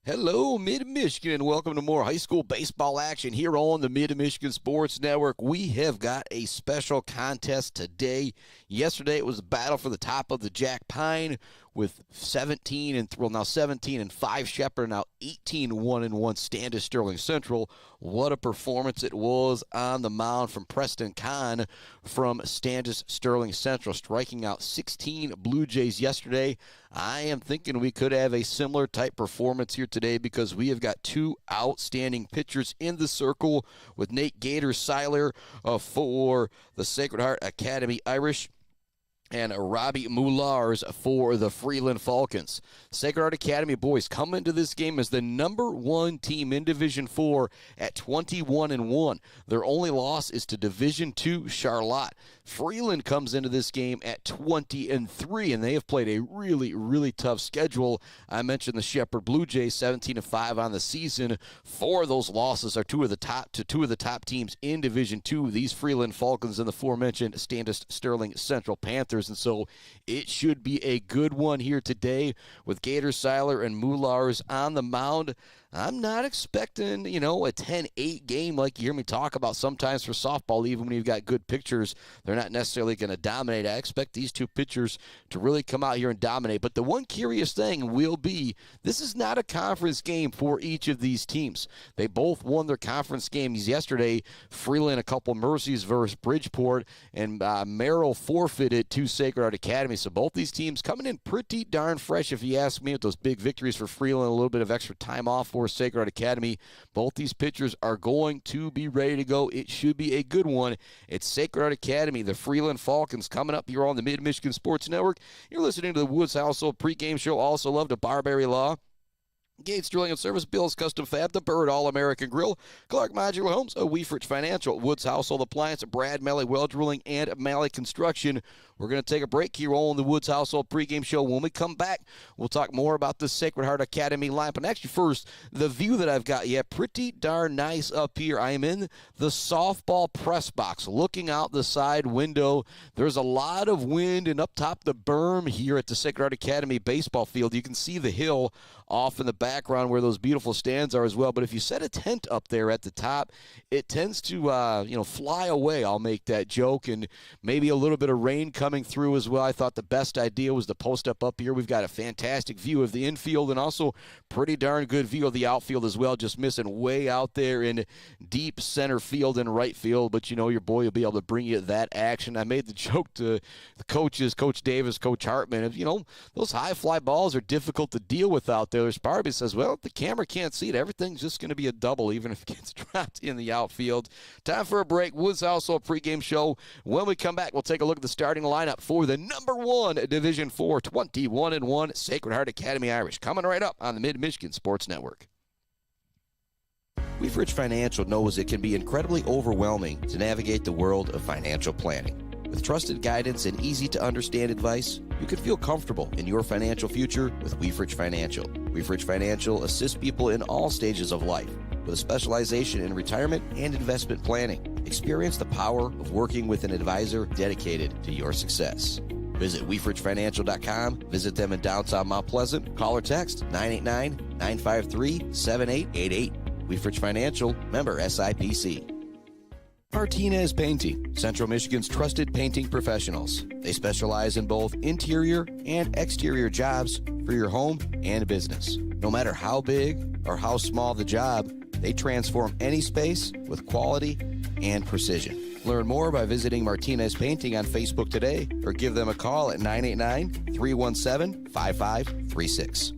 Hello, Mid-Michigan, and welcome to more high school baseball action here on the Mid-Michigan Sports Network. We have got a special contest today. Yesterday, it was a battle for the top of the Jack Pine with 17 and 5 Shepherd, now 18-1-1 Standish Sterling Central. What a performance it was on the mound from Preston Kahn from Standish Sterling Central, striking out 16 Blue Jays yesterday. I am thinking we could have a similar type performance here today because we have got two outstanding pitchers in the circle with Nate Gator Siler for the Sacred Heart Academy Irish and Robbie Moulars for the Freeland Falcons. Sacred Heart Academy boys come into this game as the number one team in Division 4 at 21-1. Their only loss is to Division 2 Charlotte. Freeland comes into this game at 20-3, and they have played a really, really tough schedule. I mentioned the Shepherd Blue Jays 17-5 on the season. Four of those losses are two of the top teams in Division 2. These Freeland Falcons and the aforementioned Standish Sterling Central Panthers. And so it should be a good one here today with Gator Siler and Moulars on the mound. I'm not expecting, a 10-8 game like you hear me talk about sometimes for softball, even when you've got good pitchers. They're not necessarily going to dominate. I expect these two pitchers to really come out here and dominate. But the one curious thing will be this is not a conference game for each of these teams. They both won their conference games yesterday. Freeland a couple mercies versus Bridgeport, and Merrill forfeited to Sacred Heart Academy. So both these teams coming in pretty darn fresh, if you ask me, with those big victories for Freeland, a little bit of extra time off for Sacred Heart Academy. Both these pitchers are going to be ready to go. It should be a good one. It's Sacred Heart Academy, the Freeland Falcons, coming up here on the Mid-Michigan Sports Network. You're listening to the Woods Household pregame show. Also love to Barberry Law, Gates Drilling and Service, Bill's Custom Fab, The Bird, All-American Grill, Clark Modular Homes, Weefrich Financial, Woods Household Appliance, Brad Malley Well Drilling, and Malley Construction. We're going to take a break here on the Woods Household pregame show. When we come back, we'll talk more about the Sacred Heart Academy lineup. And actually, first, the view that I've got, pretty darn nice up here. I am in the softball press box, looking out the side window. There's a lot of wind, and up top the berm here at the Sacred Heart Academy baseball field, you can see the hill off in the background where those beautiful stands are as well. But if you set a tent up there at the top, it tends to fly away. I'll make that joke, and maybe a little bit of rain coming through as well. I thought the best idea was to post up here. We've got a fantastic view of the infield and also pretty darn good view of the outfield as well, just missing way out there in deep center field and right field. But your boy will be able to bring you that action. I made the joke to the coaches, Coach Davis, Coach Hartman, those high fly balls are difficult to deal with out there. There's part of me says, well, if the camera can't see it, everything's just going to be a double, even if it gets dropped in the outfield. Time for a break. Woods Household pregame show. When we come back, we'll take a look at the starting lineup for the number one Division 4, 21-1 Sacred Heart Academy Irish. Coming right up on the Mid-Michigan Sports Network. Weefrich Financial knows it can be incredibly overwhelming to navigate the world of financial planning. With trusted guidance and easy-to-understand advice, you can feel comfortable in your financial future with Weefrich Financial. Weefrich Financial assists people in all stages of life with a specialization in retirement and investment planning. Experience the power of working with an advisor dedicated to your success. Visit weefrichfinancial.com. Visit them in downtown Mount Pleasant. Call or text 989-953-7888. Weefrich Financial, member SIPC. Martinez Painting, Central Michigan's trusted painting professionals. They specialize in both interior and exterior jobs for your home and business. No matter how big or how small the job, they transform any space with quality and precision. Learn more by visiting Martinez Painting on Facebook today or give them a call at 989-317-5536.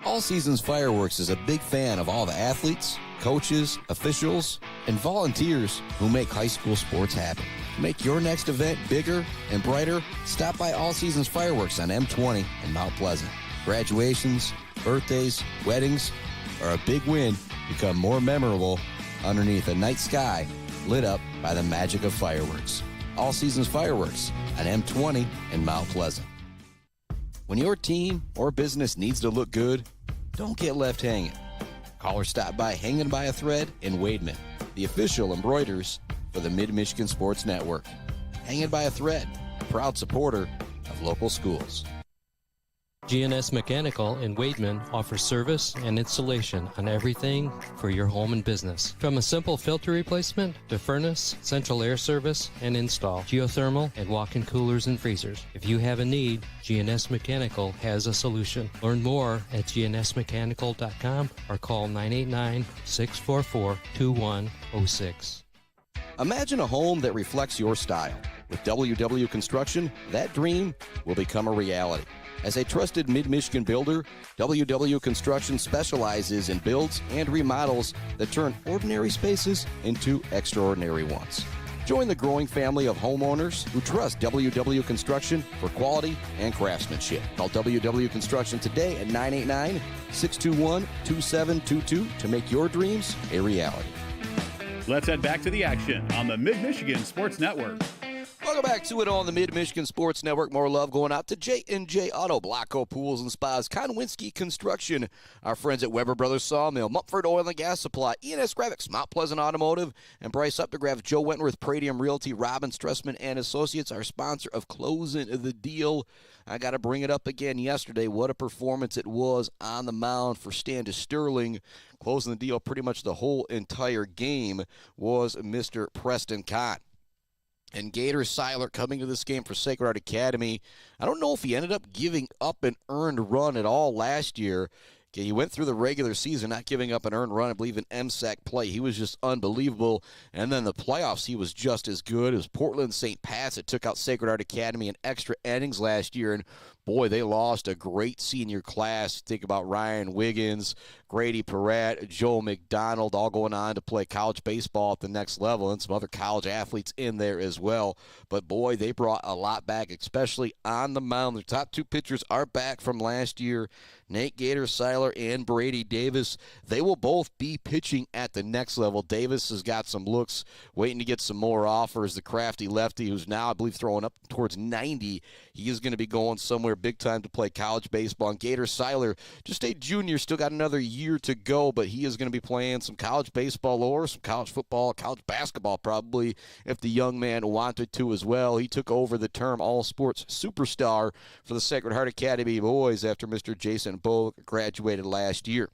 All Seasons Fireworks is a big fan of all the athletes, coaches, officials, and volunteers who make high school sports happen. To make your next event bigger and brighter, stop by All Seasons Fireworks on M20 in Mount Pleasant. Graduations, birthdays, weddings, or a big win become more memorable underneath a night sky lit up by the magic of fireworks. All Seasons Fireworks on M20 in Mount Pleasant. When your team or business needs to look good, don't get left hanging. Call or stop by Hanging by a Thread in Wademan, the official embroiders for the Mid-Michigan Sports Network. Hanging by a Thread, a proud supporter of local schools. GNS Mechanical in Wademan offers service and installation on everything for your home and business. From a simple filter replacement to furnace, central air service, and install, geothermal, and walk-in coolers and freezers. If you have a need, GNS Mechanical has a solution. Learn more at gnsmechanical.com or call 989-644-2106. Imagine a home that reflects your style. With WW Construction, that dream will become a reality. As a trusted Mid-Michigan builder, WW Construction specializes in builds and remodels that turn ordinary spaces into extraordinary ones. Join the growing family of homeowners who trust WW Construction for quality and craftsmanship. Call WW Construction today at 989-621-2722 to make your dreams a reality. Let's head back to the action on the Mid-Michigan Sports Network. Welcome back to it on the Mid-Michigan Sports Network. More love going out to J&J Auto, Blocko Pools and Spas, Konwinski Construction, our friends at Weber Brothers Sawmill, Mumford Oil and Gas Supply, E&S Graphics, Mount Pleasant Automotive, and Bryce Updegraff, Joe Wentworth, Pradium Realty, Robin Stressman and Associates, our sponsor of Closing the Deal. I got to bring it up again yesterday. What a performance it was on the mound for Standish Sterling. Closing the deal pretty much the whole entire game was Mr. Preston Kahn. And Gator Siler coming to this game for Sacred Heart Academy. I don't know if he ended up giving up an earned run at all last year. Okay, he went through the regular season not giving up an earned run, I believe, in MSAC play. He was just unbelievable. And then the playoffs, he was just as good. It was Portland St. Pat's that took out Sacred Heart Academy in extra innings last year. And, boy, they lost a great senior class. Think about Ryan Wiggins, Grady Perrette, Joe McDonald, all going on to play college baseball at the next level, and some other college athletes in there as well. But, boy, they brought a lot back, especially on the mound. Their top two pitchers are back from last year, Nate Gator Siler and Brady Davis. They will both be pitching at the next level. Davis has got some looks, waiting to get some more offers. The crafty lefty, who's now, I believe, throwing up towards 90. He is going to be going somewhere big time to play college baseball. And Gator Siler, just a junior, still got another year to go, but he is going to be playing some college baseball or some college football, college basketball probably, if the young man wanted to as well. He took over the term all-sports superstar for the Sacred Heart Academy boys after Mr. Jason Bowe graduated last year.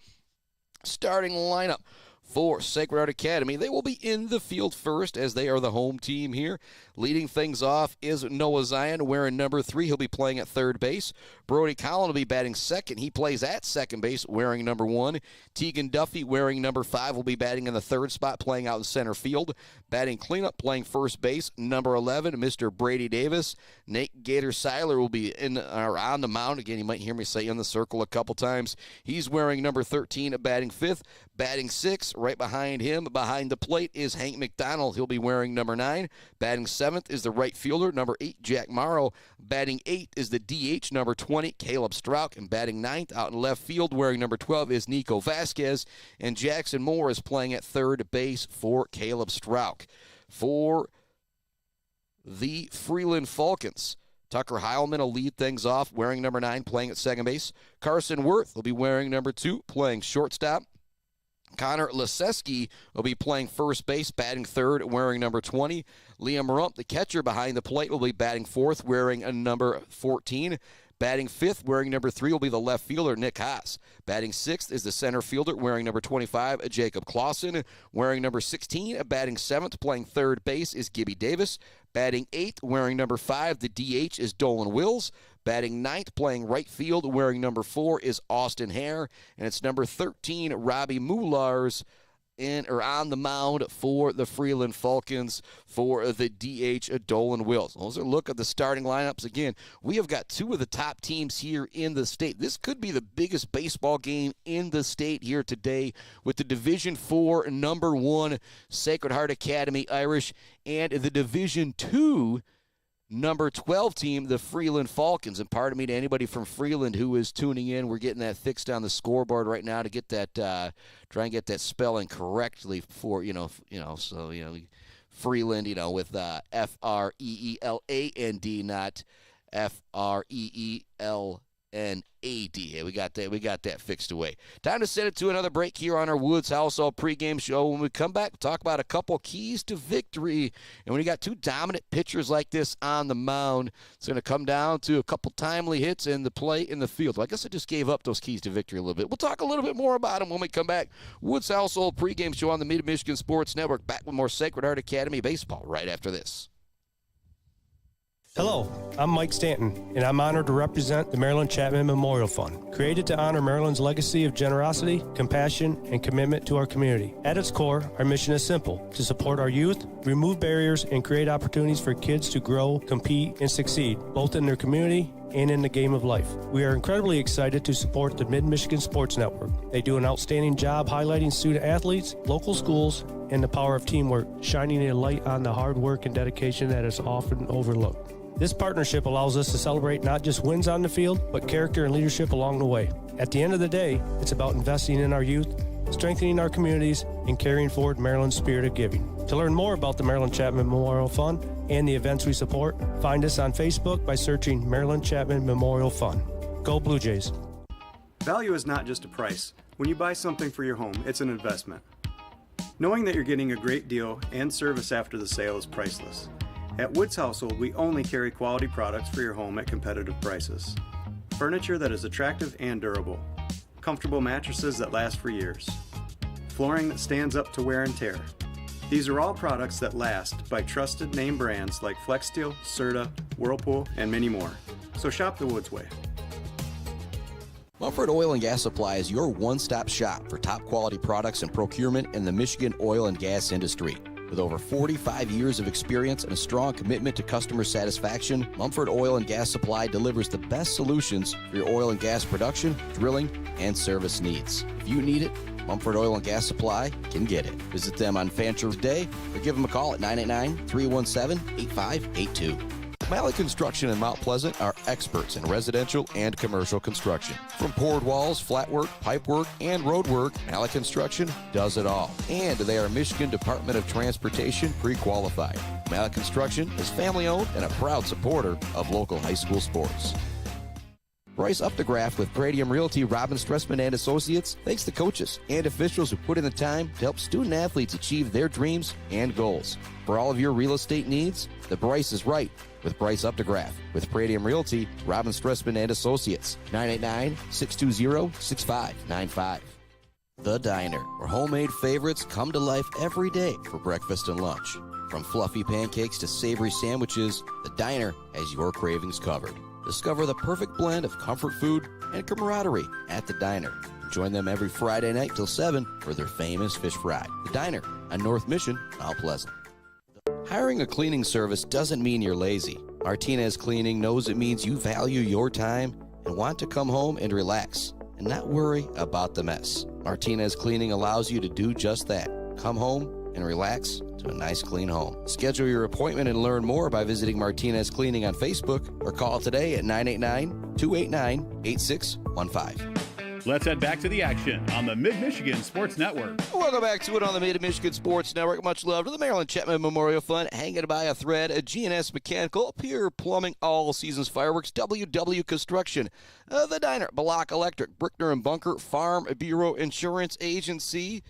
Starting lineup for Sacred Heart Academy, they will be in the field first as they are the home team here. Leading things off is Noah Zeien wearing number 3. He'll be playing at third base. Brody Collin will be batting second. He plays at second base wearing number 1. Tegan Duffy wearing number 5 will be batting in the third spot, playing out in center field. Batting cleanup, playing first base, number 11, Mr. Brady Davis. Nate Gator Siler will be on the mound. Again, you might hear me say in the circle a couple times. He's wearing number 13, batting 5th. Batting 6, right behind him, behind the plate, is Hank McDonald. He'll be wearing number 9. Batting 7th is the right fielder, number 8, Jack Morrow. Batting 8 is the DH, number 20, Caleb Strauch. And batting 9th out in left field, wearing number 12, is Nico Vasquez. And Jackson Moore is playing at third base for Caleb Strauch. For the Freeland Falcons, Tucker Heilman will lead things off, wearing number 9, playing at second base. Carson Worth will be wearing number 2, playing shortstop. Connor Leseski will be playing first base, batting third, wearing number 20. Liam Rump, the catcher behind the plate, will be batting fourth, wearing a number 14. Batting fifth, wearing number 3, will be the left fielder, Nick Haas. Batting sixth is the center fielder, wearing number 25, Jacob Clausen. Wearing number 16, batting seventh, playing third base, is Gibby Davis. Batting eighth, wearing number 5, the DH, is Dolan Wills. Batting ninth, playing right field, wearing number 4, is Austin Hare. And it's number 13, Robbie Moulars, on the mound for the Freeland Falcons for the DH, Dolan Wills. Those are a look at the starting lineups. Again, we have got 2 of the top teams here in the state. This could be the biggest baseball game in the state here today with the Division IV number 1 Sacred Heart Academy Irish and the Division II number 12 team, the Freeland Falcons. And pardon me to anybody from Freeland who is tuning in. We're getting that fixed on the scoreboard right now to get that, try and get that spelling correctly for, Freeland, with Freeland, not Freeland. We got that fixed away. Time to send it to another break here on our Woods Household pregame show. When we come back, we'll talk about a couple keys to victory. And when you got two dominant pitchers like this on the mound, it's going to come down to a couple timely hits and the play in the field. Well, I guess I just gave up those keys to victory a little bit. We'll talk a little bit more about them when we come back. Woods Household pregame show on the Mid-Michigan Sports Network. Back with more Sacred Heart Academy baseball right after this. Hello, I'm Mike Stanton, and I'm honored to represent the Maryland Chapman Memorial Fund, created to honor Maryland's legacy of generosity, compassion, and commitment to our community. At its core, our mission is simple: to support our youth, remove barriers, and create opportunities for kids to grow, compete, and succeed, both in their community and in the game of life. We are incredibly excited to support the Mid-Michigan Sports Network. They do an outstanding job highlighting student athletes, local schools, and the power of teamwork, shining a light on the hard work and dedication that is often overlooked. This partnership allows us to celebrate not just wins on the field, but character and leadership along the way. At the end of the day, it's about investing in our youth, strengthening our communities, and carrying forward Maryland's spirit of giving. To learn more about the Maryland Chapman Memorial Fund and the events we support, find us on Facebook by searching Maryland Chapman Memorial Fund. Go Blue Jays. Value is not just a price. When you buy something for your home, it's an investment. Knowing that you're getting a great deal and service after the sale is priceless. At Woods Household, we only carry quality products for your home at competitive prices. Furniture that is attractive and durable. Comfortable mattresses that last for years. Flooring that stands up to wear and tear. These are all products that last by trusted name brands like FlexSteel, Serta, Whirlpool, and many more. So shop the Woods way. Mumford Oil and Gas Supply is your one-stop shop for top quality products and procurement in the Michigan oil and gas industry. With over 45 years of experience and a strong commitment to customer satisfaction, Mumford Oil and Gas Supply delivers the best solutions for your oil and gas production, drilling, and service needs. If you need it, Mumford Oil and Gas Supply can get it. Visit them on Fancher Day or give them a call at 989-317-8582. Malley Construction in Mount Pleasant are experts in residential and commercial construction. From poured walls, flat work, pipe work, and road work, Malley Construction does it all. And they are Michigan Department of Transportation pre-qualified. Malley Construction is family-owned and a proud supporter of local high school sports. Bryce Updegraff with Pradium Realty, Robin Stressman and Associates thanks the coaches and officials who put in the time to help student athletes achieve their dreams and goals. For all of your real estate needs, the Bryce is right with Bryce Updegraff. With Pradium Realty, Robin Stressman and Associates, 989-620-6595. The Diner, where homemade favorites come to life every day for breakfast and lunch. From fluffy pancakes to savory sandwiches, The Diner has your cravings covered. Discover the perfect blend of comfort food and camaraderie at The Diner. Join them every Friday night till 7 for their famous fish fry. The Diner on North Mission, Mount Pleasant. Hiring a cleaning service doesn't mean you're lazy. Martinez Cleaning knows it means you value your time and want to come home and relax and not worry about the mess. Martinez Cleaning allows you to do just that. Come home and relax to a nice clean home. Schedule your appointment and learn more by visiting Martinez Cleaning on Facebook or call today at 989-289-8615. Let's head back to the action on the Mid-Michigan Sports Network. Welcome back to it on the Mid-Michigan Sports Network. Much love to the Maryland Chapman Memorial Fund, hanging by a thread, a GNS Mechanical, Pure Plumbing, All Seasons Fireworks, WW Construction, The Diner, Block Electric, Brickner and Bunker, Farm Bureau Insurance Agency,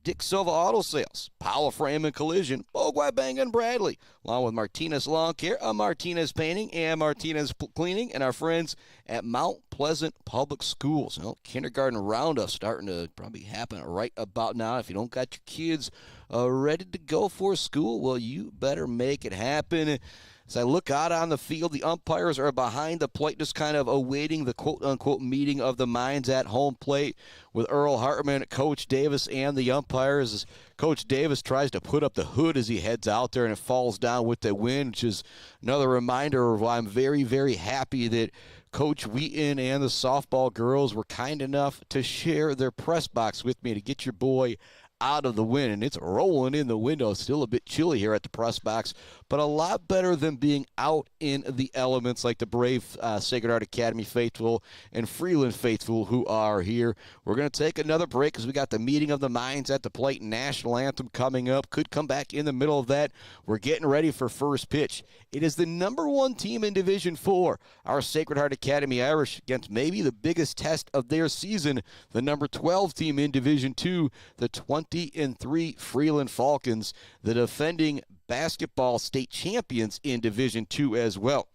Dick Silva Auto Sales, Powell Frame and Collision, Bogwai Bang and Bradley, along with Martinez Lawn Care, Martinez Painting, and Martinez Cleaning, and our friends at Mount Pleasant Public Schools. You know, kindergarten roundup starting to probably happen right about now. If you don't got your kids ready to go for school, well, you better make it happen. As I look out on the field, the umpires are behind the plate, just kind of awaiting the quote-unquote meeting of the minds at home plate with Earl Hartman, Coach Davis, and the umpires. As Coach Davis tries to put up the hood as he heads out there, and it falls down with the wind, which is another reminder of why I'm very, very happy that Coach Wheaton and the softball girls were kind enough to share their press box with me to get your boy out of the wind, and it's rolling in the window. Still a bit chilly here at the press box, but a lot better than being out in the elements like the brave Sacred Heart Academy faithful and Freeland faithful who are here. We're going to take another break because we got the meeting of the minds at the plate. National anthem coming up. Could come back in the middle of that. We're getting ready for first pitch. It is the number 1 team in Division 4, our Sacred Heart Academy Irish, against maybe the biggest test of their season, the number 12 team in Division 2, the 20-3 Freeland Falcons, the defending basketball state champions in Division 2 as well.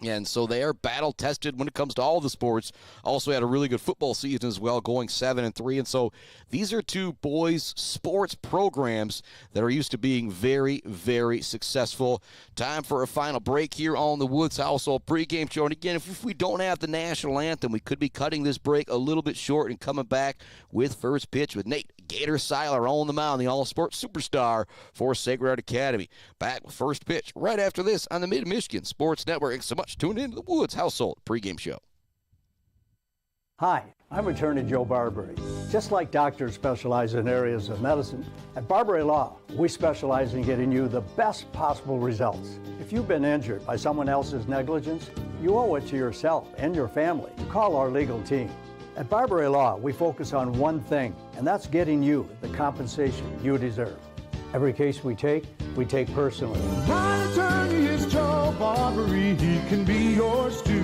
And so they are battle-tested when it comes to all the sports. Also had a really good football season as well, going 7-3. And so these are two boys' sports programs that are used to being very, very successful. Time for a final break here on the Woods Household pregame show. And again, if we don't have the national anthem, we could be cutting this break a little bit short and coming back with first pitch with Nate Gator Siler on the mound, the all-sports superstar for Sacred Heart Academy. Back with first pitch right after this on the Mid-Michigan Sports Network. Thanks so much. Tune in to the Woods Household pregame show. Hi, I'm attorney Joe Barbary. Just like doctors specialize in areas of medicine, at Barbary Law, we specialize in getting you the best possible results. If you've been injured by someone else's negligence, you owe it to yourself and your family to call our legal team. At Barbary Law, we focus on one thing, and that's getting you the compensation you deserve. Every case we take personally. My attorney is Joe Barbary. He can be yours too.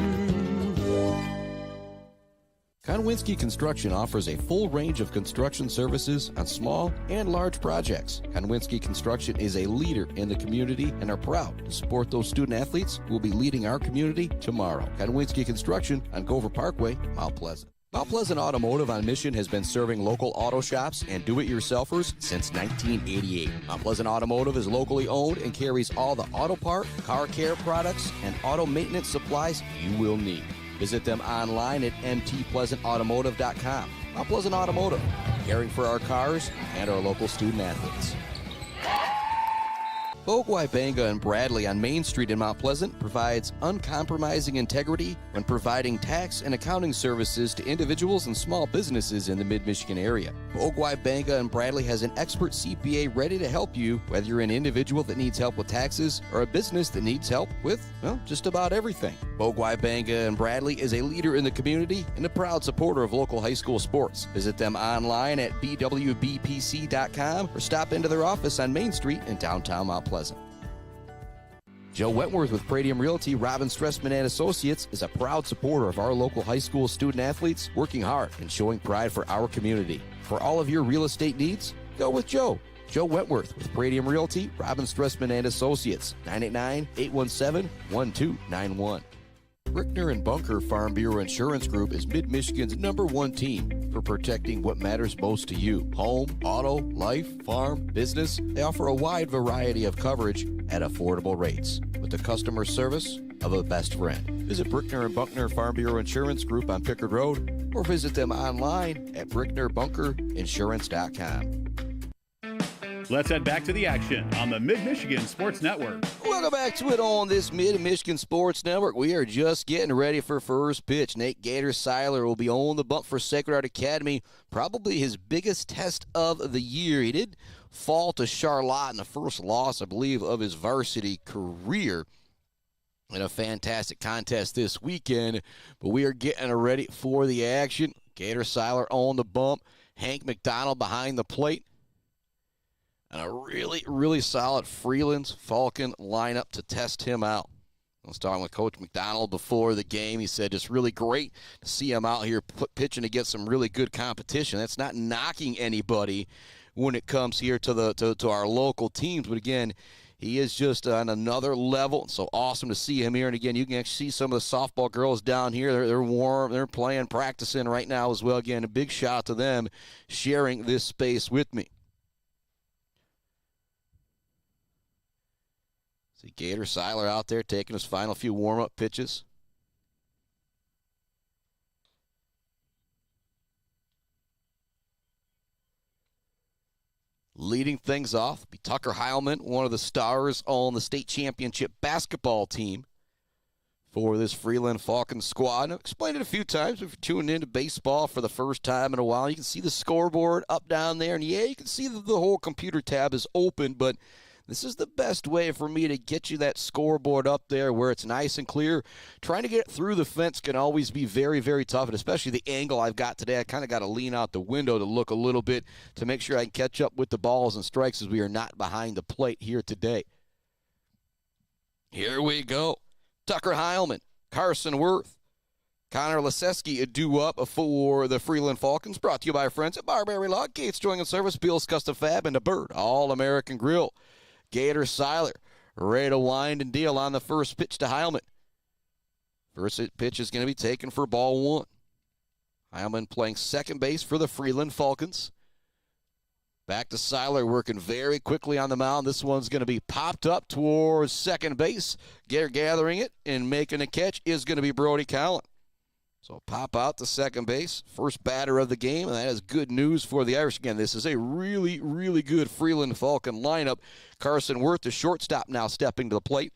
Konwinski Construction offers a full range of construction services on small and large projects. Konwinski Construction is a leader in the community and are proud to support those student athletes who will be leading our community tomorrow. Konwinski Construction on Gover Parkway, Mount Pleasant. Mount Pleasant Automotive on Mission has been serving local auto shops and do-it-yourselfers since 1988. Mount Pleasant Automotive is locally owned and carries all the auto part, car care products, and auto maintenance supplies you will need. Visit them online at mtpleasantautomotive.com. Mount Pleasant Automotive, caring for our cars and our local student athletes. Ogwai Banga and Bradley on Main Street in Mount Pleasant provides uncompromising integrity when providing tax and accounting services to individuals and small businesses in the Mid-Michigan area. Ogwai Banga and Bradley has an expert CPA ready to help you, whether you're an individual that needs help with taxes or a business that needs help with, well, just about everything. Ogwai Banga and Bradley is a leader in the community and a proud supporter of local high school sports. Visit them online at bwbpc.com or stop into their office on Main Street in downtown Mount Pleasant. Joe Wentworth with Pradium Realty, Robin Stressman and Associates is a proud supporter of our local high school student athletes, working hard and showing pride for our community. For all of your real estate needs, go with Joe. Joe Wentworth with Pradium Realty, Robin Stressman and Associates, 989-817-1291. Brickner and Bunker Farm Bureau Insurance Group is Mid-Michigan's #1 team for protecting what matters most to you. Home, auto, life, farm, business, they offer a wide variety of coverage at affordable rates with the customer service of a best friend. Visit Brickner and Buckner Farm Bureau Insurance Group on Pickard Road or visit them online at bricknerbunkerinsurance.com. Let's head back to the action on the Mid-Michigan Sports Network. Welcome back to it on this Mid-Michigan Sports Network. We are just getting ready for first pitch. Nate Gator Siler will be on the bump for Sacred Heart Academy, probably his biggest test of the year. He did fall to Charlotte in the first loss, I believe, of his varsity career in a fantastic contest this weekend. But we are getting ready for the action. Gator Siler on the bump. Hank McDonald behind the plate. And a really, really solid Freeland's Falcon lineup to test him out. I was talking with Coach McDonald before the game. He said it's really great to see him out here pitching against some really good competition. That's not knocking anybody when it comes here to our local teams. But, again, he is just on another level. So awesome to see him here. And, again, you can actually see some of the softball girls down here. They're warm. They're playing, practicing right now as well. Again, a big shout out to them sharing this space with me. See Gator Siler out there taking his final few warm-up pitches. Leading things off be Tucker Heilman, one of the stars on the state championship basketball team for this Freeland Falcons squad. And I've explained it a few times. If you're tuning into baseball for the first time in a while, you can see the scoreboard up down there. And, yeah, you can see that the whole computer tab is open, but this is the best way for me to get you that scoreboard up there where it's nice and clear. Trying to get through the fence can always be very, very tough, and especially the angle I've got today. I kind of got to lean out the window to look a little bit to make sure I can catch up with the balls and strikes as we are not behind the plate here today. Here we go. Tucker Heilman, Carson Worth, Connor Leseski due up for the Freeland Falcons. Brought to you by our friends at Barbary Log, Gates Joint and Service, Bill's Custom Fab, and the Bird All-American Grill. Gator Siler ready to wind and deal on the first pitch to Heilman. First pitch is going to be taken for ball one. Heilman playing second base for the Freeland Falcons. Back to Siler, working very quickly on the mound. This one's going to be popped up towards second base. Gathering it and making a catch is going to be Brody Collin. So pop out to second base. First batter of the game, and that is good news for the Irish. Again, this is a really, really good Freeland Falcon lineup. Carson Worth, the shortstop, now stepping to the plate.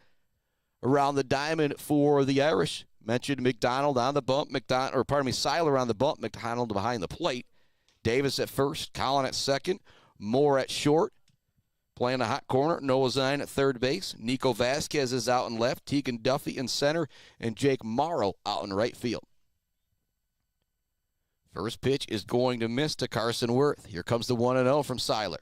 Around the diamond for the Irish. Mentioned McDonald on the bump. Siler on the bump. McDonald behind the plate. Davis at first. Collin at second. Moore at short. Playing the hot corner, Noah Zeien at third base. Nico Vasquez is out in left. Tegan Duffy in center. And Jake Morrow out in right field. First pitch is going to miss to Carson Worth. Here comes the 1-0 from Siler.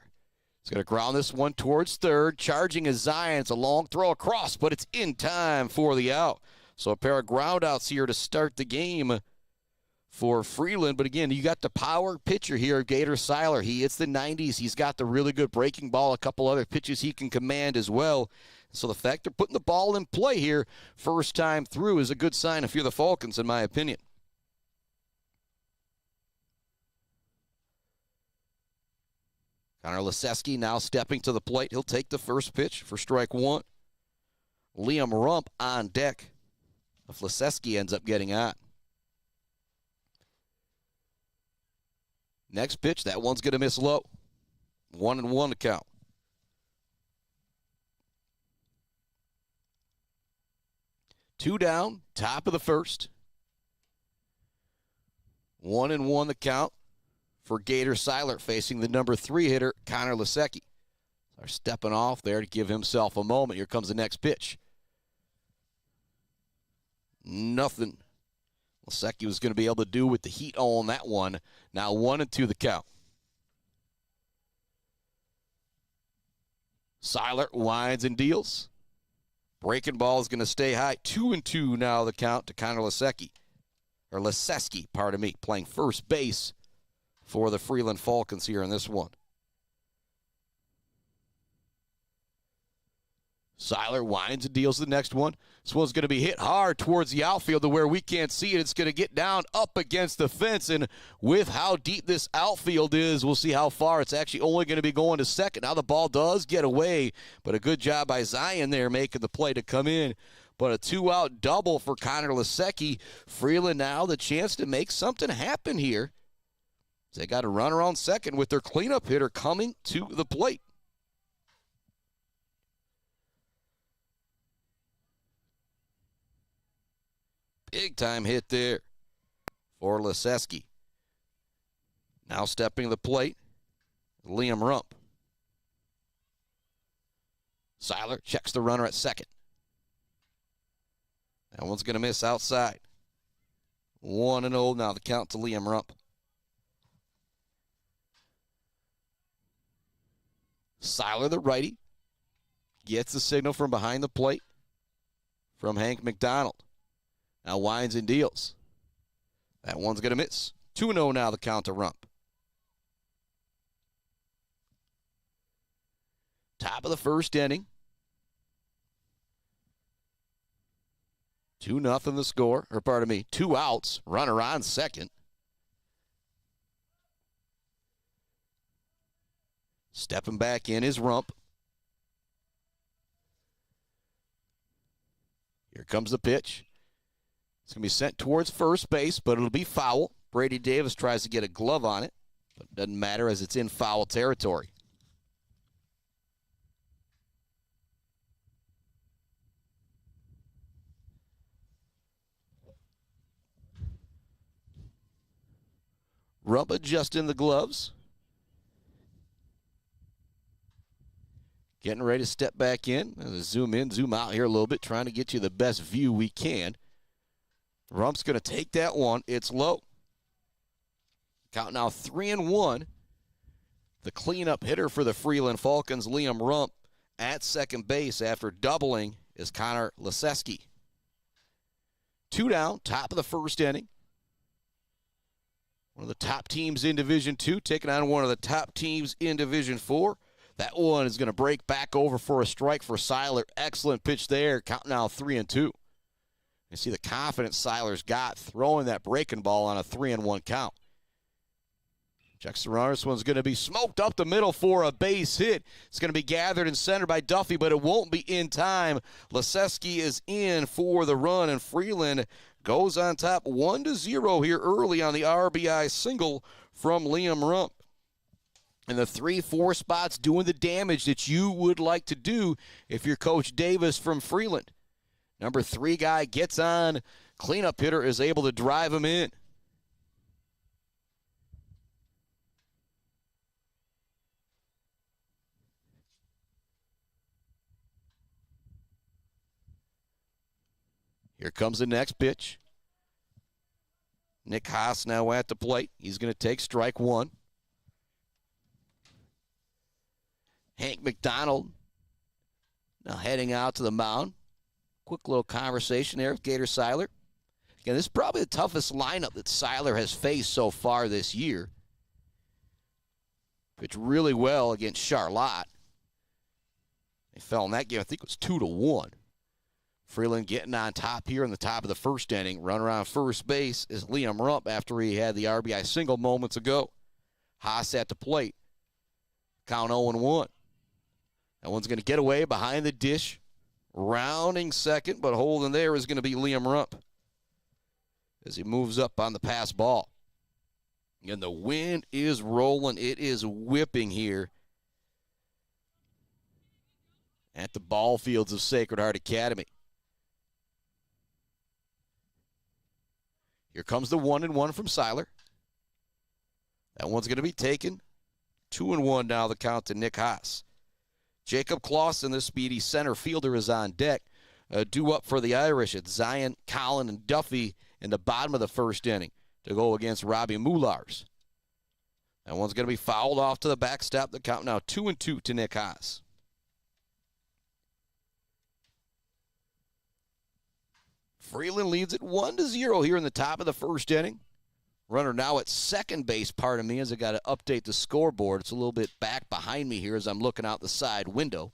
He's going to ground this one towards third. Charging is Zeien. It's a long throw across, but it's in time for the out. So a pair of ground outs here to start the game for Freeland. But again, you got the power pitcher here, Gator Siler. He hits the 90s. He's got the really good breaking ball, a couple other pitches he can command as well. So the fact they're putting the ball in play here first time through is a good sign if you're the Falcons, in my opinion. Connor Leseski now stepping to the plate. He'll take the first pitch for strike one. Liam Rump on deck if Leseski ends up getting on. Next pitch, that one's going to miss low. 1-1 to count. Two down, top of the first. 1-1 the count for Gator Siler facing the number 3 hitter, Connor Leseski. They're stepping off there to give himself a moment. Here comes the next pitch. Nothing Leseski was going to be able to do with the heat on that one. Now 1-2 the count. Siler winds and deals. Breaking ball is going to stay high. 2-2 now the count to Connor Leseski. Or Leseski, pardon me, playing first base for the Freeland Falcons here in this one. Siler winds and deals the next one. This one's going to be hit hard towards the outfield to where we can't see it. It's going to get down up against the fence, and with how deep this outfield is, we'll see how far. It's actually only going to be going to second. Now the ball does get away, but a good job by Zeien there making the play to come in. But a 2-out double for Connor Leseski. Freeland now the chance to make something happen here. They got a runner on second with their cleanup hitter coming to the plate. Big time hit there for Leseski. Now stepping to the plate, Liam Rump. Siler checks the runner at second. That one's going to miss outside. 1-0 now the count to Liam Rump. Siler, the righty, gets the signal from behind the plate from Hank McDonald. Now winds and deals. That one's going to miss. 2-0 now the count to Rump. Top of the first inning. 2-0 the score, or pardon me, 2 outs, runner on second. Stepping back in is Rump. Here comes the pitch. It's going to be sent towards first base, but it'll be foul. Brady Davis tries to get a glove on it, but it doesn't matter as it's in foul territory. Rump adjusting the gloves. Getting ready to step back in. Zoom in, zoom out here a little bit, trying to get you the best view we can. Rump's going to take that one. It's low. Count now 3-1. The cleanup hitter for the Freeland Falcons, Liam Rump, at second base after doubling is Connor Leseski. 2 down, top of the first inning. One of the top teams in Division II taking on one of the top teams in Division IV. That one is going to break back over for a strike for Siler. Excellent pitch there. Count now 3-2. You see the confidence Siler's got throwing that breaking ball on a 3-1 count. Checks the runner. This one's going to be smoked up the middle for a base hit. It's going to be gathered and centered by Duffy, but it won't be in time. Leseski is in for the run, and Freeland goes on top 1-0 here early on the RBI single from Liam Rump. And the 3-4 spots doing the damage that you would like to do if you're Coach Davis from Freeland. Number 3 guy gets on. Cleanup hitter is able to drive him in. Here comes the next pitch. Nick Haas now at the plate. He's going to take strike 1. Hank McDonald now heading out to the mound. Quick little conversation there with Gator Siler. Again, this is probably the toughest lineup that Siler has faced so far this year. Pitched really well against Charlotte. They fell in that game, I think it was 2-1. Freeland getting on top here in the top of the first inning. Runner on first base is Liam Rump after he had the RBI single moments ago. Haas at the plate. Count 0-1. That one's going to get away behind the dish. Rounding second, but holding there is going to be Liam Rump as he moves up on the pass ball. And the wind is rolling. It is whipping here at the ball fields of Sacred Heart Academy. Here comes the 1-1 from Siler. That one's going to be taken. 2-1 now the count to Nick Haas. Jacob Clausen, the speedy center fielder, is on deck. Due up for the Irish. It's Zeien, Collin, and Duffy in the bottom of the first inning to go against Robbie Moulars. That one's going to be fouled off to the backstop. The count now 2-2 to Nick Haas. Freeland leads it 1-0 here in the top of the first inning. Runner now at second base, pardon me, as I got to update the scoreboard. It's a little bit back behind me here as I'm looking out the side window.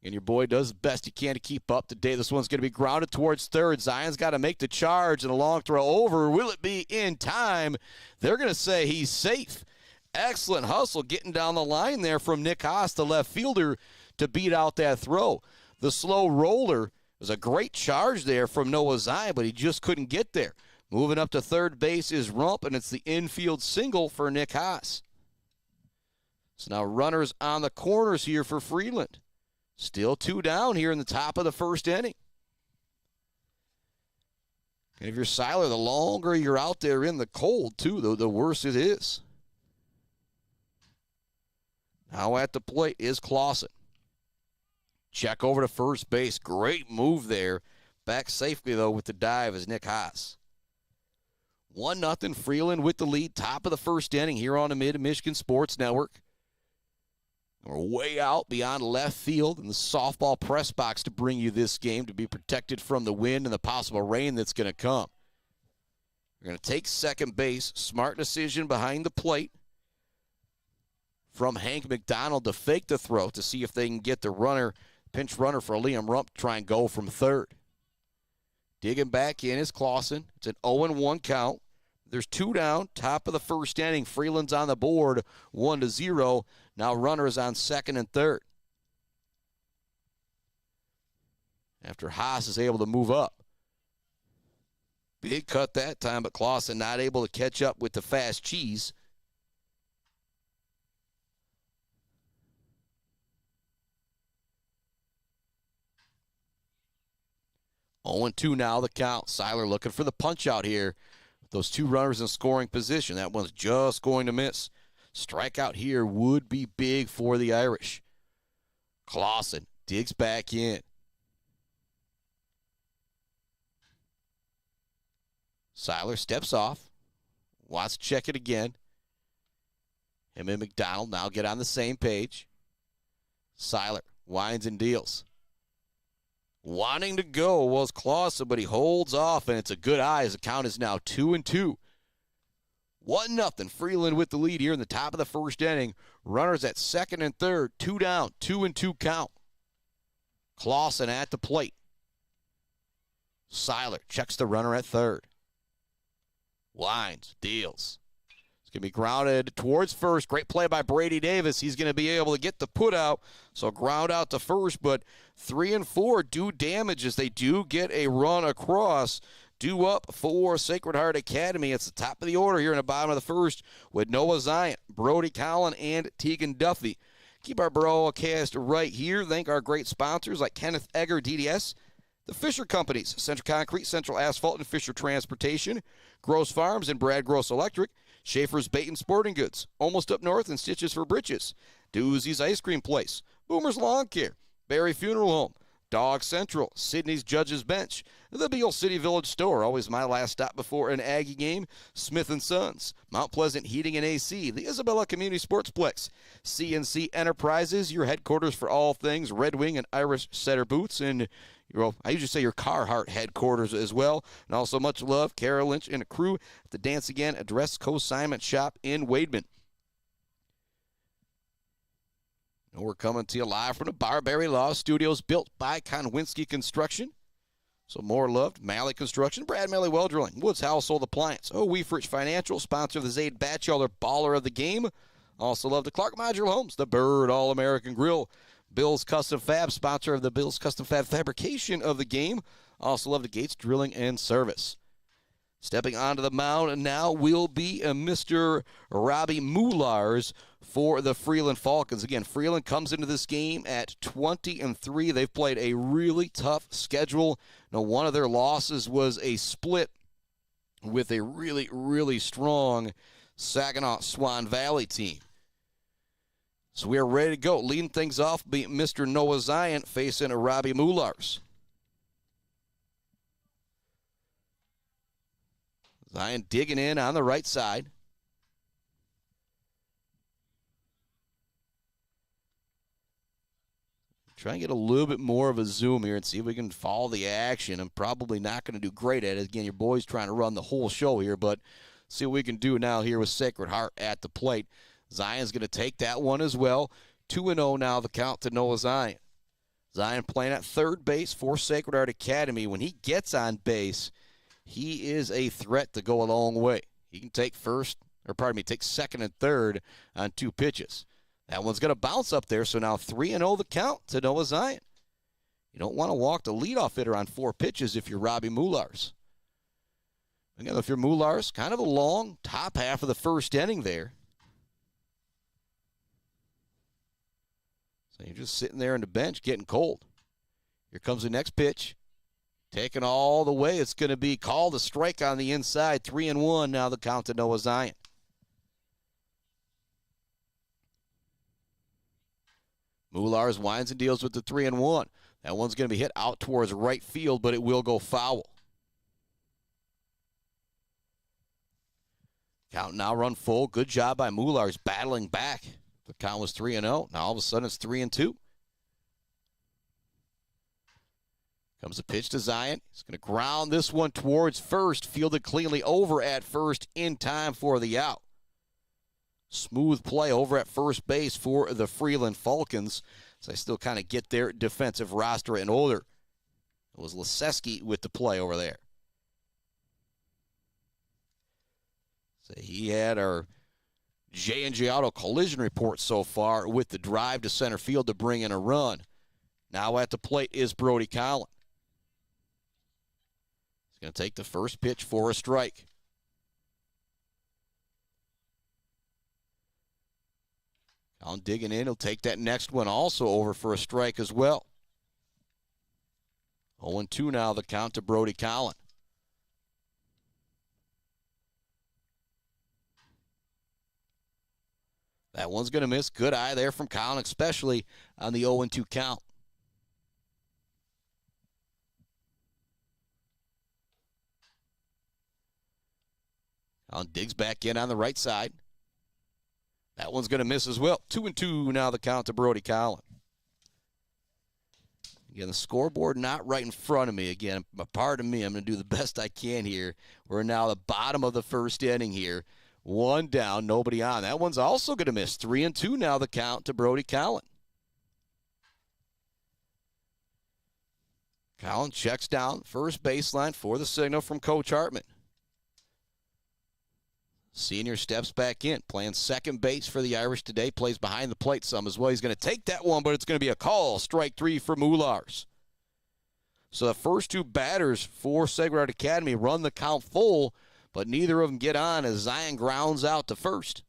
And your boy does the best he can to keep up today. This one's going to be grounded towards third. Zion's got to make the charge and a long throw over. Will it be in time? They're going to say he's safe. Excellent hustle getting down the line there from Nick Haas, the left fielder, to beat out that throw. The slow roller was a great charge there from Noah Zeien, but he just couldn't get there. Moving up to third base is Rump, and it's the infield single for Nick Haas. So now runners on the corners here for Freeland. Still 2 down here in the top of the first inning. And if you're Siler, the longer you're out there in the cold, too, the worse it is. Now at the plate is Clausen. Check over to first base. Great move there. Back safely, though, with the dive is Nick Haas. 1-0 Freeland with the lead. Top of the first inning here on the Mid-Michigan Sports Network. We're way out beyond left field in the softball press box to bring you this game to be protected from the wind and the possible rain that's going to come. We're going to take second base. Smart decision behind the plate from Hank McDonald to fake the throw to see if they can get the runner, pinch runner for Liam Rump, to try and go from third. Digging back in is Clausen. It's an 0-1 count. There's 2 down. Top of the first inning. Freeland's on the board, 1-0. Now runners on second and third. After Haas is able to move up. Big cut that time, but Clausen not able to catch up with the fast cheese. Oh, 0-2 now the count. Siler looking for the punch out here. Those two runners in scoring position. That one's just going to miss. Strikeout here would be big for the Irish. Clausen digs back in. Siler steps off. Wants to check it again. Him and McDonald now get on the same page. Siler winds and deals. Wanting to go was Clausen, but he holds off, and it's a good eye as the count is now 2-2. 1-0. Freeland with the lead here in the top of the first inning. Runners at second and third. 2 down. 2-2 count. Clausen at the plate. Siler checks the runner at third. Winds, deals. It's going to be grounded towards first. Great play by Brady Davis. He's going to be able to get the put out. So ground out to first, but 3 and 4 do damage as they do get a run across. Due up for Sacred Heart Academy. It's the top of the order here in the bottom of the first with Noah Zeien, Brody Collin, and Tegan Duffy. Keep our broadcast right here. Thank our great sponsors like Kenneth Egger, DDS, the Fisher Companies, Central Concrete, Central Asphalt, and Fisher Transportation, Gross Farms and Brad Gross Electric, Schaefer's Bait and Sporting Goods, Almost Up North and Stitches for Britches, Doozy's Ice Cream Place, Boomer's Lawn Care, Barry Funeral Home, Dog Central, Sydney's Judge's Bench, the Beale City Village Store, always my last stop before an Aggie game, Smith & Sons, Mount Pleasant Heating and AC, the Isabella Community Sportsplex, CNC Enterprises, your headquarters for all things Red Wing and Irish Setter Boots, and I usually say your Carhartt headquarters as well. And also much love, Kara Lynch and a crew at the Dance Again Address Consignment Shop in Wademan. And we're coming to you live from the Barbary Law Studios, built by Konwinski Construction. So more loved, Malley Construction, Brad Malley Well Drilling, Woods Household Appliance, Weefrich Financial, sponsor of the Zaid Batchelder Baller of the Game. Also love the Clark Modular Homes, the Bird All-American Grill, Bill's Custom Fab, sponsor of the Bill's Custom Fab fabrication of the game. Also love the Gates Drilling and Service. Stepping onto the mound now will be Mr. Robbie Moulars for the Freeland Falcons. Again, Freeland comes into this game at 20-3. They've played a really tough schedule. Now, one of their losses was a split with a really, really strong Saginaw Swan Valley team. So we are ready to go. Leading things off be Mr. Noah Zeien facing Robbie Moulars. Zeien digging in on the right side. Try and get a little bit more of a zoom here and see if we can follow the action. I'm probably not going to do great at it. Again, your boy's trying to run the whole show here, but see what we can do now here with Sacred Heart at the plate. Zion's going to take that one as well. 2-0 now the count to Noah Zeien. Zeien playing at third base for Sacred Heart Academy. When he gets on base, he is a threat to go a long way. He can take take second and third on 2 pitches. That one's going to bounce up there, so now 3-0 the count to Noah Zeien. You don't want to walk the leadoff hitter on 4 pitches if you're Robbie Moulars. Again, if you're Moulars, kind of a long top half of the first inning there. So you're just sitting there on the bench getting cold. Here comes the next pitch. Taken all the way. It's going to be called a strike on the inside. 3-1 now the count to Noah Zeien. Moulars winds and deals with the 3-1. That one's going to be hit out towards right field, but it will go foul. Count now run full. Good job by Moulars battling back. The count was 3-0. Now all of a sudden it's 3-2. Comes a pitch to Zeien. He's going to ground this one towards first. Fielded cleanly over at first in time for the out. Smooth play over at first base for the Freeland Falcons. So they still kind of get their defensive roster in order. It was Leseski with the play over there. So he had our J&J Auto collision report so far with the drive to center field to bring in a run. Now at the plate is Brody Collin. He's going to take the first pitch for a strike. Collin digging in. He'll take that next one also over for a strike as well. 0-2 now the count to Brody Collin. That one's going to miss. Good eye there from Colin, especially on the 0-2 count. Colin digs back in on the right side. That one's going to miss as well. 2-2 now the count to Brody Collin. Again, the scoreboard not right in front of me. Again, pardon me, I'm going to do the best I can here. We're now at the bottom of the first inning here. One down, nobody on. That one's also going to miss. 3-2 now the count to Brody Collin. Collin checks down first baseline for the signal from Coach Hartman. Senior steps back in, playing second base for the Irish today, plays behind the plate some as well. He's going to take that one, but it's going to be a call. Strike 3 for Moulars. So the first two batters for Sacred Heart Academy run the count full, but neither of them get on as Zeien grounds out to first.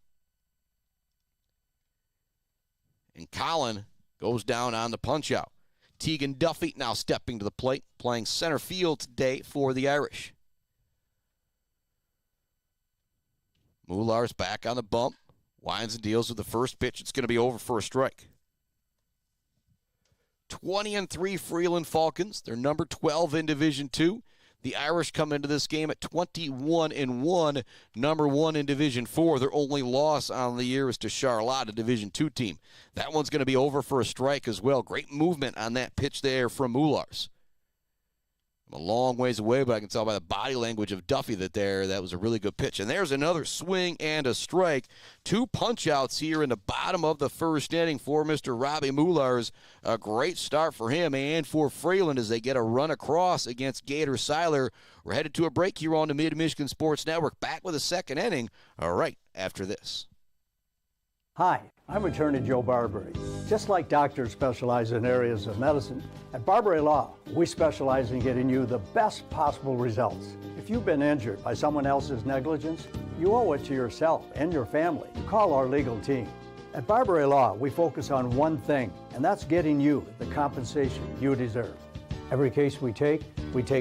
And Collin goes down on the punch-out. Tegan Duffy now stepping to the plate, playing center field today for the Irish. Moulars back on the bump. Winds and deals with the first pitch. It's going to be over for a strike. 20-3 Freeland Falcons. They're number 12 in Division II. The Irish come into this game at 21-1, number 1 in Division IV. Their only loss on the year is to Charlotte, a Division II team. That one's going to be over for a strike as well. Great movement on that pitch there from Moulars. I'm a long ways away, but I can tell by the body language of Duffy that was a really good pitch. And there's another swing and a strike. 2 punch-outs here in the bottom of the first inning for Mr. Robbie Moulars. A great start for him and for Freeland as they get a run across against Gator Siler. We're headed to a break here on the Mid-Michigan Sports Network. Back with a second inning right after this. Hi, I'm Attorney Joe Barbary. Just like doctors specialize in areas of medicine, at Barbary Law, we specialize in getting you the best possible results. If you've been injured by someone else's negligence, you owe it to yourself and your family to call our legal team. At Barbary Law, we focus on one thing, and that's getting you the compensation you deserve. Every case we take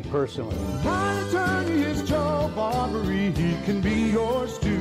personally. My attorney is Joe Barbary. He can be yours too.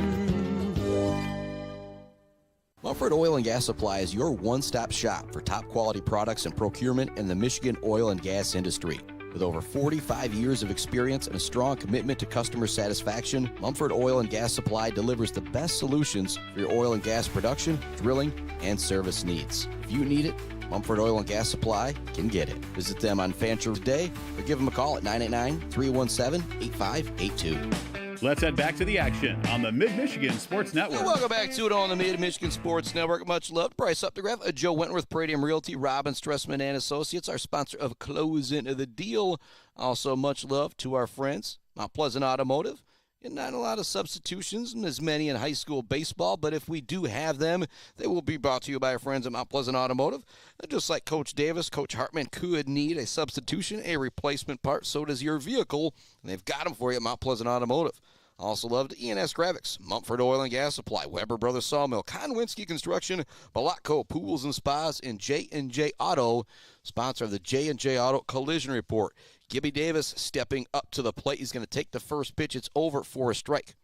Mumford Oil and Gas Supply is your one-stop shop for top-quality products and procurement in the Michigan oil and gas industry. With over 45 years of experience and a strong commitment to customer satisfaction, Mumford Oil and Gas Supply delivers the best solutions for your oil and gas production, drilling, and service needs. If you need it, Mumford Oil and Gas Supply can get it. Visit them on Fancher today or give them a call at 989-317-8582. Let's head back to the action on the Mid-Michigan Sports Network. Welcome back to it on the Mid-Michigan Sports Network. Much love. Price up to grab. Joe Wentworth, Pradium Realty, Robin Stressman and Associates, our sponsor of Closing the Deal. Also, much love to our friends, Mount Pleasant Automotive. And not a lot of substitutions, as many in high school baseball, but if we do have them, they will be brought to you by our friends at Mount Pleasant Automotive. And just like Coach Davis, Coach Hartman could need a substitution, a replacement part. So does your vehicle, and they've got them for you at Mount Pleasant Automotive. Also loved ENS Graphics, Mumford Oil and Gas Supply, Weber Brothers Sawmill, Konwinski Construction, Balotco Pools and Spas, and J&J Auto, sponsor of the J&J Auto Collision Report. Gibby Davis stepping up to the plate. He's going to take the first pitch. It's over for a strike.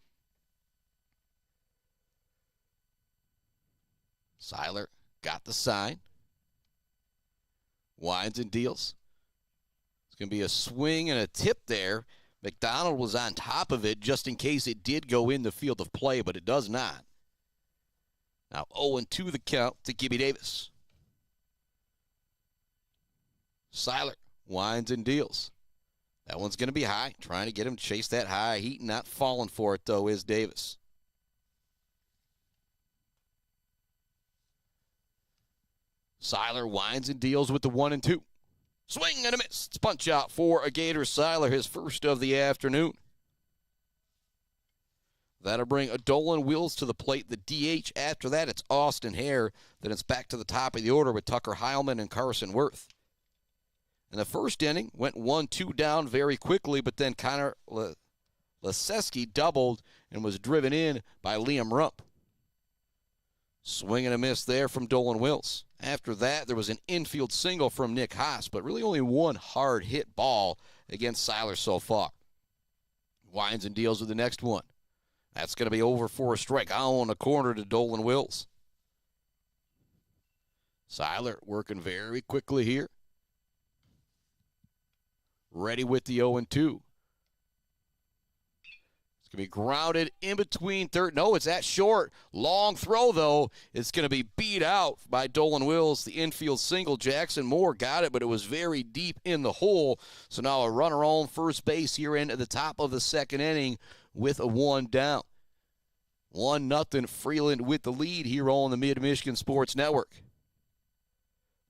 Siler got the sign. Winds and deals. It's going to be a swing and a tip there. McDonald was on top of it just in case it did go in the field of play, but it does not. Now 0-2 the count to Gibby Davis. Siler winds and deals. That one's going to be high. Trying to get him to chase that high heat. Not falling for it, though, is Davis. Siler winds and deals with the 1-2. Swing and a miss. It's punch out for a Gator Siler, his first of the afternoon. That'll bring Dolan Wills to the plate. The DH after that, it's Austin Hare. Then it's back to the top of the order with Tucker Heilman and Carson Worth. And the first inning went 1-2 down very quickly, but then Connor Leseski doubled and was driven in by Liam Rump. Swing and a miss there from Dolan Wills. After that, there was an infield single from Nick Haas, but really only one hard hit ball against Siler so far. Winds and deals with the next one. That's going to be over for a strike. On the corner to Dolan Wills. Siler working very quickly here. Ready with the 0-2. It's going to be grounded in between third. No, it's that short. Long throw, though. It's going to be beat out by Dolan Wills. The infield single. Jackson Moore got it, but it was very deep in the hole. So now a runner on first base here into the top of the second inning with a 1 down. 1-0 Freeland with the lead here on the Mid-Michigan Sports Network.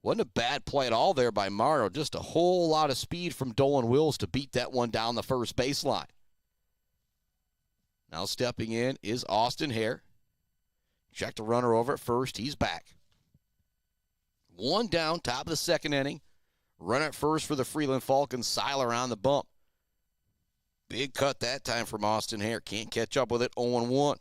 Wasn't a bad play at all there by Mario. Just a whole lot of speed from Dolan Wills to beat that one down the first baseline. Now stepping in is Austin Hare. Check the runner over at first. He's back. 1 down, top of the second inning. Runner at first for the Freeland Falcons. Siler on the bump. Big cut that time from Austin Hare. Can't catch up with it. 0-1.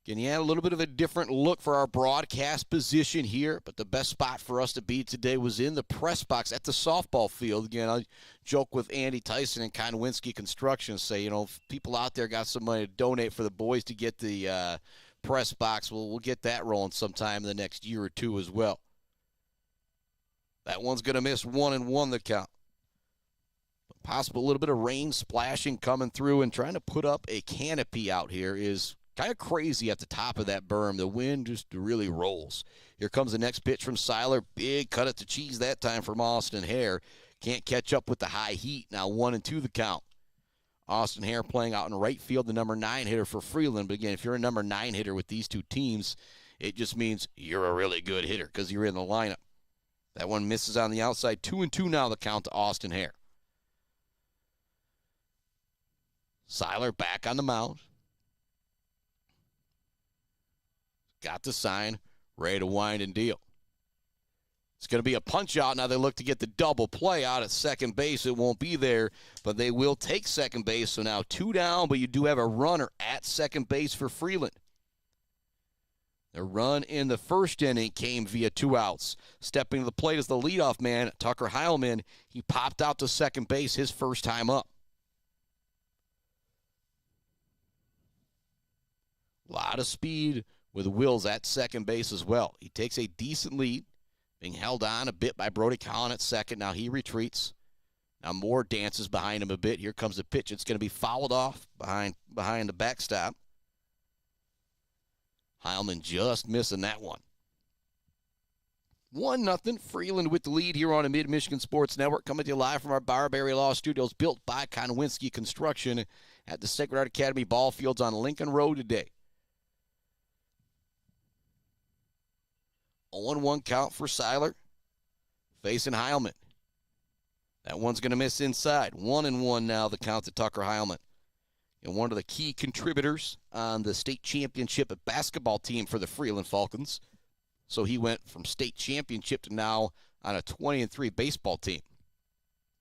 Again, he had a little bit of a different look for our broadcast position here, but the best spot for us to be today was in the press box at the softball field. Again, I joke with Andy Tyson and Konwinski Construction, say, if people out there got some money to donate for the boys to get the press box, we'll get that rolling sometime in the next year or two as well. That one's going to miss 1-1 the count. Possible a little bit of rain splashing coming through, and trying to put up a canopy out here is kind of crazy at the top of that berm. The wind just really rolls. Here comes the next pitch from Siler. Big cut at the cheese that time from Austin Hare. Can't catch up with the high heat. Now 1-2 the count. Austin Hare playing out in right field, the number 9 hitter for Freeland. But again, if you're a number 9 hitter with these two teams, it just means you're a really good hitter because you're in the lineup. That one misses on the outside. 2-2 now the count to Austin Hare. Siler back on the mound. Got the sign, ready to wind and deal. It's going to be a punch out. Now they look to get the double play out at second base. It won't be there, but they will take second base. So now 2 down, but you do have a runner at second base for Freeland. The run in the first inning came via 2 outs. Stepping to the plate is the leadoff man, Tucker Heilman. He popped out to second base his first time up. A lot of speed with Wills at second base as well. He takes a decent lead, being held on a bit by Brody Collin at second. Now he retreats. Now Moore dances behind him a bit. Here comes the pitch. It's going to be fouled off behind the backstop. Heilman just missing that one. 1-0 Freeland with the lead here on the Mid-Michigan Sports Network. Coming to you live from our Barbary Law Studios, built by Konwinski Construction at the Sacred Heart Academy ball fields on Lincoln Road today. 0-1 count for Siler, facing Heilman. That one's going to miss inside. 1-1 now the count to Tucker Heilman. And one of the key contributors on the state championship basketball team for the Freeland Falcons. So he went from state championship to now on a 20-3 baseball team.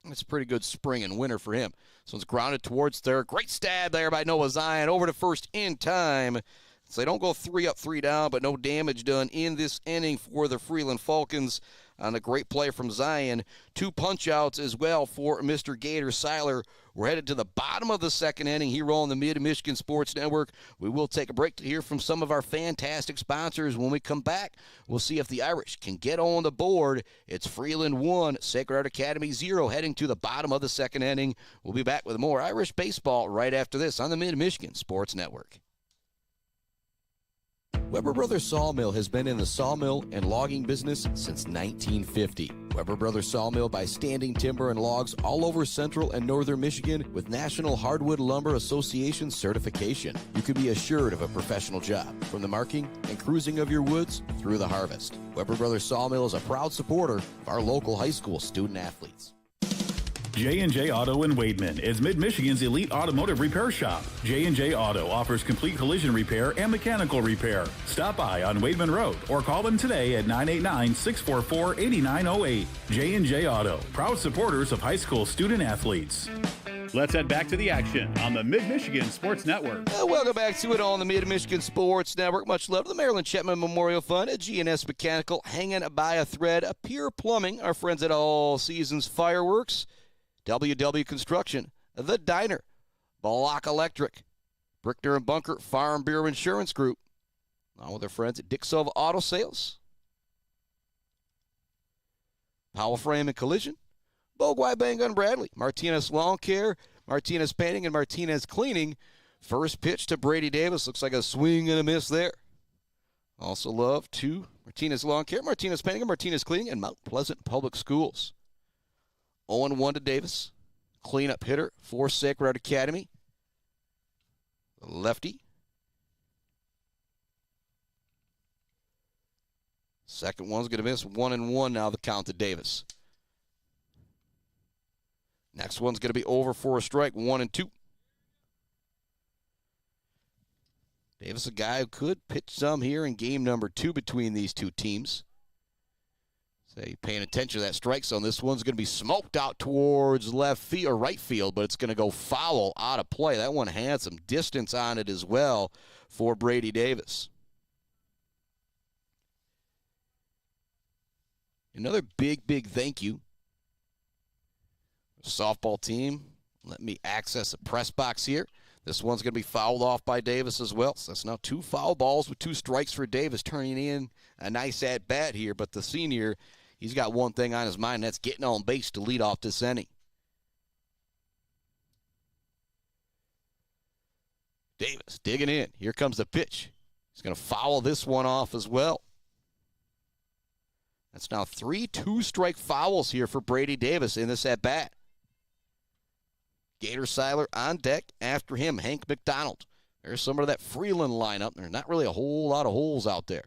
It's a pretty good spring and winter for him. So it's grounded towards third. Great stab there by Noah Zeien. Over to first in time. So they don't go 3 up, 3 down, but no damage done in this inning for the Freeland Falcons on a great play from Zeien. 2 punch-outs as well for Mr. Gator Siler. We're headed to the bottom of the second inning here on the Mid-Michigan Sports Network. We will take a break to hear from some of our fantastic sponsors. When we come back, we'll see if the Irish can get on the board. It's Freeland 1, Sacred Heart Academy 0, heading to the bottom of the second inning. We'll be back with more Irish baseball right after this on the Mid-Michigan Sports Network. Weber Brothers Sawmill has been in the sawmill and logging business since 1950. Weber Brothers Sawmill buys standing timber and logs all over central and northern Michigan with National Hardwood Lumber Association certification. You can be assured of a professional job, from the marking and cruising of your woods through the harvest. Weber Brothers Sawmill is a proud supporter of our local high school student athletes. J&J Auto in Wademan is Mid-Michigan's elite automotive repair shop. J&J Auto offers complete collision repair and mechanical repair. Stop by on Wademan Road or call them today at 989-644-8908. J&J Auto, proud supporters of high school student athletes. Let's head back to the action on the Mid-Michigan Sports Network. Welcome back to it on the Mid-Michigan Sports Network. Much love to the Maryland Chapman Memorial Fund, at G&S Mechanical, hanging by a thread, a Pure Plumbing, our friends at All Seasons Fireworks, WW Construction, The Diner, Block Electric, Brickner & Bunker Farm Bureau Insurance Group, along with their friends at Dick Silva Auto Sales, Powell Frame and Collision, Bogwai Bang Gun Bradley, Martinez Lawn Care, Martinez Painting, and Martinez Cleaning. First pitch to Brady Davis. Looks like a swing and a miss there. Also love to Martinez Lawn Care, Martinez Painting, and Martinez Cleaning, and Mount Pleasant Public Schools. 0-1 to Davis. Cleanup hitter for Sacred Heart Academy. The lefty. Second one's going to miss. 1-1 now the count to Davis. Next one's going to be over for a strike. 1-2. Davis, a guy who could pitch some here in game number 2 between these two teams. So you're paying attention to that strike zone. This one's going to be smoked out towards left field or right field, but it's going to go foul out of play. That one had some distance on it as well for Brady Davis. Another big thank you. Softball team, let me access the press box here. This one's going to be fouled off by Davis as well. So that's now 2 foul balls with 2 strikes for Davis, turning in a nice at-bat here. But the senior, he's got one thing on his mind, that's getting on base to lead off this inning. Davis digging in. Here comes the pitch. He's going to foul this one off as well. That's now 3 2-strike fouls here for Brady Davis in this at-bat. Gator Siler on deck. After him, Hank McDonald. There's some of that Freeland lineup. There's not really a whole lot of holes out there.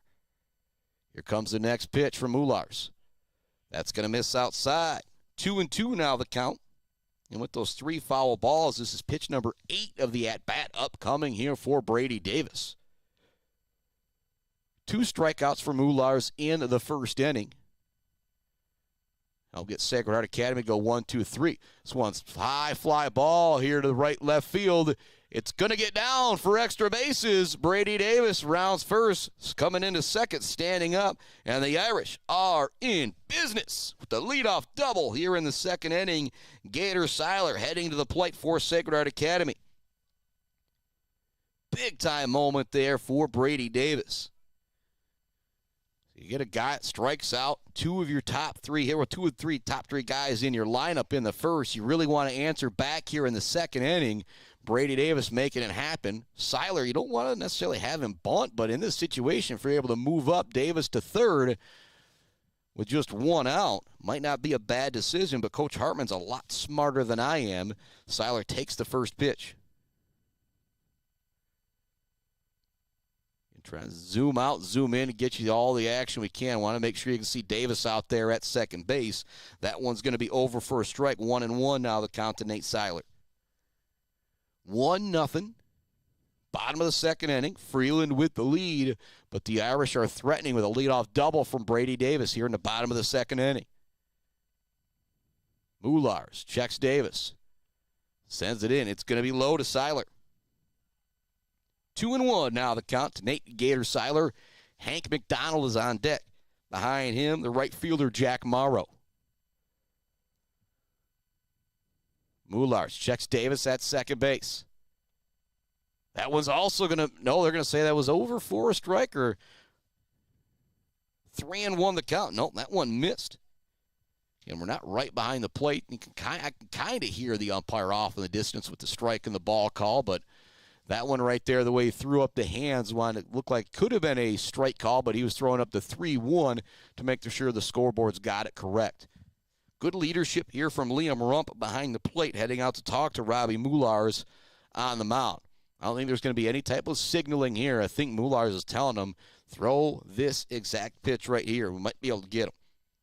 Here comes the next pitch from Mulars. That's going to miss outside. 2-2 now the count. And with those 3 foul balls, this is pitch number 8 of the at-bat upcoming here for Brady Davis. 2 strikeouts for Mulars in the first inning. I'll get Sacred Heart Academy go 1-2-3. This one's high fly ball here to the right left field. It's going to get down for extra bases. Brady Davis rounds first, coming into second, standing up. And the Irish are in business with the leadoff double here in the second inning. Gator Siler heading to the plate for Sacred Heart Academy. Big time moment there for Brady Davis. You get a guy that strikes out 2 of your top 3 here, or 2 of 3 top 3 guys in your lineup in the first. You really want to answer back here in the second inning. Brady Davis making it happen. Siler, you don't want to necessarily have him bunt, but in this situation, if you're able to move up Davis to third with just 1 out, might not be a bad decision, but Coach Hartman's a lot smarter than I am. Siler takes the first pitch. Try to zoom out, zoom in, and get you all the action we can. Want to make sure you can see Davis out there at second base. That one's going to be over for a strike. 1-1 now the count to Nate Siler. 1-0. Bottom of the second inning. Freeland with the lead, but the Irish are threatening with a leadoff double from Brady Davis here in the bottom of the second inning. Mulars checks Davis. Sends it in. It's going to be low to Siler. 2-1 now the count to Nate Gator Siler. Hank McDonald is on deck. Behind him, the right fielder, Jack Morrow. Mulars checks Davis at second base. That one's also going to, no, they're going to say that was over for a strike, or 3-1 the count. Nope, that one missed. And we're not right behind the plate. I can kind of hear the umpire off in the distance with the strike and the ball call, but that one right there, the way he threw up the hands, one it looked like could have been a strike call, but he was throwing up the 3-1 to make sure the scoreboards got it correct. Good leadership here from Liam Rump behind the plate, heading out to talk to Robbie Mulars on the mound. I don't think there's going to be any type of signaling here. I think Mulars is telling him, throw this exact pitch right here. We might be able to get him.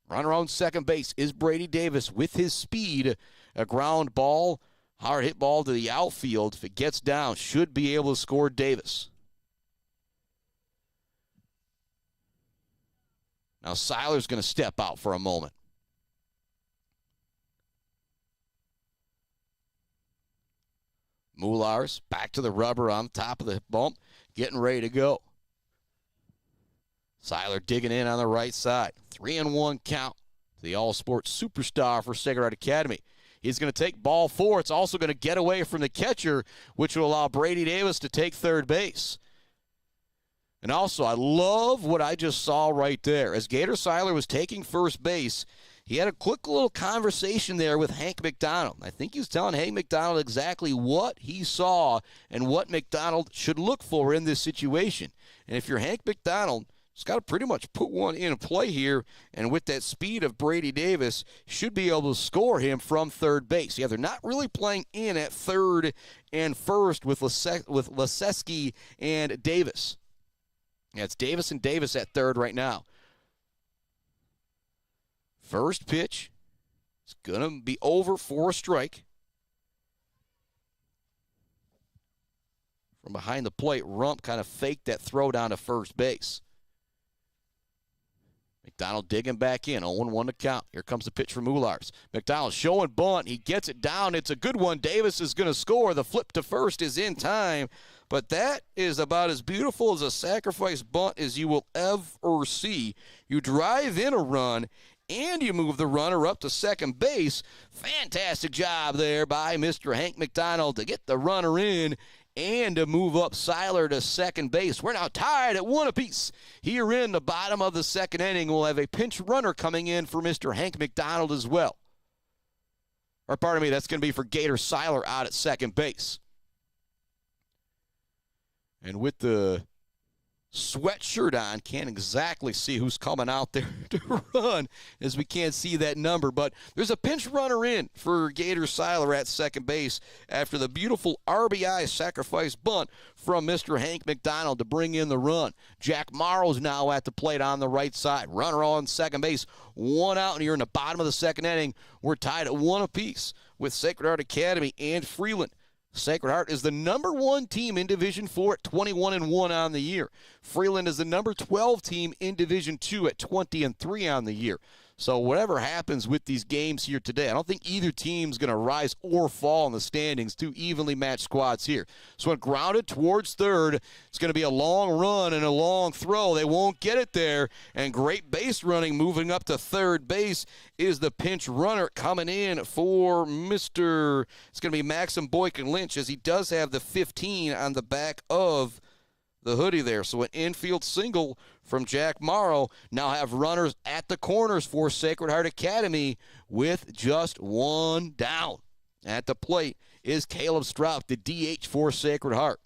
Runner on second base is Brady Davis with his speed. A ground ball. Hard hit ball to the outfield. If it gets down, should be able to score Davis. Now Siler's going to step out for a moment. Mulars back to the rubber on top of the bump, getting ready to go. Siler digging in on the right side. 3-1 count to the all-sports superstar for Sacred Heart Academy. He's going to take ball 4. It's also going to get away from the catcher, which will allow Brady Davis to take third base. And also, I love what I just saw right there. As Gator Siler was taking first base, he had a quick little conversation there with Hank McDonald. I think he was telling Hank McDonald exactly what he saw and what McDonald should look for in this situation. And if you're Hank McDonald, he's got to pretty much put one in play here, and with that speed of Brady Davis, should be able to score him from third base. Yeah, they're not really playing in at third and first with Leseski and Davis. Yeah, it's Davis and Davis at third right now. First pitch, it's going to be over for a strike. From behind the plate, Rump kind of faked that throw down to first base. McDonald digging back in, 0-1 to count. Here comes the pitch from Ullars. McDonald showing bunt. He gets it down. It's a good one. Davis is going to score. The flip to first is in time. But that is about as beautiful as a sacrifice bunt as you will ever see. You drive in a run, and you move the runner up to second base. Fantastic job there by Mr. Hank McDonald to get the runner in and to move up Siler to second base. We're now tied at 1 apiece. Here in the bottom of the second inning, we'll have a pinch runner coming in for Mr. Hank McDonald as well. Or pardon me, that's going to be for Gator Siler out at second base. And with the sweatshirt on, can't exactly see who's coming out there to run as we can't see that number, but there's a pinch runner in for Gator Siler at second base after the beautiful RBI sacrifice bunt from Mr. Hank McDonald to bring in the run. Jack Morrow's now at the plate on the right side. Runner on second base, 1 out, and you're in the bottom of the second inning. We're tied at 1 apiece with Sacred Heart Academy and Freeland. Sacred Heart is the number 1 team in Division 4 at 21-1 on the year. Freeland is the number 12 team in Division 2 at 20-3 on the year. So whatever happens with these games here today, I don't think either team's going to rise or fall in the standings. 2 evenly matched squads here. So when grounded towards third, it's going to be a long run and a long throw. They won't get it there. And great base running moving up to third base is the pinch runner coming in for it's going to be Maxim Boykin Lynch, as he does have the 15 on the back of the hoodie there. So an infield single from Jack Morrow. Now have runners at the corners for Sacred Heart Academy with just 1 down. At the plate is Caleb Strout, the DH for Sacred Heart.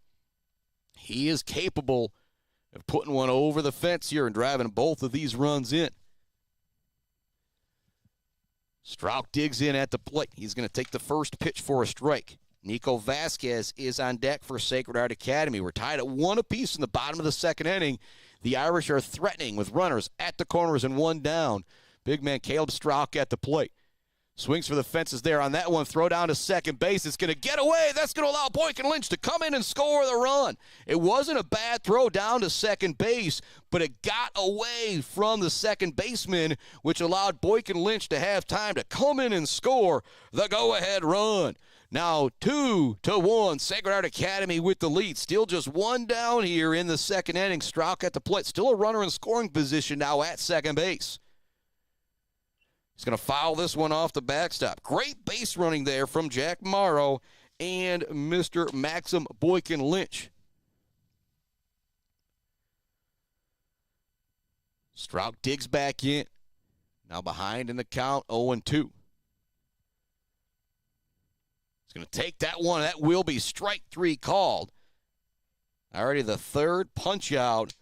He is capable of putting one over the fence here and driving both of these runs in. Strout digs in at the plate. He's going to take the first pitch for a strike. Nico Vasquez is on deck for Sacred Heart Academy. We're tied at 1 apiece in the bottom of the second inning. The Irish are threatening with runners at the corners and 1 down. Big man Caleb Strouk at the plate. Swings for the fences there on that one. Throw down to second base. It's going to get away. That's going to allow Boykin Lynch to come in and score the run. It wasn't a bad throw down to second base, but it got away from the second baseman, which allowed Boykin Lynch to have time to come in and score the go-ahead run. Now 2-1, Sacred Heart Academy with the lead. Still just 1 down here in the second inning. Strouk at the plate. Still a runner in scoring position now at second base. He's going to foul this one off the backstop. Great base running there from Jack Morrow and Mr. Maxim Boykin Lynch. Strouk digs back in. Now behind in the count, 0-2. He's going to take that one. That will be strike 3 called. Already the third punch out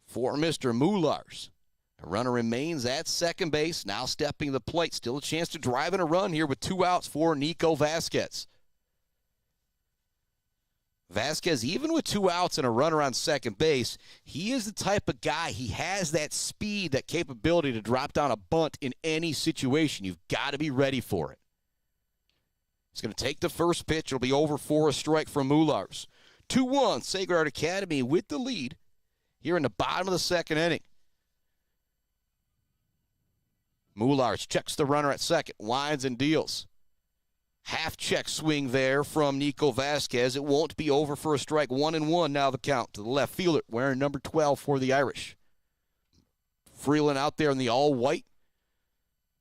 for Mr. Mullars. The runner remains at second base, now stepping to the plate. Still a chance to drive in a run here with 2 outs for Nico Vasquez. Vasquez, even with 2 outs and a runner on second base, he is the type of guy, he has that speed, that capability to drop down a bunt in any situation. You've got to be ready for it. He's going to take the first pitch. It'll be over for a strike from Mullars. 2-1, Sacred Heart Academy with the lead here in the bottom of the second inning. Mullars checks the runner at second, winds and deals. Half check swing there from Nico Vasquez. It won't be over for a strike. 1-1 now the count to the left fielder, wearing number 12 for the Irish. Freeland out there in the all-white.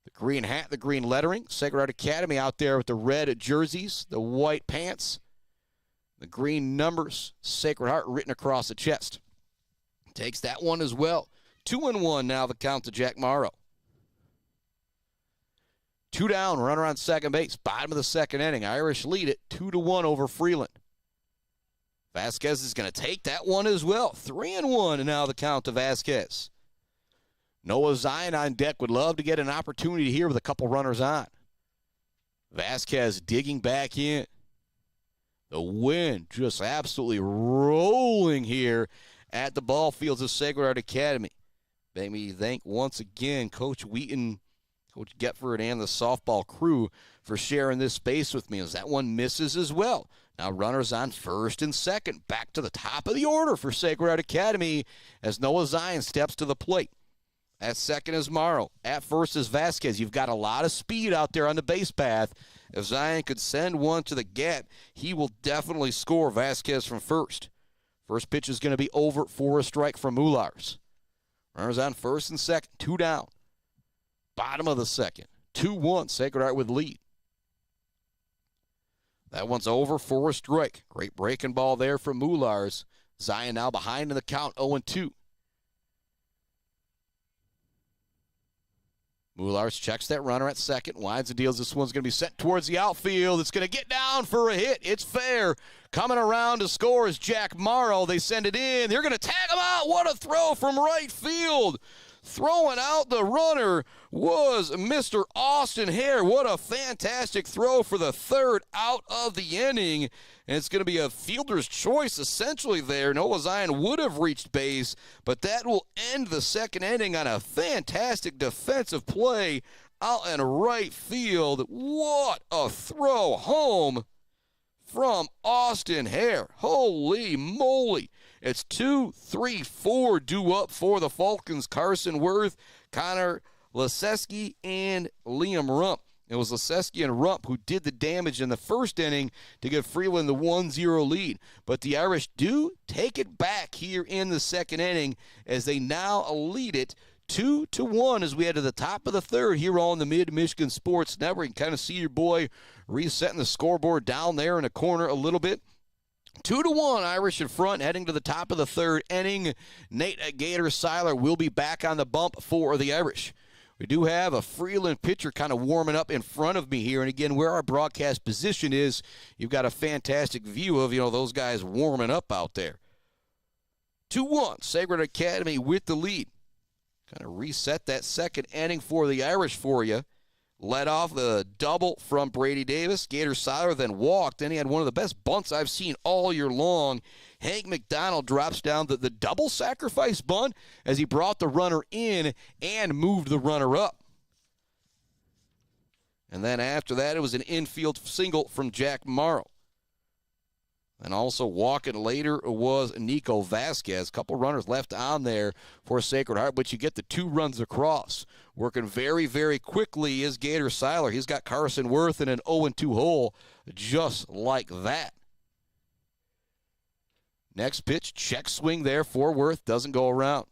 The green hat, the green lettering. Sacred Heart Academy out there with the red jerseys, the white pants, the green numbers, Sacred Heart written across the chest. Takes that one as well. 2-1 now the count to Jack Morrow. 2 down, runner on second base. Bottom of the second inning. Irish lead it 2-1 over Freeland. Vasquez is going to take that one as well. 3-1, and now the count to Vasquez. Noah Zeien on deck. Would love to get an opportunity here with a couple runners on. Vasquez digging back in. The wind just absolutely rolling here at the ball fields of Sacred Heart Academy. Let me thank once again Coach Wheaton, Coach Getford, and the softball crew for sharing this space with me, as that one misses as well. Now runners on first and second. Back to the top of the order for Sacred Heart Academy as Noah Zeien steps to the plate. At second is Morrow. At first is Vasquez. You've got a lot of speed out there on the base path. If Zeien could send one to the gap, he will definitely score Vasquez from first. First pitch is going to be over for a strike from Mullars. Runners on first and second, 2 down. Bottom of the second, 2-1, Sacred Heart with lead. That one's over for a strike. Great breaking ball there from Mullars. Zeien now behind in the count, 0-2. Mullars checks that runner at second, winds and deals. This one's going to be sent towards the outfield. It's going to get down for a hit. It's fair. Coming around to score is Jack Morrow. They send it in. They're going to tag him out. What a throw from right field. Throwing out the runner was Mr. Austin Hare. What a fantastic throw for the third out of the inning. And it's going to be a fielder's choice essentially there. Noah Zeien would have reached base, but that will end the second inning on a fantastic defensive play out in right field. What a throw home from Austin Hare. Holy moly. It's 2, 3, 4 due up for the Falcons. Carson Worth, Connor Leseski, and Liam Rump. It was Leseski and Rump who did the damage in the first inning to give Freeland the 1-0 lead. But the Irish do take it back here in the second inning as they now lead it 2-1 as we head to the top of the third here on the Mid-Michigan Sports Network. You can kind of see your boy resetting the scoreboard down there in the corner a little bit. 2-1, Irish in front, heading to the top of the third inning. Nate Gator Siler will be back on the bump for the Irish. We do have a Freeland pitcher kind of warming up in front of me here. And again, where our broadcast position is, you've got a fantastic view of, those guys warming up out there. 2-1, Sacred Academy with the lead. Kind of reset that second inning for the Irish for you. Led off the double from Brady Davis. Gator Siler then walked. Then he had one of the best bunts I've seen all year long. Hank McDonald drops down the double sacrifice bunt as he brought the runner in and moved the runner up. And then after that, it was an infield single from Jack Morrow. And also walking later was Nico Vasquez. A couple runners left on there for Sacred Heart, but you get the 2 runs across. Working very, very quickly is Gator Siler. He's got Carson Worth in an 0-2 hole just like that. Next pitch, check swing there for Worth. Doesn't go around.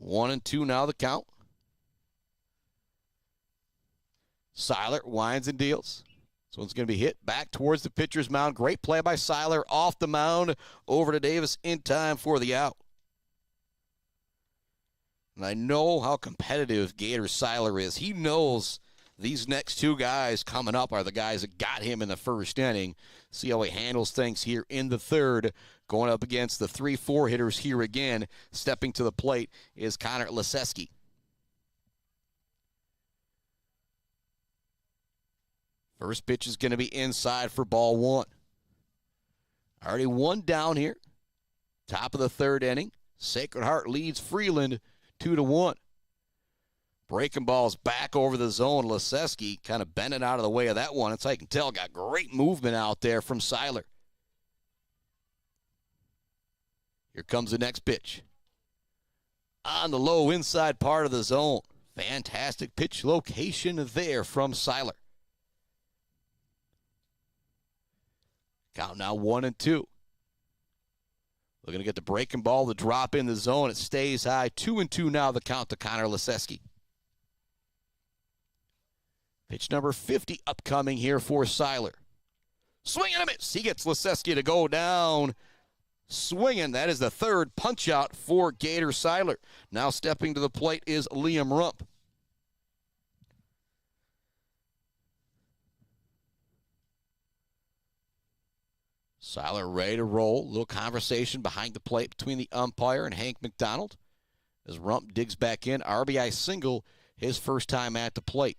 1-2 now the count. Siler winds and deals. This one's going to be hit back towards the pitcher's mound. Great play by Siler off the mound over to Davis in time for the out. And I know how competitive Gator Siler is. He knows these next 2 guys coming up are the guys that got him in the first inning. See how he handles things here in the third. Going up against the 3-4 hitters here again. Stepping to the plate is Connor Leseski. First pitch is going to be inside for ball 1. Already 1 down here. Top of the third inning. Sacred Heart leads Freeland 2-1. Breaking balls back over the zone. Leseski kind of bending out of the way of that one. It's how you can tell. Got great movement out there from Siler. Here comes the next pitch. On the low inside part of the zone. Fantastic pitch location there from Siler. Count now 1-2. Looking to get the breaking ball to drop in the zone. It stays high. 2-2 now the count to Connor Leseski. Pitch number 50 upcoming here for Siler. Swing and a miss. He gets Leseski to go down. swinging. That is the third punch-out for Gator Siler. Now stepping to the plate is Liam Rump. Siler ready to roll. A little conversation behind the plate between the umpire and Hank McDonald. As Rump digs back in, RBI single, his first time at the plate.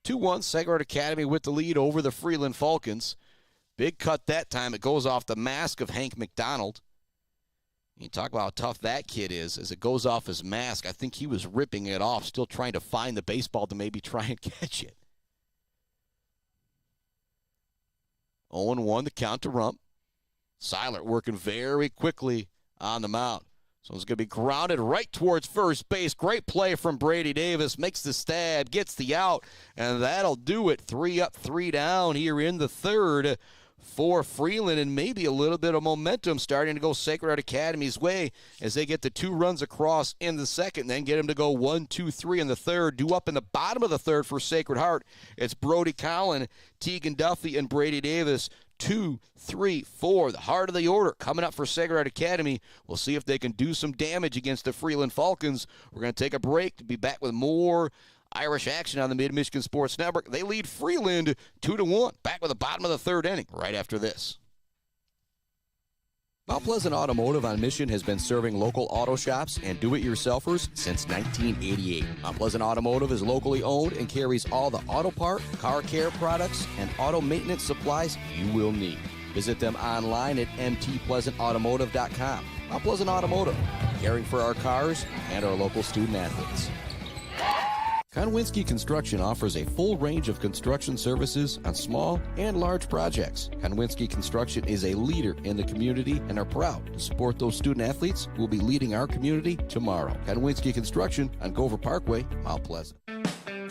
2-1, Sacred Academy with the lead over the Freeland Falcons. Big cut that time. It goes off the mask of Hank McDonald. You talk about how tough that kid is. As it goes off his mask, I think he was ripping it off, still trying to find the baseball to maybe try and catch it. 0-1 the count to Rump. Siler working very quickly on the mound. So it's going to be grounded right towards first base. Great play from Brady Davis. Makes the stab, gets the out, and that'll do it. 3 up, 3 down here in the third for Freeland, and maybe a little bit of momentum starting to go Sacred Heart Academy's way as they get the 2 runs across in the second, then get him to go 1, 2, 3 in the third. Due up in the bottom of the third for Sacred Heart, it's Brody Collin, Tegan Duffy, and Brady Davis. 2, 3, 4, the heart of the order coming up for Sacred Heart Academy. We'll see if they can do some damage against the Freeland Falcons. We're going to take a break to be back with more Irish action on the Mid-Michigan Sports Network. They lead Freeland 2-1. Back with the bottom of the third inning right after this. Mount Pleasant Automotive on Mission has been serving local auto shops and do-it-yourselfers since 1988. Mount Pleasant Automotive is locally owned and carries all the auto part, car care products, and auto maintenance supplies you will need. Visit them online at mtpleasantautomotive.com. Mount Pleasant Automotive, caring for our cars and our local student athletes. Konwinski Construction offers a full range of construction services on small and large projects. Konwinski Construction is a leader in the community and are proud to support those student athletes who will be leading our community tomorrow. Konwinski Construction on Gopher Parkway, Mount Pleasant.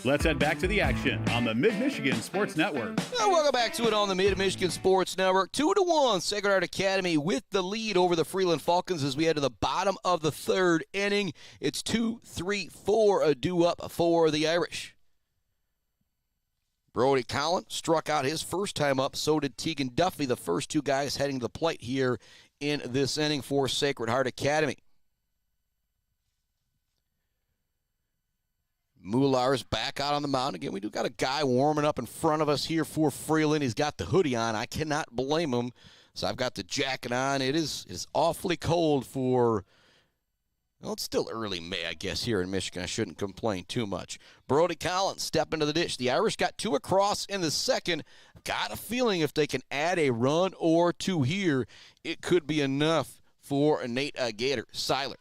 Let's head back to the action on the Mid-Michigan Sports Network. Welcome back to it on the Mid-Michigan Sports Network. 2-1, Sacred Heart Academy with the lead over the Freeland Falcons as we head to the bottom of the third inning. It's 2, 3, 4, a due up for the Irish. Brody Collin struck out his first time up. So did Tegan Duffy, the first 2 guys heading to the plate here in this inning for Sacred Heart Academy. Mullar's back out on the mound. Again, we do got a guy warming up in front of us here for Freeland. He's got the hoodie on. I cannot blame him. So I've got the jacket on. It's awfully cold for, well, it's still early May, I guess, here in Michigan. I shouldn't complain too much. Brody Collins step into the dish. The Irish got 2 across in the second. Got a feeling if they can add a run or 2 here, it could be enough for Nate Gator. Siler.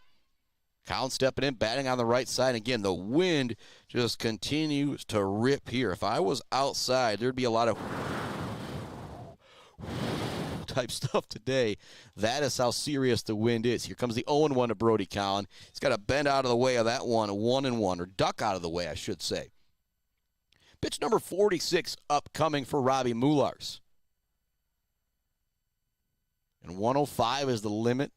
Collins stepping in, batting on the right side. Again, the wind just continues to rip here. If I was outside, there'd be a lot of type stuff today. That is how serious the wind is. Here comes the 0-1 to Brody Collin. He's got to bend out of the way of that one, 1-1, or duck out of the way, I should say. Pitch number 46 upcoming for Robbie Mullars. And 105 is the limit.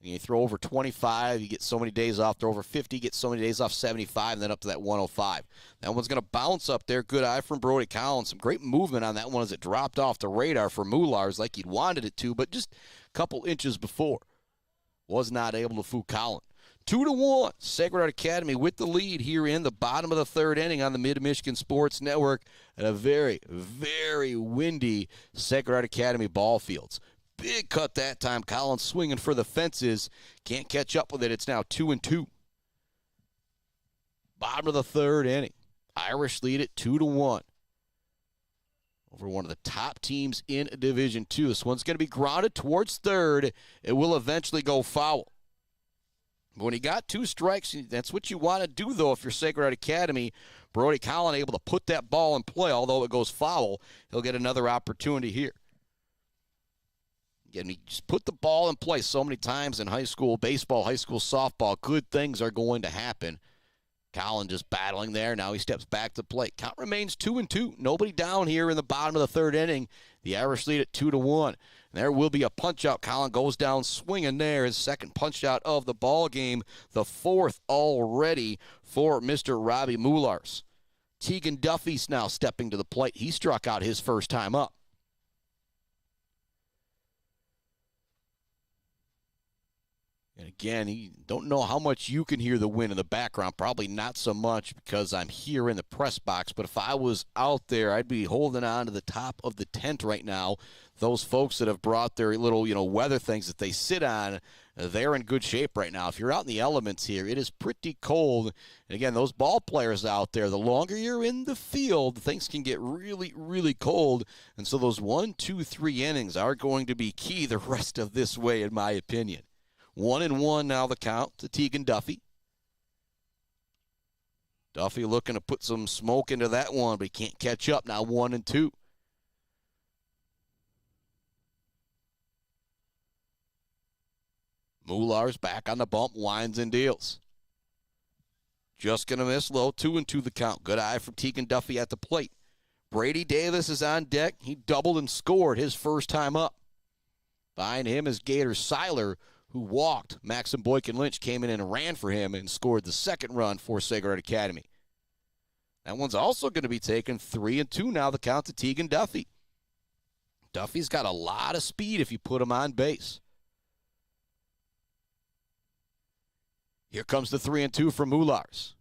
You throw over 25, you get so many days off. Throw over 50, you get so many days off, 75, and then up to that 105. That one's going to bounce up there. Good eye from Brody Collins. Some great movement on that one as it dropped off the radar for Mullars like he'd wanted it to, but just a couple inches before. Was not able to fool Collins. 2-1, Sacred Heart Academy with the lead here in the bottom of the third inning on the Mid-Michigan Sports Network at a very, very windy Sacred Heart Academy ball fields. Big cut that time. Collins swinging for the fences. Can't catch up with it. It's now 2-2. Bottom of the third inning. Irish lead it 2-1 over one of the top teams in Division II. This one's going to be grounded towards third. It will eventually go foul. When he got 2 strikes, that's what you want to do, though, if you're Sacred Heart Academy. Brody Collin able to put that ball in play, although it goes foul. He'll get another opportunity here. Again, he just put the ball in play so many times in high school baseball, high school softball. Good things are going to happen. Collin just battling there. Now he steps back to the plate. Count remains 2-2. Nobody down here in the bottom of the third inning. The Irish lead at 2-1. And there will be a punch-out. Collin goes down swinging there. His second punch-out of the ball game. The 4th already for Mr. Robbie Mullars. Tegan Duffy's now stepping to the plate. He struck out his first time up. And again, you don't know how much you can hear the wind in the background. Probably not so much because I'm here in the press box. But if I was out there, I'd be holding on to the top of the tent right now. Those folks that have brought their little, weather things that they sit on, they're in good shape right now. If you're out in the elements here, it is pretty cold. And again, those ball players out there, the longer you're in the field, things can get really, really cold. And so those 1, 2, 3 innings are going to be key the rest of this way, in my opinion. 1-1 now the count to Tegan Duffy. Duffy looking to put some smoke into that one, but he can't catch up now. 1-2. Mullar's back on the bump, winds and deals. Just going to miss low, 2-2 the count. Good eye from Tegan Duffy at the plate. Brady Davis is on deck. He doubled and scored his first time up. Behind him is Gator Siler, who walked. Maxim Boykin-Lynch came in and ran for him and scored the second run for Sacred Heart Academy. That one's also going to be taken. 3-2 now the count to Tegan Duffy. Duffy's got a lot of speed if you put him on base. Here comes the 3-2 from Mullars.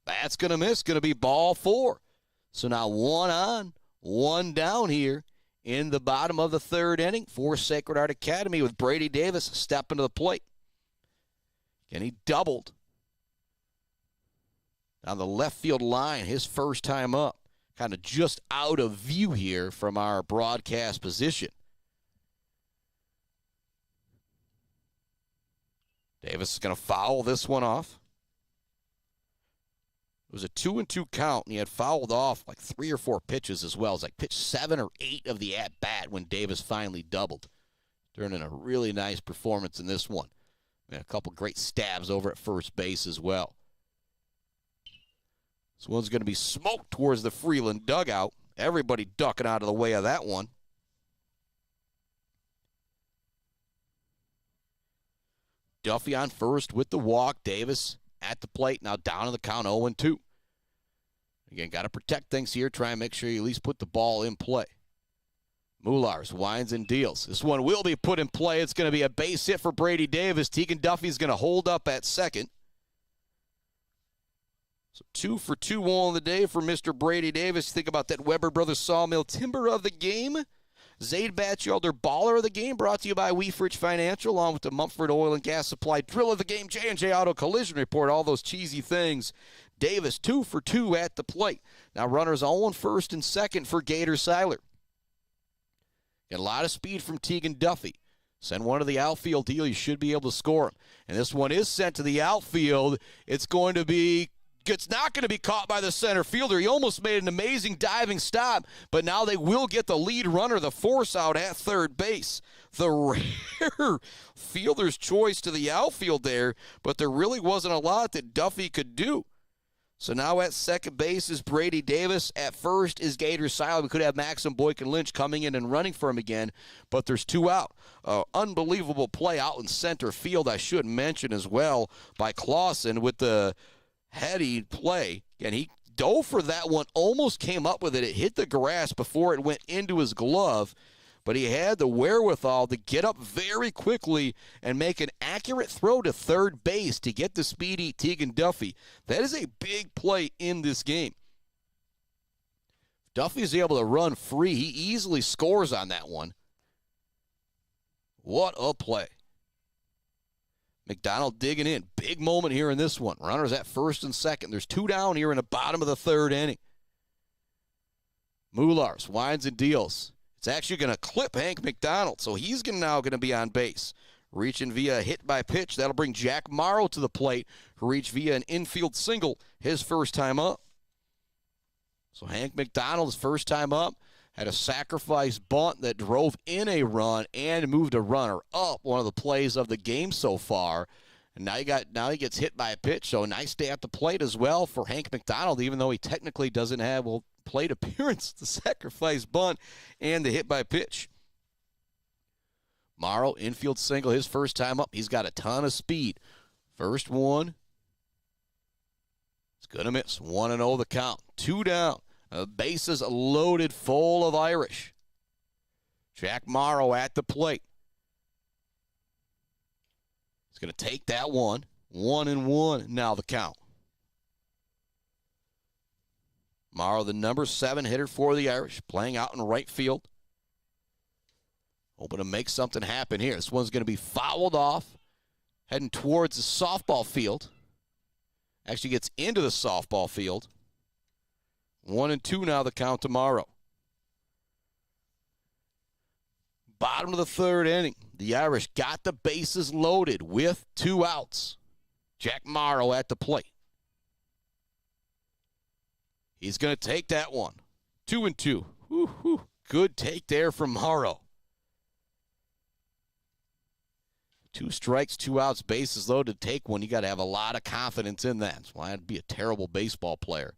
That's going to miss. Going to be ball 4. So now 1 on, 1 down here in the bottom of the third inning for Sacred Heart Academy with Brady Davis stepping to the plate. And he doubled on the left field line his first time up. Kind of just out of view here from our broadcast position. Davis is going to foul this one off. It was a 2-2 count, and he had fouled off like 3 or 4 pitches as well. It was like pitch 7 or 8 of the at-bat when Davis finally doubled. Turning a really nice performance in this one. And a couple great stabs over at first base as well. This one's going to be smoked towards the Freeland dugout. Everybody ducking out of the way of that one. Duffy on first with the walk. Davis at the plate. Now down on the count, 0-2. Again, got to protect things here. Try and make sure you at least put the ball in play. Mullars winds and deals. This one will be put in play. It's going to be a base hit for Brady Davis. Tegan Duffy's going to hold up at second. So 2 for 2 on the day for Mr. Brady Davis. Think about that Weber Brothers Sawmill Timber of the game. Zaid Batchelder Baller of the game, brought to you by Weefrich Financial, along with the Mumford Oil and Gas Supply Drill of the game, J&J Auto Collision Report, all those cheesy things. Davis 2 for 2 at the plate. Now runners on first and second for Gator Siler. Got a lot of speed from Tegan Duffy. Send one to the outfield deal. You should be able to score him. And this one is sent to the outfield. It's not going to be caught by the center fielder. He almost made an amazing diving stop, but now they will get the lead runner, the force out at third base. The rare fielder's choice to the outfield there, but there really wasn't a lot that Duffy could do. So now at second base is Brady Davis. At first is Gator Siler. We could have Maxim Boykin-Lynch coming in and running for him again, but there's 2 out. Unbelievable play out in center field, I should mention as well, by Clausen with the heady play. And he dove for that one, almost came up with it. It hit the grass before it went into his glove, but he had the wherewithal to get up very quickly and make an accurate throw to third base to get the speedy Tegan Duffy. That is a big play in this game. Duffy is able to run free. He easily scores on that one. What a play. McDonald digging in. Big moment here in this one. Runners at first and second. There's 2 down here in the bottom of the third inning. Mullars winds and deals. It's actually going to clip Hank McDonald, so he's now going to be on base. Reaching via a hit by pitch. That'll bring Jack Morrow to the plate, who reached via an infield single his first time up. So Hank McDonald's first time up had a sacrifice bunt that drove in a run and moved a runner up. One of the plays of the game so far. And now he gets hit by a pitch, so a nice day at the plate as well for Hank McDonald, even though he technically doesn't have plate appearance, the sacrifice bunt, and the hit by pitch. Morrow, infield single, his first time up. He's got a ton of speed. First one. It's going to miss. 1-0 the count. 2 down. Bases loaded full of Irish. Jack Morrow at the plate. He's going to take that one. 1-1 now the count. Morrow, the number 7 hitter for the Irish, playing out in right field. Hoping to make something happen here. This one's going to be fouled off, heading towards the softball field. Actually gets into the softball field. 1-2 now the count to Morrow. Bottom of the third inning. The Irish got the bases loaded with 2 outs. Jack Morrow at the plate. He's going to take that one. 2-2. Woo-hoo. Good take there from Morrow. 2 strikes, 2 outs, bases loaded. To take one, you got to have a lot of confidence in that. That's why I'd be a terrible baseball player.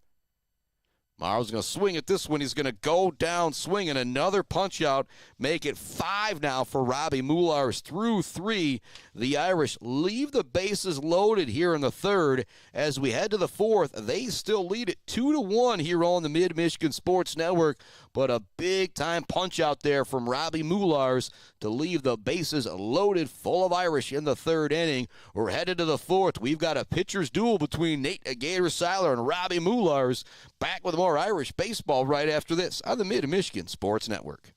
Morrow's going to swing at this one. He's going to go down swinging. Another punch out. Make it 5 now for Robbie Mullars through 3. The Irish leave the bases loaded here in the third. As we head to the fourth, they still lead it 2-1 here on the Mid-Michigan Sports Network. But a big-time punch out there from Robbie Mullars to leave the bases loaded full of Irish in the third inning. We're headed to the fourth. We've got a pitcher's duel between Nate Gator Siler and Robbie Mullars. Back with more Irish baseball right after this on the Mid-Michigan Sports Network.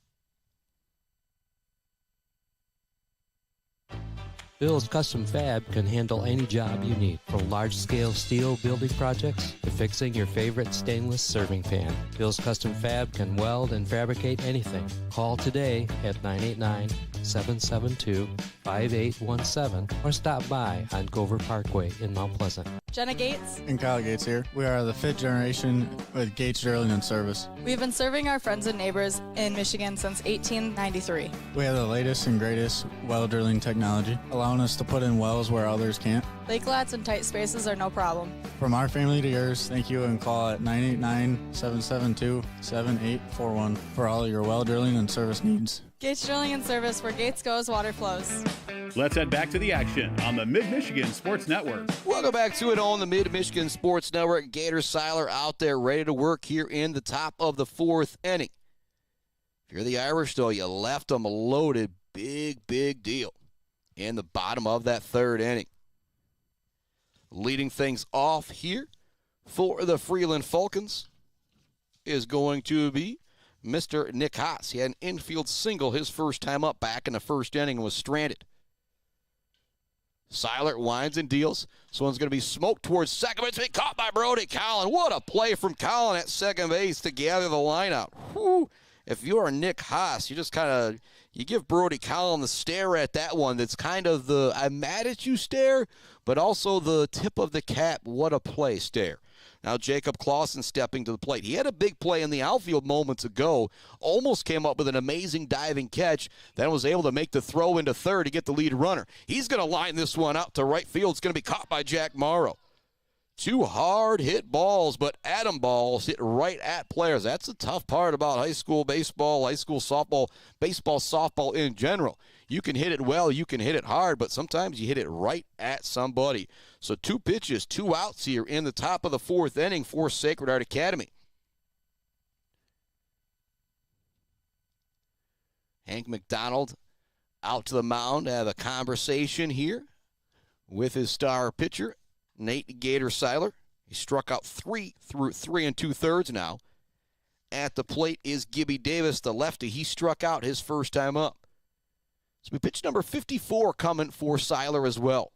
Bill's Custom Fab can handle any job you need, from large-scale steel building projects to fixing your favorite stainless serving pan. Bill's Custom Fab can weld and fabricate anything. Call today at 989-772-5817 or stop by on Gover Parkway in Mount Pleasant. Jenna Gates and Kyle Gates here. We are the 5th generation with Gates Drilling and Service. We've been serving our friends and neighbors in Michigan since 1893. We have the latest and greatest well drilling technology, allowing us to put in wells where others can't. Lake lots and tight spaces are no problem. From our family to yours, thank you, and call at 989-772-7841 for all your well drilling and service needs. Gates Drilling and Service, where Gates goes, water flows. Let's head back to the action on the Mid-Michigan Sports Network. Welcome back to it on the Mid-Michigan Sports Network. Gator Siler out there ready to work here in the top of the fourth inning. If you're the Irish, though, you left them loaded. Big deal in the bottom of that third inning. Leading things off here for the Freeland Falcons is going to be Mr. Nick Haas. He had an infield single his first time up back in the first inning and was stranded. Siler winds and deals. This one's going to be smoked towards second base. Caught by Brody Collin. What a play from Collin at second base to gather the line out. Whew. If you're Nick Haas, you just kind of, you give Brody Collin the stare at that one. That's kind of the I'm mad at you stare, but also the tip of the cap, what a play stare. Now Jacob Clausen stepping to the plate. He had a big play in the outfield moments ago, almost came up with an amazing diving catch, then was able to make the throw into third to get the lead runner. He's going to line this one out to right field. It's going to be caught by Jack Morrow. 2 hard hit balls, but atom balls hit right at players. That's the tough part about high school baseball, high school softball, baseball, softball in general. You can hit it well, you can hit it hard, but sometimes you hit it right at somebody. So 2 pitches, 2 outs here in the top of the fourth inning for Sacred Heart Academy. Hank McDonald out to the mound to have a conversation here with his star pitcher, Nate Gator Siler. He struck out 3 through 3 2/3 now. At the plate is Gibby Davis, the lefty. He struck out his first time up. So we pitch number 54 coming for Siler as well.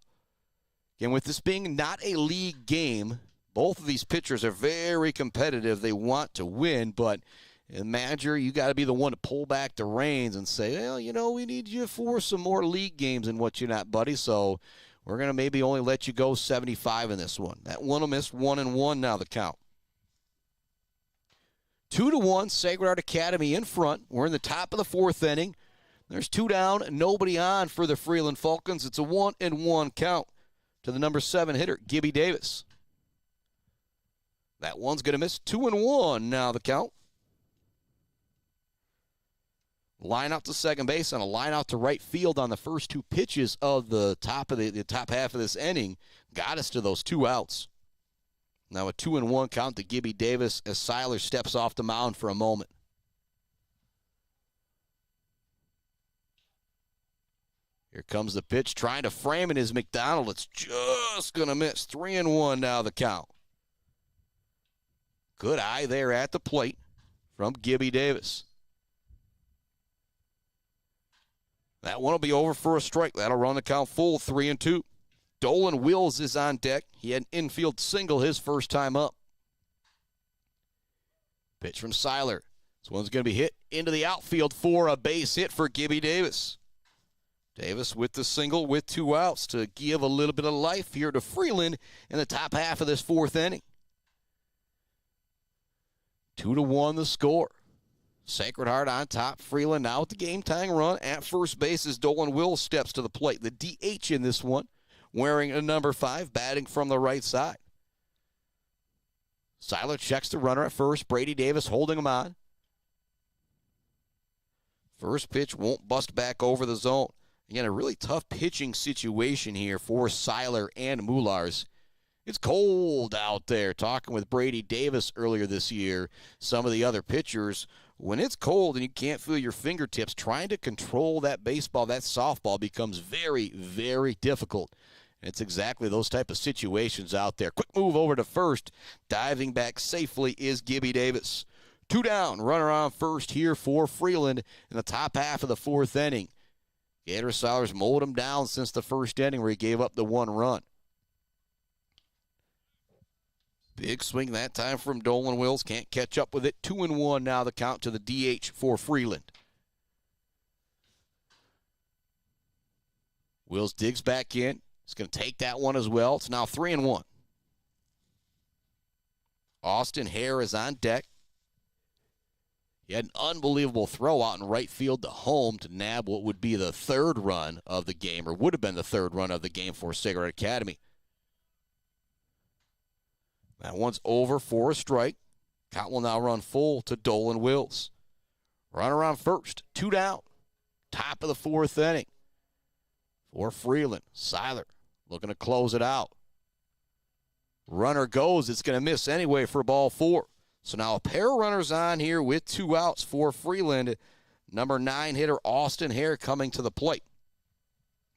Again, with this being not a league game, both of these pitchers are very competitive. They want to win, but manager, you got to be the one to pull back the reins and say, well, you know, we need you for some more league games than what you're not, buddy. So we're going to maybe only let you go 75 in this one. That one will miss 1-1 now the count. 2-1, Sacred Heart Academy in front. We're in the top of the fourth inning. There's 2 down, nobody on for the Freeland Falcons. It's a 1-1 count to the number 7 hitter, Gibby Davis. That one's going to miss 2-1 now the count. Line out to second base and a line out to right field on the first 2 pitches of the top of the top half of this inning got us to those 2 outs. Now a 2-1 count to Gibby Davis as Siler steps off the mound for a moment. Here comes the pitch, trying to frame it is McDonald. It's just going to miss. 3-1 now the count. Good eye there at the plate from Gibby Davis. That one will be over for a strike. That'll run the count full, 3-2. Dolan Wills is on deck. He had an infield single his first time up. Pitch from Siler. This one's going to be hit into the outfield for a base hit for Gibby Davis. Davis with the single with 2 outs to give a little bit of life here to Freeland in the top half of this 4th inning. 2-1 the score. Sacred Heart on top. Freeland now with the game-tying run at first base as Dolan Wills steps to the plate. The DH in this one, wearing a number 5, batting from the right side. Siler checks the runner at first. Brady Davis holding him on. First pitch won't bust back over the zone. Again, a really tough pitching situation here for Siler and Moulars. It's cold out there. Talking with Brady Davis earlier this year, some of the other pitchers, when it's cold and you can't feel your fingertips, trying to control that baseball, that softball becomes very, very difficult. And it's exactly those type of situations out there. Quick move over to first. Diving back safely is Gibby Davis. 2 down, runner on first here for Freeland in the top half of the 4th inning. Gator Silers mowed him down since the first inning where he gave up the 1 run. Big swing that time from Dolan Wills. Can't catch up with it. 2-1 now the count to the DH for Freeland. Wills digs back in. He's going to take that one as well. It's now 3-1. Austin Hare is on deck. He had an unbelievable throw out in right field to home to nab what would be the 3rd run of the game, or would have been the 3rd run of the game for Sacred Heart Academy. That one's over for a strike. Count will now run full to Dolan Wills. Runner on first, 2 down. Top of the 4th inning for Freeland. Siler looking to close it out. Runner goes. It's going to miss anyway for ball 4. So now a pair of runners on here with 2 outs for Freeland. Number 9 hitter Austin Hare coming to the plate.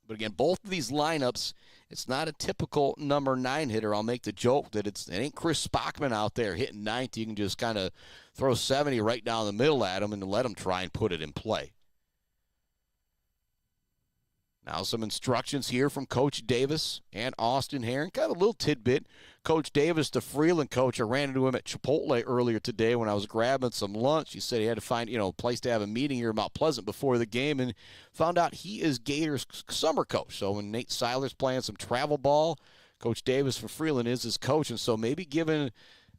But again, both of these lineups, it's not a typical number 9 hitter. I'll make the joke that it ain't Chris Spockman out there hitting 90. You can just kind of throw 70 right down the middle at him and let him try and put it in play. Now some instructions here from Coach Davis and Austin Hare. And kind of a little tidbit. Coach Davis, the Freeland coach, I ran into him at Chipotle earlier today when I was grabbing some lunch. He said he had to find, a place to have a meeting here in Mount Pleasant before the game, and found out he is Gators' summer coach. So when Nate Siler's playing some travel ball, Coach Davis for Freeland is his coach, and so maybe giving a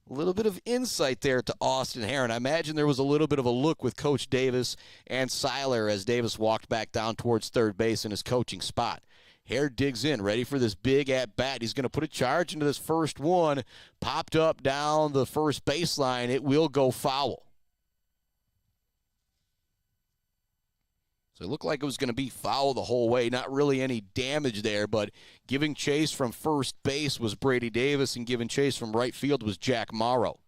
little bit of insight there to Austin Hare. And I imagine there was a little bit of a look with Coach Davis and Siler as Davis walked back down towards third base in his coaching spot. Hare digs in, ready for this big at-bat. He's going to put a charge into this first one. Popped up down the first baseline. It will go foul. So it looked like it was going to be foul the whole way. Not really any damage there, but giving chase from first base was Brady Davis, and giving chase from right field was Jack Morrow.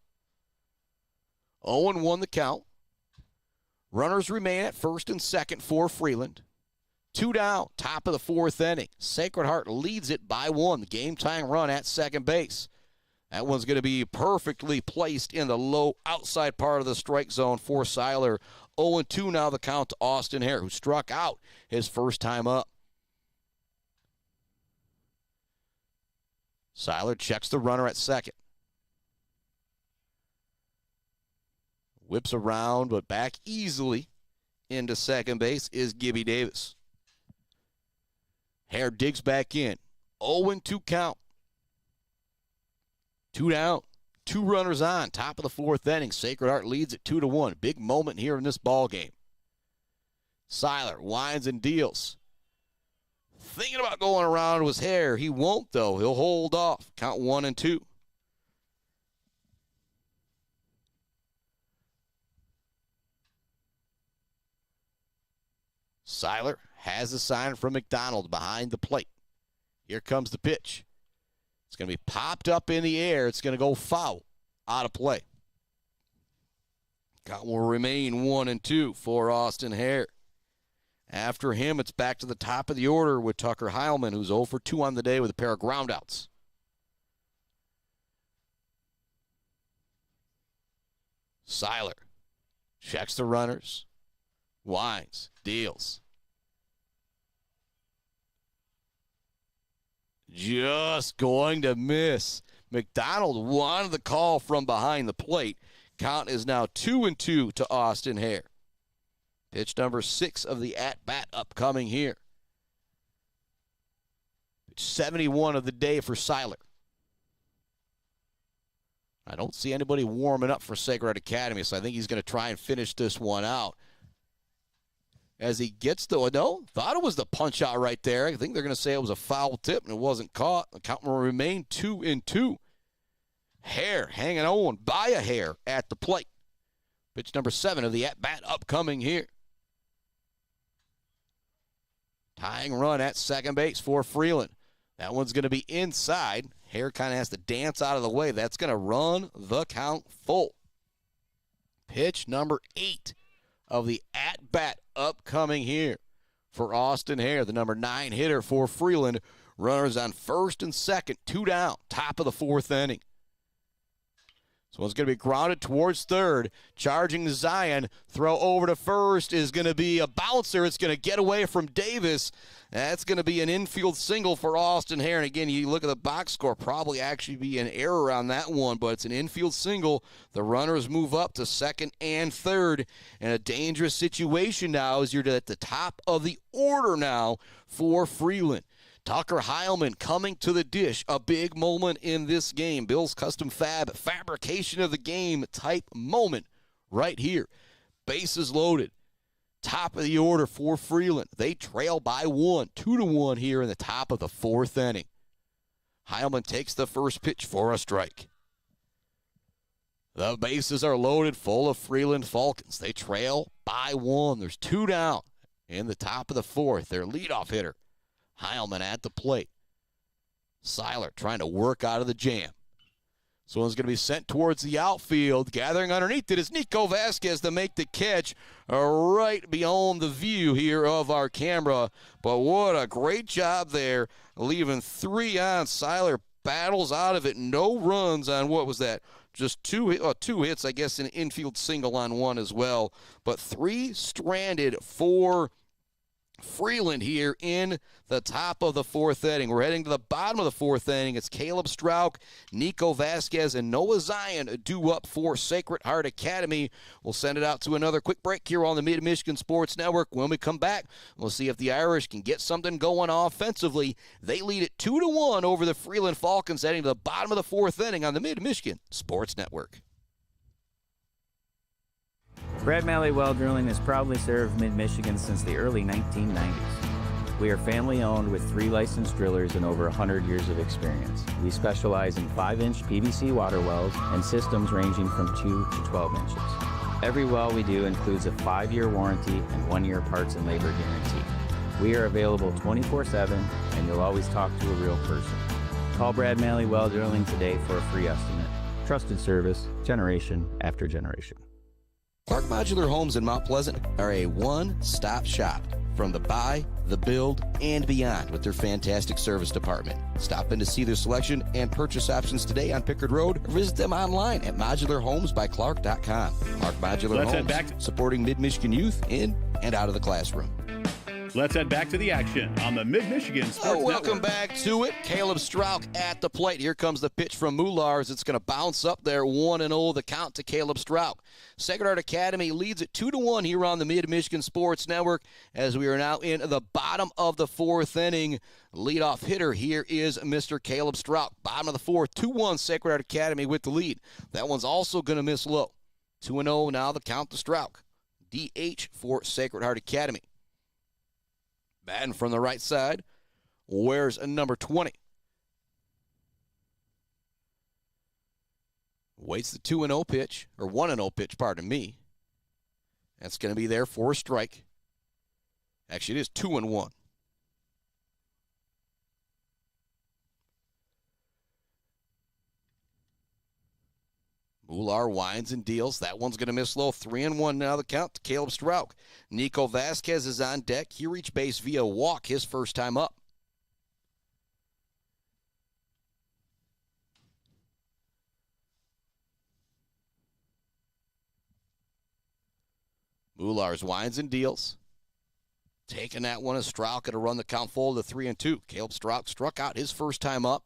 0-1 the count. Runners remain at first and second for Freeland. 2 down, top of the 4th inning. Sacred Heart leads it by 1. The game-tying run at second base. That one's going to be perfectly placed in the low outside part of the strike zone for Siler. 0-2 now the count to Austin Hare, who struck out his first time up. Siler checks the runner at second. Whips around, but back easily into second base is Gibby Davis. Hare digs back in. 0-2 count. 2 down. 2 runners on. Top of the 4th inning. Sacred Heart leads at 2-1. Big moment here in this ball game. Siler winds and deals. Thinking about going around with Hare. He won't, though. He'll hold off. Count 1-2. Siler has a sign from McDonald behind the plate. Here comes the pitch. It's going to be popped up in the air. It's going to go foul, out of play. Count will remain 1-2 for Austin Hare. After him, it's back to the top of the order with Tucker Heilman, who's 0 for 2 on the day with a pair of groundouts. Siler checks the runners, winds, deals. Just going to miss. McDonald wanted the call from behind the plate. Count is now 2-2 to Austin Hare. Pitch number 6 of the at-bat upcoming here. Pitch 71 of the day for Siler. I don't see anybody warming up for Sacred Heart Academy, so I think he's going to try and finish this one out. As he gets thought it was the punch out right there. I think they're going to say it was a foul tip and it wasn't caught. The count will remain 2-2. Hare hanging on by a hair at the plate. Pitch number 7 of the at-bat upcoming here. Tying run at second base for Freeland. That one's going to be inside. Hare kind of has to dance out of the way. That's going to run the count full. Pitch number 8 of the at-bat upcoming here for Austin Hare, the number 9 hitter for Freeland. Runners on first and second, 2 down, top of the 4th inning. So it's going to be grounded towards third. Charging Zeien. Throw over to first is going to be a bouncer. It's going to get away from Davis. That's going to be an infield single for Austin Hare. And again, you look at the box score, probably actually be an error on that one, but it's an infield single. The runners move up to second and third. And a dangerous situation now as you're at the top of the order now for Freeland. Tucker Heilman coming to the dish. A big moment in this game. Bill's Custom Fab fabrication of the game type moment right here. Bases loaded. Top of the order for Freeland. They trail by 1, 2-1 here in the top of the 4th inning. Heilman takes the first pitch for a strike. The bases are loaded full of Freeland Falcons. They trail by 1. There's 2 down in the top of the 4th. Their leadoff hitter, Heilman at the plate. Siler trying to work out of the jam. So one's going to be sent towards the outfield. Gathering underneath it is Nico Vasquez to make the catch right beyond the view here of our camera. But what a great job there, leaving 3 on. Siler battles out of it. No runs on what was that? Just two hits, I guess, an infield single on one as well. But 3 stranded for Freeland here in the top of the 4th inning. We're heading to the bottom of the 4th inning. It's Caleb Strauch, Nico Vasquez, and Noah Zeien due up for Sacred Heart Academy. We'll send it out to another quick break here on the Mid-Michigan Sports Network. When we come back, we'll see if the Irish can get something going offensively. They lead it 2-1 over the Freeland Falcons, heading to the bottom of the 4th inning on the Mid-Michigan Sports Network. Brad Malley Well Drilling has proudly served Mid-Michigan since the early 1990s. We are family-owned with 3 licensed drillers and over 100 years of experience. We specialize in 5-inch PVC water wells and systems ranging from 2 to 12 inches. Every well we do includes a 5-year warranty and 1-year parts and labor guarantee. We are available 24/7, and you'll always talk to a real person. Call Brad Malley Well Drilling today for a free estimate. Trusted service, generation after generation. Clark Modular Homes in Mount Pleasant are a one-stop shop from the buy, the build, and beyond with their fantastic service department. Stop in to see their selection and purchase options today on Pickard Road or visit them online at modularhomesbyclark.com. Clark Modular Homes, supporting Mid-Michigan youth in and out of the classroom. Let's head back to the action on the Mid-Michigan Sports Welcome Network. back to it. Caleb Strauch at the plate. Here comes the pitch from Moulars. It's going to bounce up there, 1-0 the count to Caleb Strauch. Sacred Heart Academy leads it 2-1 here on the Mid-Michigan Sports Network as we are now in the bottom of the 4th inning. Leadoff hitter here is Mr. Caleb Strauch. Bottom of the 4th, 2-1 Sacred Heart Academy with the lead. That one's also going to miss low. 2-0 now the count to Strauch. DH for Sacred Heart Academy. Batting from the right side, wears a number 20. Waits the 2-0 pitch, or 1-0 pitch, pardon me. That's going to be there for a strike. Actually, it is 2-1. Mular winds and deals. That one's going to miss low. 3-1 now the count to Caleb Strauch. Nico Vasquez is on deck. He reached base via walk his first time up. Mular's winds and deals. Taking that one as Strauch to run the count full to 3-2. Caleb Strauch struck out his first time up.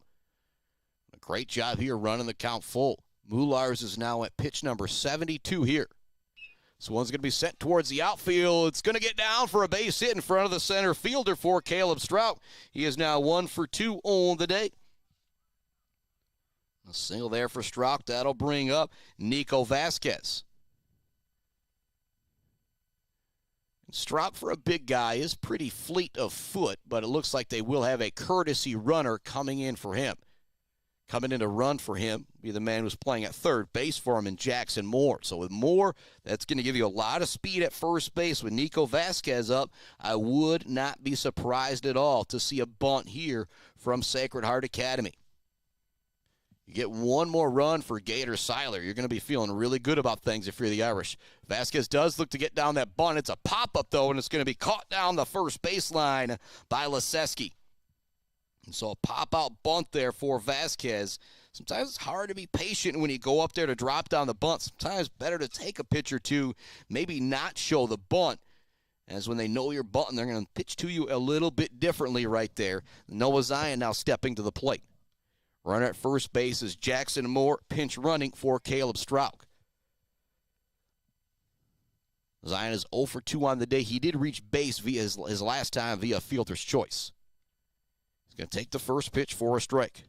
A great job here running the count full. Mular's is now at pitch number 72 here. So one's going to be sent towards the outfield. It's going to get down for a base hit in front of the center fielder for Caleb Strauch. He is now 1 for 2 on the day. A single there for Strauch. That'll bring up Nico Vasquez. Strauch, for a big guy, is pretty fleet of foot, but it looks like they will have a courtesy runner coming in for him. Coming in to run for him, be the man who's playing at third base for him in Jackson Moore. So with Moore, that's going to give you a lot of speed at first base. With Nico Vasquez up, I would not be surprised at all to see a bunt here from Sacred Heart Academy. You get one more run for Gator Siler. You're going to be feeling really good about things if you're the Irish. Vasquez does look to get down that bunt. It's a pop-up, though, and it's going to be caught down the first baseline by Leseski. And so a pop-out bunt there for Vasquez. Sometimes it's hard to be patient when you go up there to drop down the bunt. Sometimes better to take a pitch or two, maybe not show the bunt, as when they know you're bunting, they're going to pitch to you a little bit differently right there. Noah Zeien now stepping to the plate. Runner at first base is Jackson Moore, pinch running for Caleb Strauch. Zeien is 0 for 2 on the day. He did reach base via his last time via fielder's choice. He's going to take the first pitch for a strike.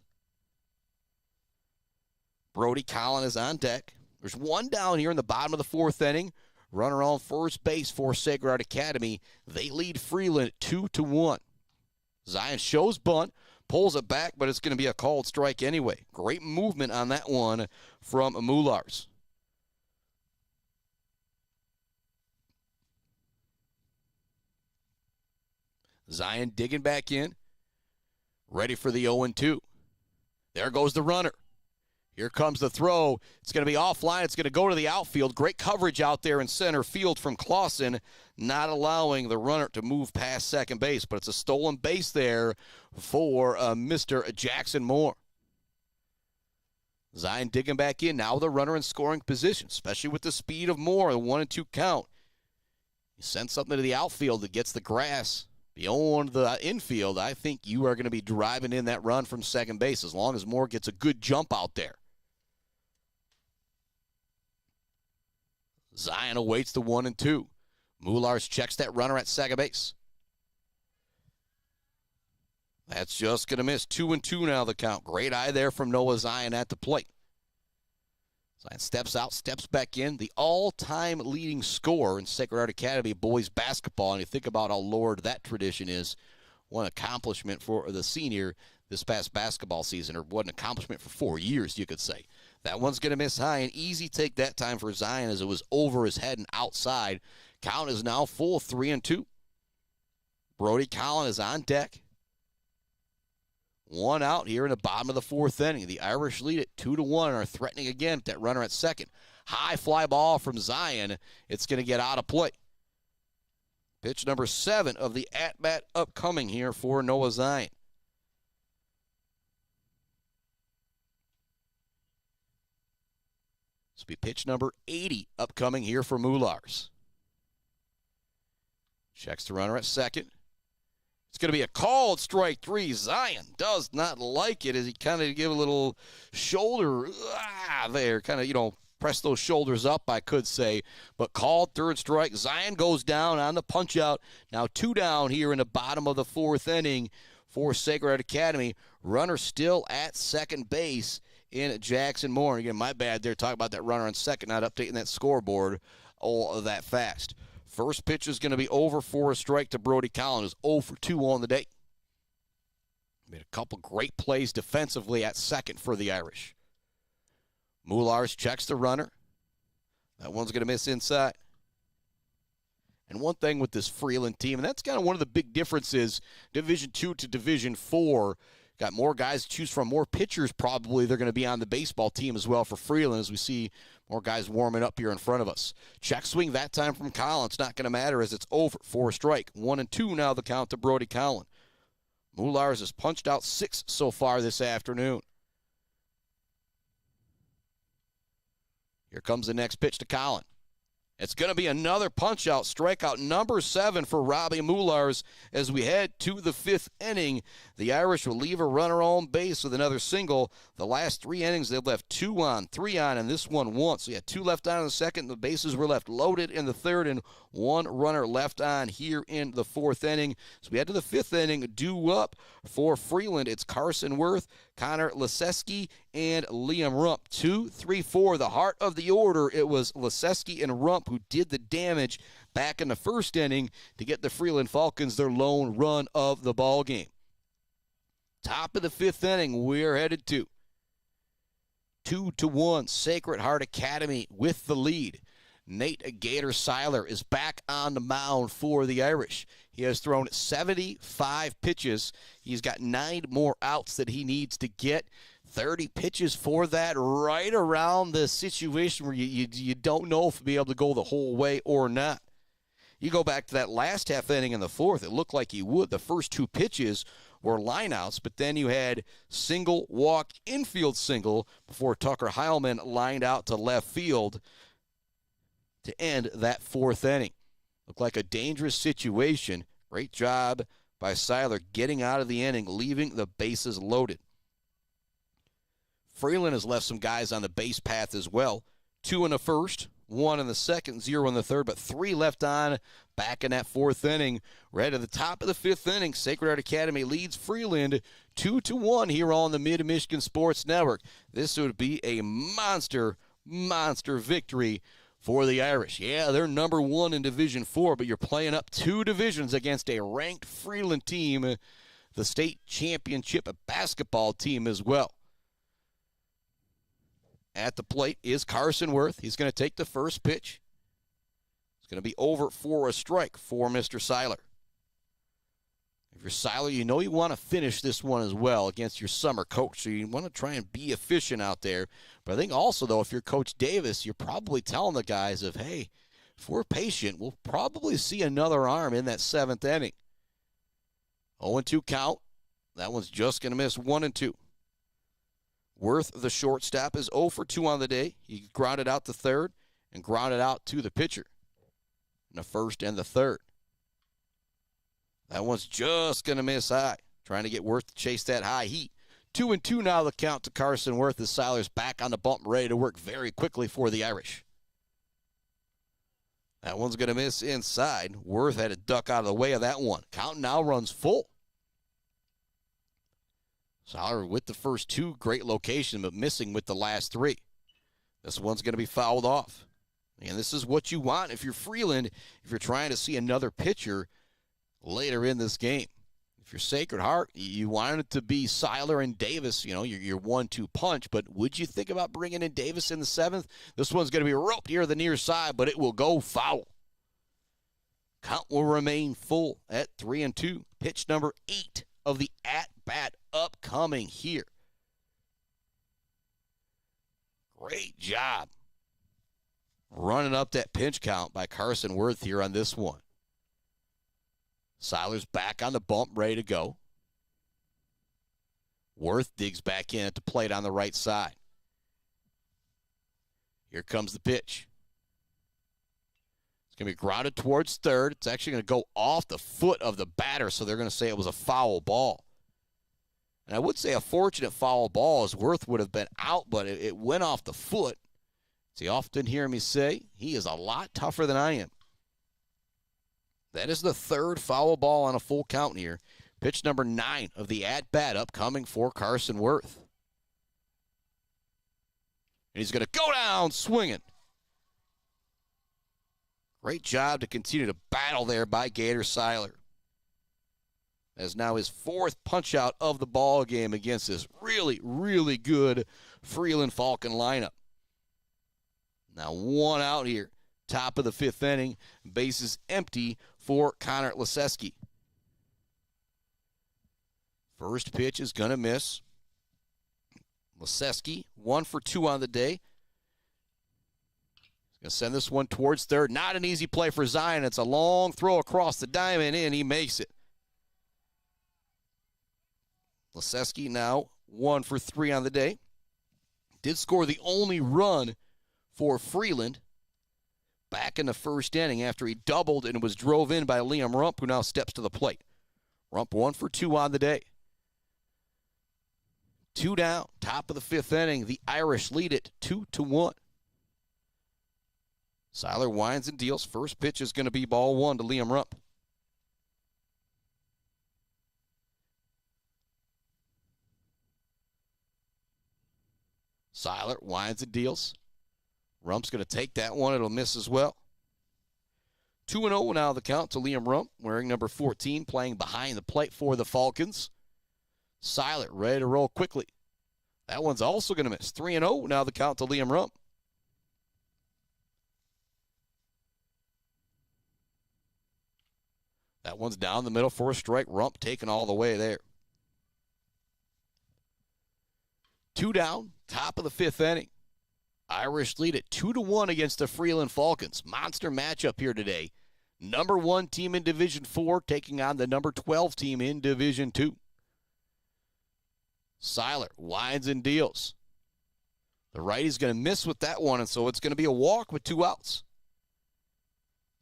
Brody Collins is on deck. There's one down here in the bottom of the fourth inning. Runner on first base for Sacred Heart Academy. They lead Freeland 2-1. Zeien shows bunt. Pulls it back, but it's going to be a called strike anyway. Great movement on that one from Mular's. Zeien digging back in. Ready for the 0-2. There goes the runner. Here comes the throw. It's going to be offline. It's going to go to the outfield. Great coverage out there in center field from Clausen, not allowing the runner to move past second base. But it's a stolen base there for Mr. Jackson Moore. Zeien digging back in. Now the runner in scoring position, especially with the speed of Moore, the 1-2 count. You send something to the outfield that gets the grass beyond the infield. I think you are going to be driving in that run from second base as long as Moore gets a good jump out there. Zeien awaits the 1-2. Mular's checks that runner at second base. That's just going to miss. 2-2 now the count. Great eye there from Noah Zeien at the plate. Zeien steps out, steps back in. The all-time leading scorer in Sacred Heart Academy boys basketball. And you think about how lowered that tradition is. One accomplishment for the senior this past basketball season, or what an accomplishment for 4 years, you could say. That one's going to miss high. An easy take that time for Zeien as it was over his head and outside. Count is now full, 3-2. Brody Collins is on deck. One out here in the bottom of the fourth inning. The Irish lead it 2-1 and are threatening again with that runner at second. High fly ball from Zeien. It's going to get out of play. Pitch number 7 of the at-bat upcoming here for Noah Zeien. This will be pitch number 80 upcoming here for Mular's. Checks the runner at second. It's going to be a called strike 3. Zeien does not like it as he kind of give a little shoulder there. Kind of, press those shoulders up, I could say. But called third strike. Zeien goes down on the punch out. Now 2 down here in the bottom of the fourth inning for Sacred Heart Academy. Runner still at second base in Jackson Moore. Again, my bad there talking about that runner on second, not updating that scoreboard all that fast. First pitch is going to be over for a strike to Brody Collins. 0 for 2 on the day. Made a couple great plays defensively at second for the Irish. Mular's checks the runner. That one's going to miss inside. And one thing with this Freeland team, and that's kind of one of the big differences, Division II to Division IV. Got more guys to choose from, more pitchers probably. They're going to be on the baseball team as well for Freeland, as we see More guys warming up here in front of us. Check swing that time from Collin. It's not going to matter as it's over for a strike. 1-2 now the count to Brody Collin. Moulars has punched out 6 so far this afternoon. Here comes the next pitch to Collin. It's going to be another punch-out, strikeout number 7 for Robbie Moulars as we head to the 5th inning. The Irish will leave a runner on base with another single. The last 3 innings, they've left 2 on, 3 on, and this one once. So you had 2 left on in the second. The bases were left loaded in the third, and 1 runner left on here in the 4th inning. So we head to the 5th inning, due up for Freeland. It's Carson Worth, Connor Leseski, and Liam Rump. 2, 3, 4, the heart of the order. It was Leseski and Rump who did the damage back in the 1st inning to get the Freeland Falcons their lone run of the ball game. Top of the 5th inning, we're headed to 2-1 Sacred Heart Academy with the lead. Nate Gator Siler is back on the mound for the Irish. He has thrown 75 pitches. He's got 9 more outs that he needs to get. 30 pitches for that, right around the situation where you don't know if he'll be able to go the whole way or not. You go back to that last half inning in the 4th, it looked like he would. The first 2 pitches were lineouts, but then you had single, walk, infield single before Tucker Heilman lined out to left field to end that 4th inning. Looked like a dangerous situation. Great job by Siler getting out of the inning, leaving the bases loaded. Freeland has left some guys on the base path as well. 2 in the 1st, 1 in the 2nd, 0 in the 3rd, but 3 left on back in that 4th inning. Right at the top of the 5th inning, Sacred Heart Academy leads Freeland 2-1 here on the Mid-Michigan Sports Network. This would be a monster victory for the Irish. Yeah, they're number 1 in Division 4, but you're playing up 2 divisions against a ranked Freeland team, the state championship basketball team as well. At the plate is Carson Worth. He's going to take the first pitch. It's going to be over for a strike for Mr. Siler. If you're Siler, you know you want to finish this one as well against your summer coach, so you want to try and be efficient out there. But I think also, though, if you're Coach Davis, you're probably telling the guys of, hey, if we're patient, we'll probably see another arm in that 7th inning. 0-2 count. That one's just going to miss 1-2. Worth, the shortstop, is 0 for 2 on the day. He grounded out the 3rd and grounded out to the pitcher in the 1st and the 3rd. That one's just going to miss high. Trying to get Worth to chase that high heat. 2-2 now the count to Carson Worth as Siler's back on the bump, ready to work very quickly for the Irish. That one's going to miss inside. Worth had to duck out of the way of that one. Count now runs full. Siler with the first 2, great location, but missing with the last 3. This one's going to be fouled off. And this is what you want if you're Freeland, if you're trying to see another pitcher later in this game. If you're Sacred Heart, you want it to be Siler and Davis, you know, your 1-2 punch, but would you think about bringing in Davis in the 7th? This one's going to be roped here the near side, but it will go foul. Count will remain full at 3-2. Pitch number 8 of the at-bat upcoming here. Great job running up that pinch count by Carson Worth here on this one. Siler's back on the bump, ready to go. Worth digs back in at the plate on the right side. Here comes the pitch. It's going to be grounded towards 3rd. It's actually going to go off the foot of the batter, so they're going to say it was a foul ball. And I would say a fortunate foul ball, as Worth would have been out, but it went off the foot. As you often hear me say, he is a lot tougher than I am. That is the 3rd foul ball on a full count here. Pitch number 9 of the at-bat upcoming for Carson Worth. And he's going to go down swinging. Great job to continue to battle there by Gator Siler. As now his 4th punch-out of the ball game against this really good Freeland Falcon lineup. Now 1 out here. Top of the 5th inning. Bases empty for Connor Leseski. First pitch is going to miss. Leseski, 1 for 2 on the day. Going to send this one towards third. Not an easy play for Zeien. It's a long throw across the diamond, and he makes it. Leseski now 1 for 3 on the day. Did score the only run for Freeland back in the first inning after he doubled and was drove in by Liam Rump, who now steps to the plate. Rump 1 for 2 on the day. 2 down, top of the 5th inning. The Irish lead it 2-1. Siler winds and deals. First pitch is going to be ball 1 to Liam Rump. Siler winds and deals. Rump's going to take that one. It'll miss as well. 2-0 now the count to Liam Rump, wearing number 14, playing behind the plate for the Falcons. Siler ready to roll quickly. That one's also going to miss. 3-0 now the count to Liam Rump. That one's down the middle for a strike. Rump taking all the way there. 2 down, top of the 5th inning. Irish lead it 2-1 against the Freeland Falcons. Monster matchup here today. Number 1 team in Division 4 taking on the number 12 team in Division 2. Siler winds and deals. The righty's going to miss with that one, and so it's going to be a walk with 2 outs.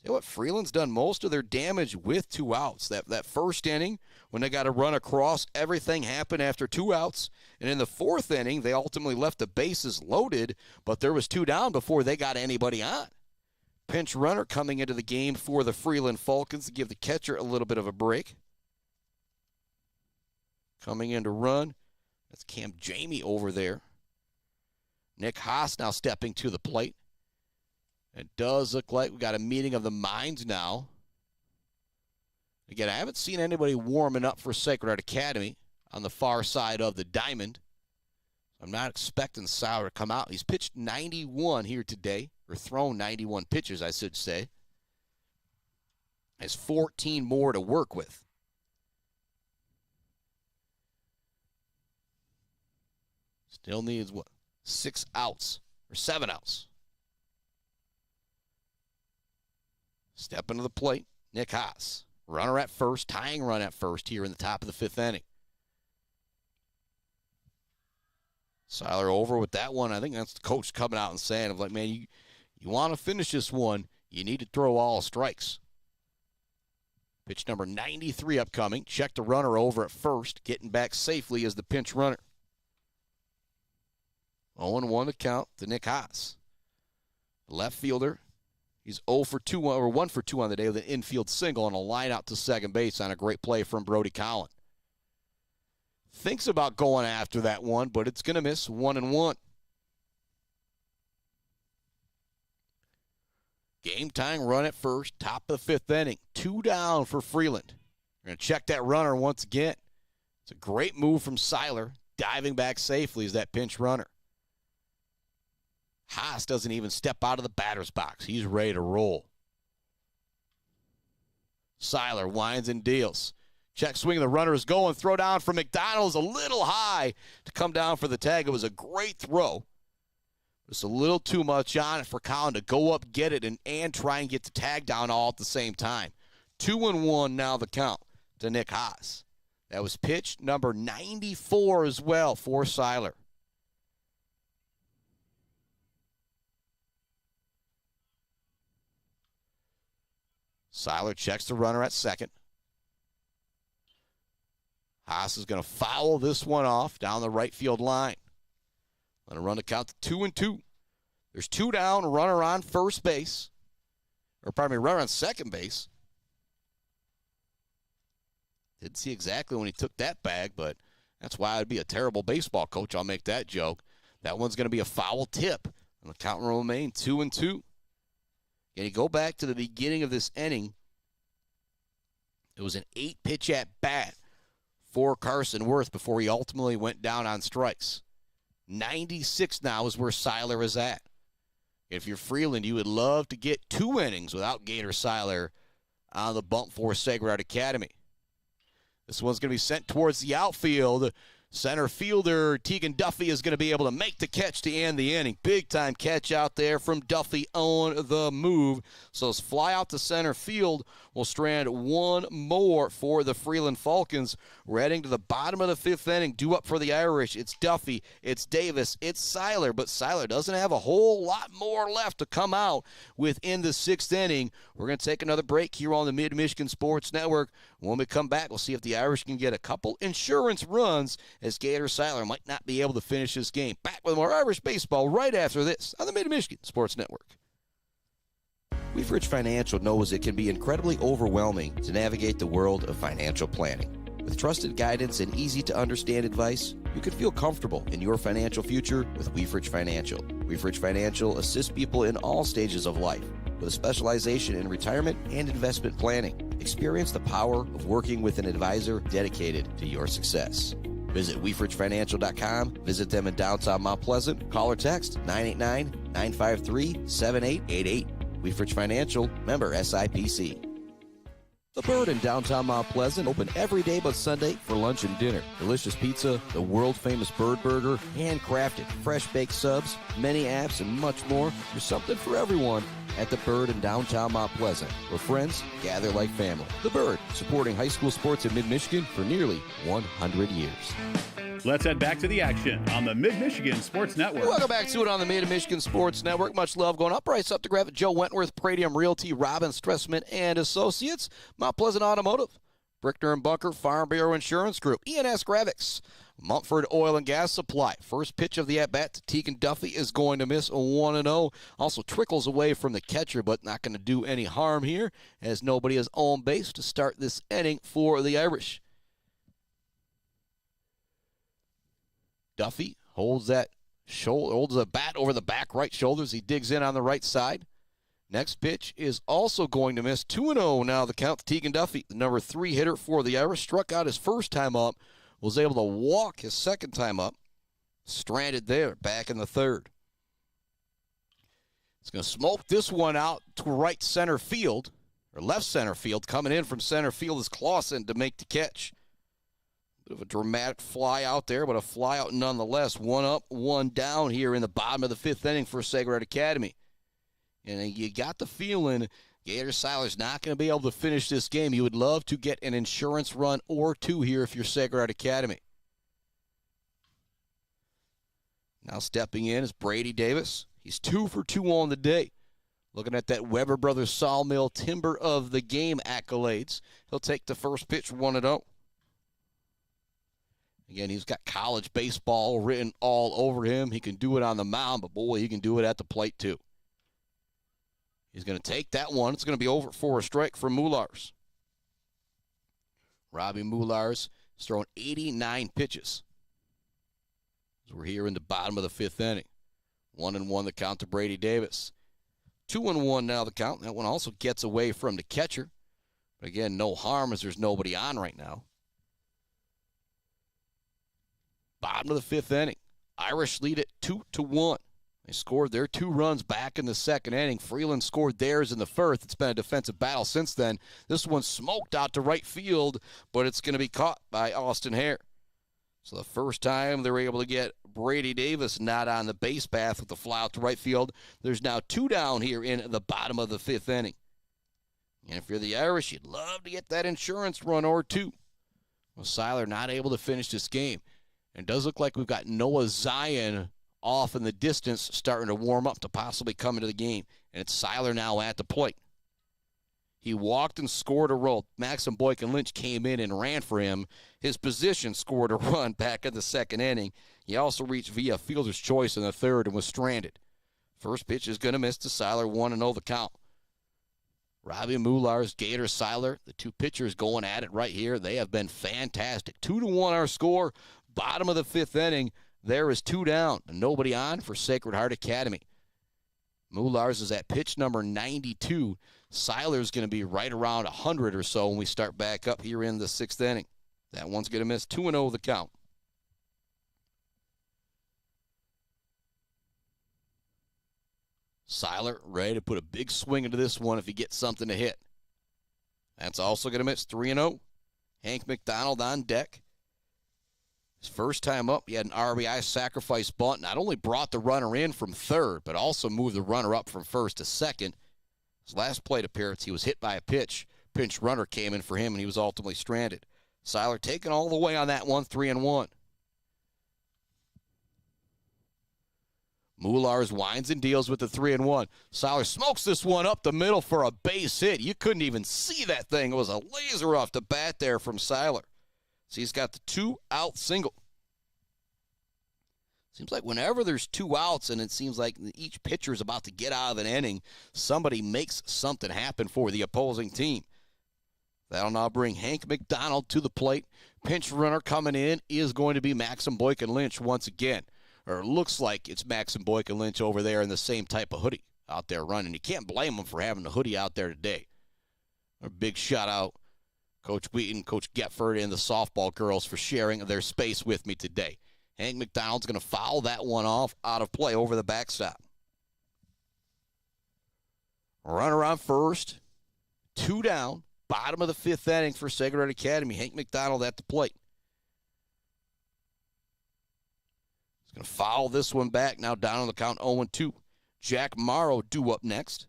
You know what? Freeland's done most of their damage with 2 outs. That first inning, when they got to run across, everything happened after 2 outs. And in the 4th inning, they ultimately left the bases loaded, but there was 2 down before they got anybody on. Pinch runner coming into the game for the Freeland Falcons to give the catcher a little bit of a break. Coming in to run, that's Cam Jamie over there. Nick Haas now stepping to the plate. It does look like we got a meeting of the minds now. Again, I haven't seen anybody warming up for Sacred Heart Academy on the far side of the diamond. I'm not expecting Siler to come out. He's pitched 91 here today, or thrown 91 pitches, I should say. Has 14 more to work with. Still needs, 6 outs, or 7 outs. Step into the plate, Nick Haas. Runner at first, tying run at first here in the top of the 5th inning. Siler over with that one. I think that's the coach coming out and saying, like, man, you want to finish this one, you need to throw all strikes. Pitch number 93 upcoming. Check the runner over at first. Getting back safely as the pinch runner. 0-1 to count to Nick Haas. Left fielder. He's 0 for 2, or 1 for 2 on the day with an infield single and a line out to second base on a great play from Brody Collin. Thinks about going after that one, but it's going to miss. 1-1. Game time run at first, top of the 5th inning. 2 down for Freeland. We're going to check that runner once again. It's a great move from Siler, diving back safely as that pinch runner. Haas doesn't even step out of the batter's box. He's ready to roll. Siler winds and deals. Check swing, the runner is going. Throw down from McDonald's a little high to come down for the tag. It was a great throw. Just a little too much on it for Collin to go up, get it, and try and get the tag down all at the same time. 2-1 now the count to Nick Haas. That was pitch number 94 as well for Siler. Siler checks the runner at second. Haas is going to foul this one off down the right field line. Going to run the count to 2-2. There's 2 down, runner on first base. Or pardon me, runner on second base. Didn't see exactly when he took that bag, but that's why I'd be a terrible baseball coach. I'll make that joke. That one's going to be a foul tip. And the count will remain 2-2. And you go back to the beginning of this inning, it was an 8-pitch at bat for Carson Worth before he ultimately went down on strikes. 96 now is where Siler is at. If you're Freeland, you would love to get 2 innings without Gator Siler on the bump for Sacred Heart Academy. This one's going to be sent towards the outfield. Center fielder Tegan Duffy is going to be able to make the catch to end the inning. Big-time catch out there from Duffy on the move. So this fly out to center field will strand one more for the Freeland Falcons. We're heading to the bottom of the fifth inning. Due up for the Irish. It's Duffy, it's Davis, it's Siler, but Siler doesn't have a whole lot more left to come out within the sixth inning. We're going to take another break here on the Mid-Michigan Sports Network. When we come back, we'll see if the Irish can get a couple insurance runs, as Gator Siler might not be able to finish this game. Back with more Irish baseball right after this on the Mid-Michigan Sports Network. Weaveridge Financial knows it can be incredibly overwhelming to navigate the world of financial planning. With trusted guidance and easy-to-understand advice, you can feel comfortable in your financial future with Weaveridge Financial. Weaveridge Financial assists people in all stages of life with a specialization in retirement and investment planning. Experience the power of working with an advisor dedicated to your success. Visit WeaveridgeFinancial.com. Visit them in downtown Mount Pleasant. Call or text 989-953-7888. Weaveridge Financial, member SIPC. The Bird in downtown Mount Pleasant, open every day but Sunday for lunch and dinner. Delicious pizza, the world-famous Bird Burger, handcrafted, fresh-baked subs, many apps, and much more. There's something for everyone at The Bird in downtown Mount Pleasant, where friends gather like family. The Bird, supporting high school sports in mid-Michigan for nearly 100 years. Let's head back to the action on the Mid-Michigan Sports Network. Welcome back to it on the Mid-Michigan Sports Network. Much love going up. Price up to grab it. Joe Wentworth, Pradium Realty, Robin Stressman and Associates, Mount Pleasant Automotive, Brickner and Bunker, Farm Bureau Insurance Group, ENS Graphics, Mumford Oil and Gas Supply. First pitch of the at-bat to Tegan Duffy is going to miss a 1-0. Also trickles away from the catcher, but not going to do any harm here, as nobody is on base to start this inning for the Irish. Duffy holds that shoulder, holds the bat over the back right shoulder as he digs in on the right side. Next pitch is also going to miss. 2-0 now the count to Tegan Duffy, the number 3 hitter for the Irish. Struck out his first time up, was able to walk his second time up. Stranded there, back in the third. He's going to smoke this one out to right center field, or left center field. Coming in from center field is Clausen to make the catch. Bit of a dramatic fly out there, but a fly out nonetheless. One up, one down here in the bottom of the fifth inning for Sacred Heart Academy. And you got the feeling Gator Siler's not going to be able to finish this game. You would love to get an insurance run or two here if you're Sacred Heart Academy. Now stepping in is Brady Davis. He's 2 for 2 on the day. Looking at that Weber Brothers Sawmill Timber of the Game accolades. He'll take the first pitch 1-0. Again, he's got college baseball written all over him. He can do it on the mound, but boy, he can do it at the plate too. He's going to take that one. It's going to be over for a strike from Moulars. Robbie Moulars has thrown 89 pitches. As we're here in the bottom of the fifth inning. 1-1 the count to Brady Davis. 2-1 now the count. That one also gets away from the catcher. But again, no harm as there's nobody on right now. Bottom of the fifth inning. Irish lead it 2-1. They scored their 2 runs back in the second inning. Freeland scored theirs in the first. It's been a defensive battle since then. This one smoked out to right field, but it's going to be caught by Austin Hare. So the first time they were able to get Brady Davis not on the base path with the fly out to right field. There's now 2 down here in the bottom of the fifth inning. And if you're the Irish, you'd love to get that insurance run or 2. Well, Siler not able to finish this game. And it does look like we've got Noah Zeien off in the distance starting to warm up to possibly come into the game. And it's Siler now at the plate. He walked and scored a roll. Maxim Boykin-Lynch came in and ran for him. His position scored a run back in the second inning. He also reached via fielder's choice in the third and was stranded. First pitch is going to miss to Siler, 1-0 the count. Robbie Moulars, Gator Siler, the 2 pitchers going at it right here. They have been fantastic. 2-1 our score. Bottom of the fifth inning, there is 2 down. And nobody on for Sacred Heart Academy. Moulars is at pitch number 92. Siler's going to be right around 100 or so when we start back up here in the 6th inning. That one's going to miss. 2-0 the count. Siler ready to put a big swing into this one if he gets something to hit. That's also going to miss. 3-0. Hank McDonald on deck. His first time up, he had an RBI sacrifice bunt. Not only brought the runner in from third, but also moved the runner up from first to second. His last plate appearance, he was hit by a pitch. Pinch runner came in for him, and he was ultimately stranded. Siler taken all the way on that one, 3-1. Moulars winds and deals with the 3-1. Siler smokes this one up the middle for a base hit. You couldn't even see that thing. It was a laser off the bat there from Siler. So he's got the 2-out single. Seems like whenever there's 2 outs and it seems like each pitcher is about to get out of an inning, somebody makes something happen for the opposing team. That'll now bring Hank McDonald to the plate. Pinch runner coming in is going to be Maxim Boykin-Lynch once again. Or it looks like it's Maxim Boykin-Lynch over there in the same type of hoodie out there running. You can't blame him for having the hoodie out there today. A big shout out, Coach Wheaton, Coach Getford, and the softball girls for sharing their space with me today. Hank McDonald's going to foul that one off out of play over the backstop. Runner on first, 2 down, bottom of the 5th inning for Sacred Heart Academy. Hank McDonald at the plate. He's going to foul this one back, now down on the count 0-2. Jack Morrow due up next.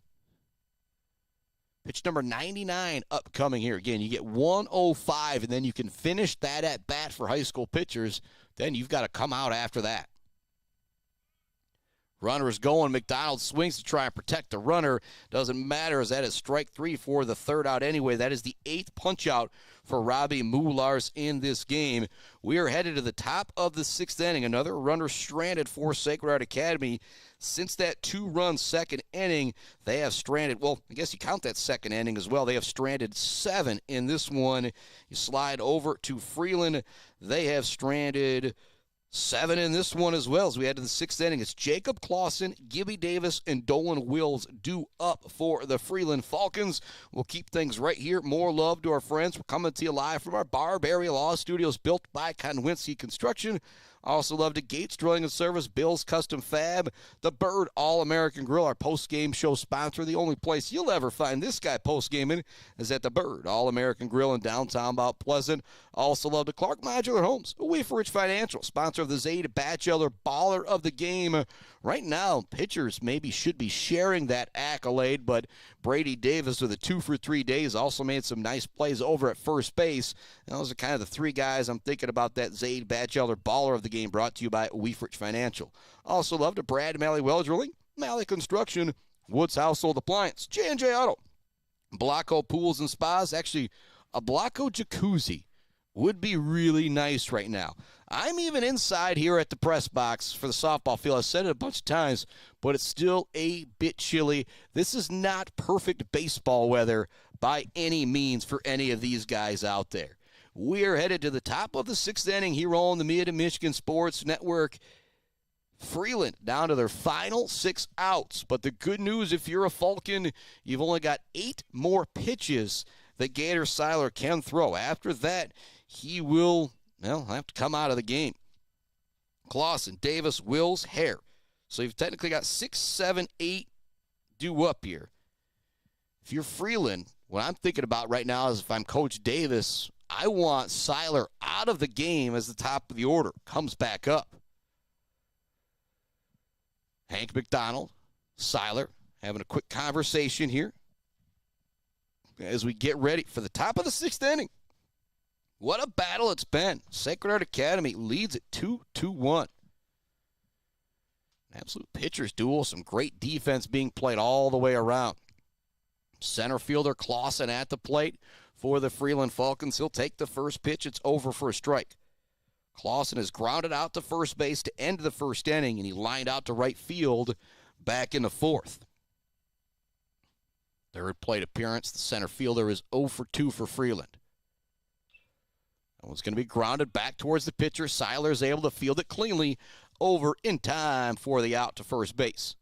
Pitch number 99 upcoming here. Again, you get 105, and then you can finish that at bat for high school pitchers. Then you've got to come out after that. Runner is going. McDonald swings to try and protect the runner. Doesn't matter, as that is strike 3 for the 3rd out anyway. That is the 8th punch out for Robbie Moulars in this game. We are headed to the top of the 6th inning. Another runner stranded for Sacred Heart Academy. Since that 2-run second inning, they have stranded, well, I guess you count that second inning as well. They have stranded 7 in this one. You slide over to Freeland. They have stranded 7 in this one as well. As we head to the 6th inning, it's Jacob Clausen, Gibby Davis, and Dolan Wills due up for the Freeland Falcons. We'll keep things right here. More love to our friends. We're coming to you live from our Barb Area Law Studios built by Konwinski Construction. Also love to Gates Drilling and Service, Bill's Custom Fab, the Bird All-American Grill, our post-game show sponsor. The only place you'll ever find this guy post-gaming is at the Bird All-American Grill in downtown Mount Pleasant. Also love to Clark Modular Homes, Weaver Ridge Financial, sponsor of the Zaid Batchelor Baller of the Game. Right now, pitchers maybe should be sharing that accolade, but Brady Davis with a 2 for 3 days also made some nice plays over at first base. And those are kind of the 3 guys I'm thinking about that Zaid Batchelor Baller of the Game, brought to you by Weaver Ridge Financial. Also love to Brad Malley Well Drilling, Malley Construction, Woods Household Appliance, J&J Auto, Blocko Pools and Spas. Actually, a Blocko Jacuzzi would be really nice right now. I'm even inside here at the press box for the softball field. I've said it a bunch of times, but it's still a bit chilly. This is not perfect baseball weather by any means for any of these guys out there. We are headed to the top of the 6th inning here on the Mid-Michigan Sports Network. Freeland down to their final 6 outs. But the good news, if you're a Falcon, you've only got 8 more pitches that Gator Siler can throw. After that, he will, well, have to come out of the game. Clausen, Davis, Wills, Hare. So you've technically got 6, 7, 8 due up here. If you're Freeland, what I'm thinking about right now is if I'm Coach Davis, I want Siler out of the game as the top of the order. Comes back up. Hank McDonald, Siler, having a quick conversation here as we get ready for the top of the 6th inning. What a battle it's been. Sacred Heart Academy leads it 2-1. Absolute pitcher's duel. Some great defense being played all the way around. Center fielder Clausen at the plate for the Freeland Falcons. He'll take the first pitch. It's over for a strike. Clausen is grounded out to first base to end the 1st inning, and he lined out to right field back in the 4th. 3rd plate appearance. The center fielder is 0 for 2 for Freeland. That one's going to be grounded back towards the pitcher. Siler is able to field it cleanly over in time for the out to first base.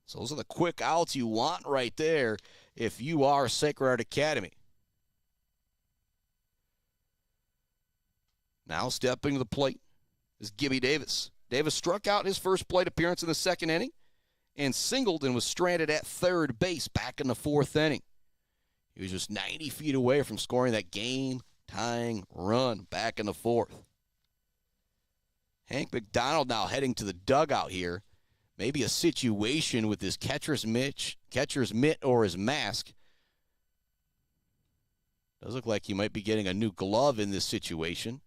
So those are the quick outs you want right there if you are Sacred Heart Academy. Now stepping to the plate is Gibby Davis. Davis struck out his first plate appearance in the 2nd inning and singled and was stranded at 3rd base back in the 4th inning. He was just 90 feet away from scoring that game-tying run back in the 4th. Hank McDonald now heading to the dugout here. Maybe a situation with his catcher's mitt or his mask. Does look like he might be getting a new glove in this situation.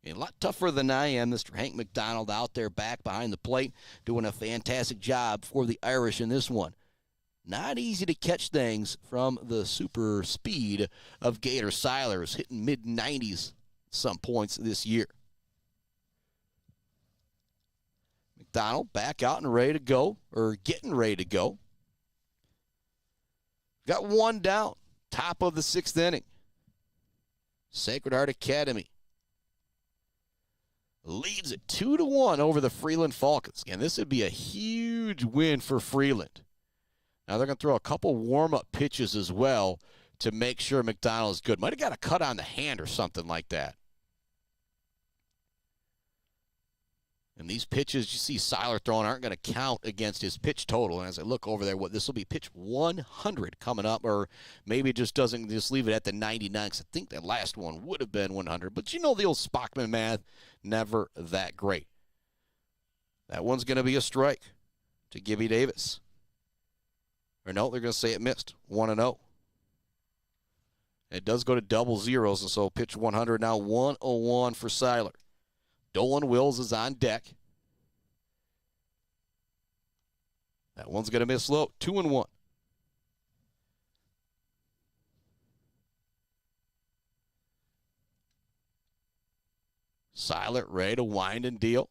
A lot tougher than I am. Mr. Hank McDonald out there back behind the plate doing a fantastic job for the Irish in this one. Not easy to catch things from the super speed of Gator Siler, hitting mid-90s some points this year. McDonald back out and ready to go, or getting ready to go. Got one down, top of the 6th inning. Sacred Heart Academy leads it 2-1 over the Freeland Falcons. Again, this would be a huge win for Freeland. Now they're going to throw a couple warm-up pitches as well to make sure McDonald is good. Might have got a cut on the hand or something like that. And these pitches you see Siler throwing aren't going to count against his pitch total. And as I look over there, this will be pitch 100 coming up, or maybe it just leave it at the 99, because I think that last one would have been 100. But you know the old Spockman math, never that great. That one's going to be a strike to Brady Davis. Or no, they're going to say it missed, 1-0. It does go to double zeros, and so pitch 100 now, 101 for Siler. Dolan Wills is on deck. That one's going to miss low. 2-1. Siler ready to wind and deal.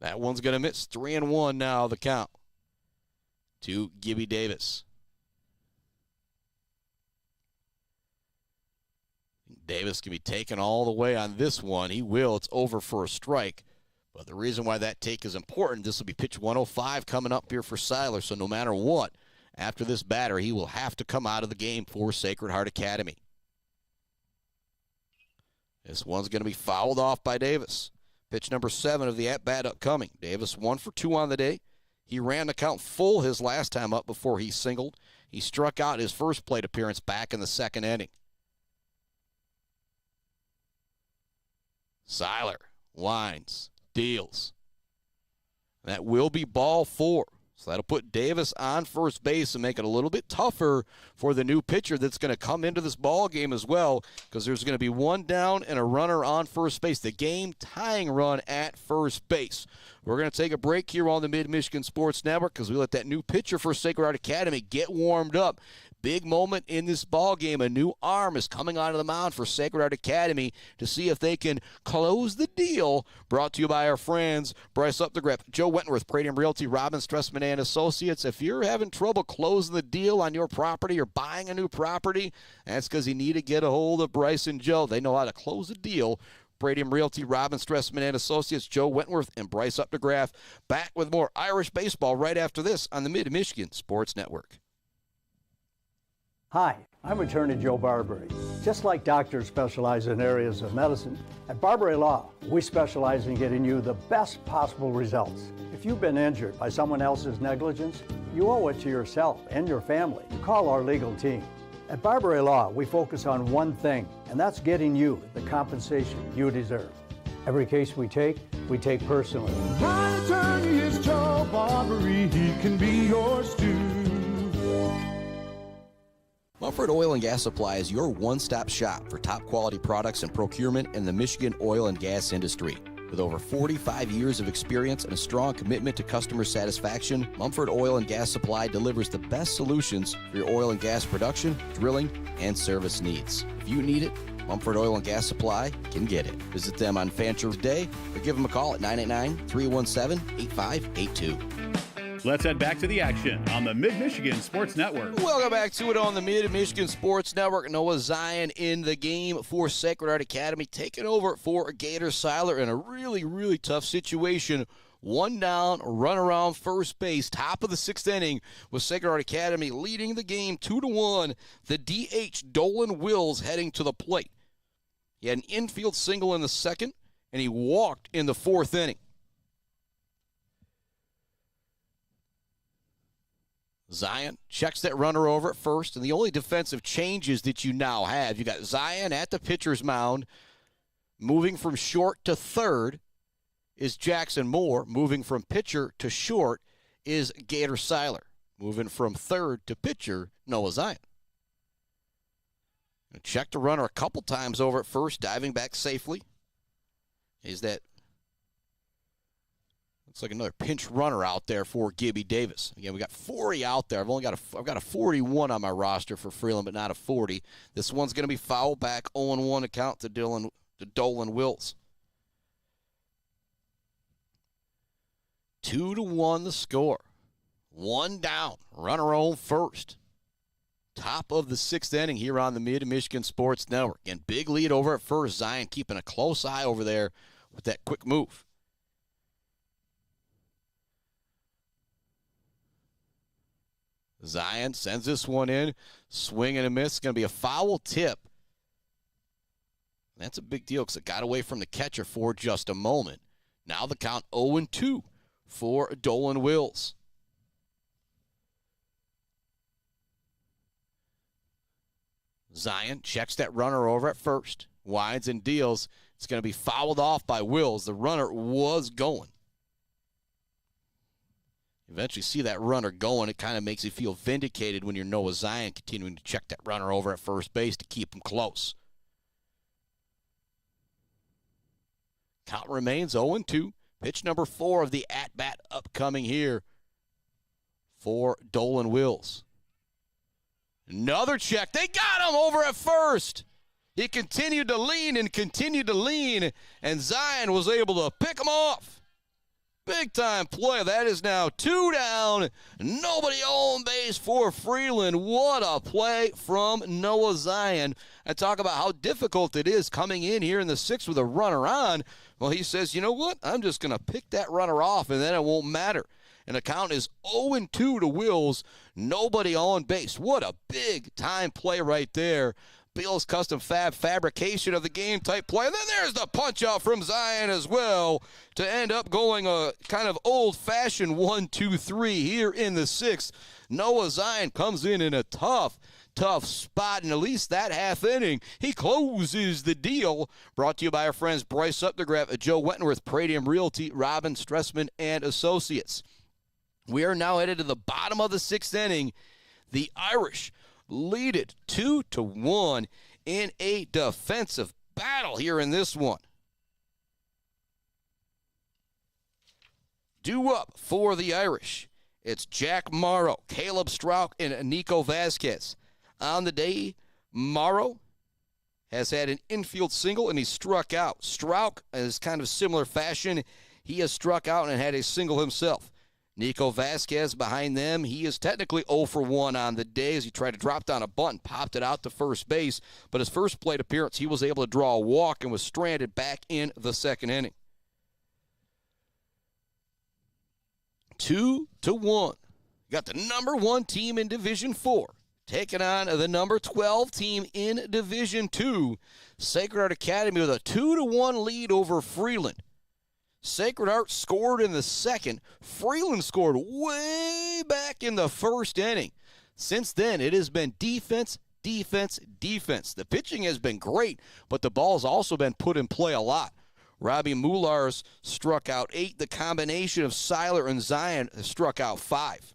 That one's going to miss. 3-1 now, the count to Brady Davis. Davis can be taken all the way on this one. He will. It's over for a strike. But the reason why that take is important, this will be pitch 105 coming up here for Siler. So no matter what, after this batter, he will have to come out of the game for Sacred Heart Academy. This one's going to be fouled off by Davis. Pitch number 7 of the at-bat upcoming. Davis 1 for 2 on the day. He ran the count full his last time up before he singled. He struck out his first plate appearance back in the 2nd inning. Siler winds, deals. That will be ball 4. So that'll put Davis on first base and make it a little bit tougher for the new pitcher that's going to come into this ball game as well, because there's going to be one down and a runner on first base. The game-tying run at first base. We're going to take a break here on the Mid-Michigan Sports Network because we let that new pitcher for Sacred Heart Academy get warmed up. Big moment in this ball game. A new arm is coming onto the mound for Sacred Heart Academy to see if they can close the deal. Brought to you by our friends, Bryce Up the Grip, Joe Wentworth, Pradium Realty, Robin Stressman and Associates. If you're having trouble closing the deal on your property or buying a new property, that's because you need to get a hold of Bryce and Joe. They know how to close a deal. Pradium Realty, Robin Stressman and Associates, Joe Wentworth, and Bryce Updegraff. Back with more Irish baseball right after this on the Mid-Michigan Sports Network. Hi, I'm attorney Joe Barbary. Just like doctors specialize in areas of medicine, at Barbary Law, we specialize in getting you the best possible results. If you've been injured by someone else's negligence, you owe it to yourself and your family to call our legal team. At Barbary Law, we focus on one thing, and that's getting you the compensation you deserve. Every case we take personally. My attorney is Joe Barbary. He can be yours too. Mumford Oil and Gas Supply is your one-stop shop for top-quality products and procurement in the Michigan oil and gas industry. With over 45 years of experience and a strong commitment to customer satisfaction, Mumford Oil and Gas Supply delivers the best solutions for your oil and gas production, drilling, and service needs. If you need it, Mumford Oil and Gas Supply can get it. Visit them on Fancher Day or give them a call at 989-317-8582. Let's head back to the action on the Mid-Michigan Sports Network. Welcome back to it on the Mid-Michigan Sports Network. Noah Zeien in the game for Sacred Heart Academy, taking over for Gator Siler in a really, really tough situation. One down, run around first base, top of the 6th inning with Sacred Heart Academy leading the game 2-1. The DH Dolan Wills heading to the plate. He had an infield single in the 2nd, and he walked in the 4th inning. Zeien checks that runner over at first, and the only defensive changes that you now have, you got Zeien at the pitcher's mound. Moving from short to third is Jackson Moore. Moving from pitcher to short is Gator Siler. Moving from third to pitcher, Noah Zeien. Checked the runner a couple times over at first, diving back safely. Is that looks like another pinch runner out there for Brady Davis. Again, we got 40 out there. I've got a 41 on my roster for Freeland, but not a 40. This one's going to be foul back, 0-1 account to Dolan Wills. 2-1 the score. One down. Runner on first. Top of the sixth inning here on the Mid-Michigan Sports Network. And big lead over at first. Zeien keeping a close eye over there with that quick move. Zeien sends this one in. Swing and a miss. It's going to be a foul tip. That's a big deal because it got away from the catcher for just a moment. Now the count 0-2 for Dolan Wills. Zeien checks that runner over at first. Winds and deals. It's going to be fouled off by Wills. The runner was going. Eventually see that runner going. It kind of makes you feel vindicated when you're Noah Zeien continuing to check that runner over at first base to keep him close. Count remains 0-2. Pitch number 4 of the at-bat upcoming here for Dolan Wills. Another check. They got him over at first. He continued to lean, and Zeien was able to pick him off. Big-time play. That is now 2 down. Nobody on base for Freeland. What a play from Noah Zeien. I talk about how difficult it is coming in here in the 6th with a runner on. Well, he says, you know what? I'm just going to pick that runner off, and then it won't matter. And the count is 0-2 to Wills. Nobody on base. What a big-time play right there. Bill's Custom fabrication of the game type play. And then there's the punch-out from Zeien as well to end up going a kind of old-fashioned 1-2-3 here in the 6th. Noah Zeien comes in a tough spot, and at least that half inning, he closes the deal. Brought to you by our friends Bryce Updegraff, Joe Wentworth, Pradium Realty, Robin Stressman, and Associates. We are now headed to the bottom of the 6th inning. The Irish lead it 2-1 in a defensive battle here in this one. Due up for the Irish. It's Jack Morrow, Caleb Strauch, and Nico Vasquez. On the day, Morrow has had an infield single, and he struck out. Strauch is kind of similar fashion. He has struck out and had a single himself. Nico Vasquez behind them. He is technically 0 for 1 on the day as he tried to drop down a bunt and popped it out to first base. But his first plate appearance, he was able to draw a walk and was stranded back in the 2nd inning. 2-1. You got the number 1 team in Division 4 taking on the number 12 team in Division 2. Sacred Heart Academy with a 2-1 lead over Freeland. Sacred Heart scored in the 2nd. Freeland scored way back in the 1st inning. Since then, it has been defense, defense, defense. The pitching has been great, but the ball's also been put in play a lot. Robbie Mullars struck out 8. The combination of Siler and Zeien struck out 5.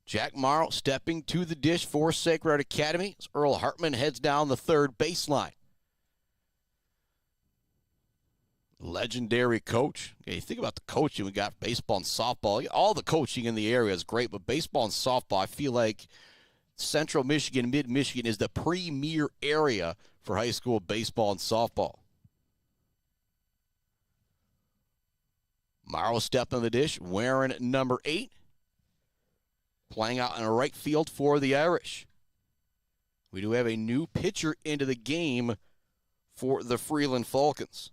Jack Morrow stepping to the dish for Sacred Heart Academy as Earl Hartman heads down the 3rd baseline. Legendary coach. Okay, you think about the coaching we got, baseball and softball. All the coaching in the area is great, but baseball and softball, I feel like Central Michigan, Mid-Michigan is the premier area for high school baseball and softball. Morrow stepping on the dish, wearing number 8. Playing out in the right field for the Irish. We do have a new pitcher into the game for the Freeland Falcons.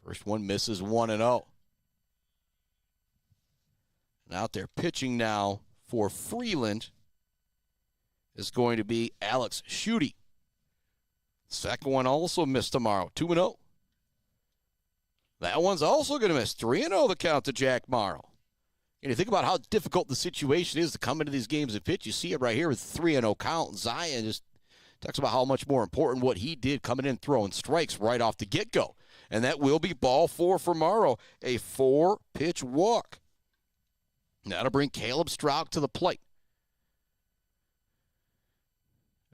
First one misses 1-0. And out there pitching now for Freeland is going to be Alex Schutte. Second one also missed tomorrow, 2-0. That one's also going to miss, 3-0 the count to Jack Morrow. And you think about how difficult the situation is to come into these games and pitch. You see it right here with 3-0 count. Zeien just Talks about how much more important what he did coming in throwing strikes right off the get-go. And that will be ball 4 for Morrow, a 4-pitch walk. Now to bring Caleb Strouk to the plate.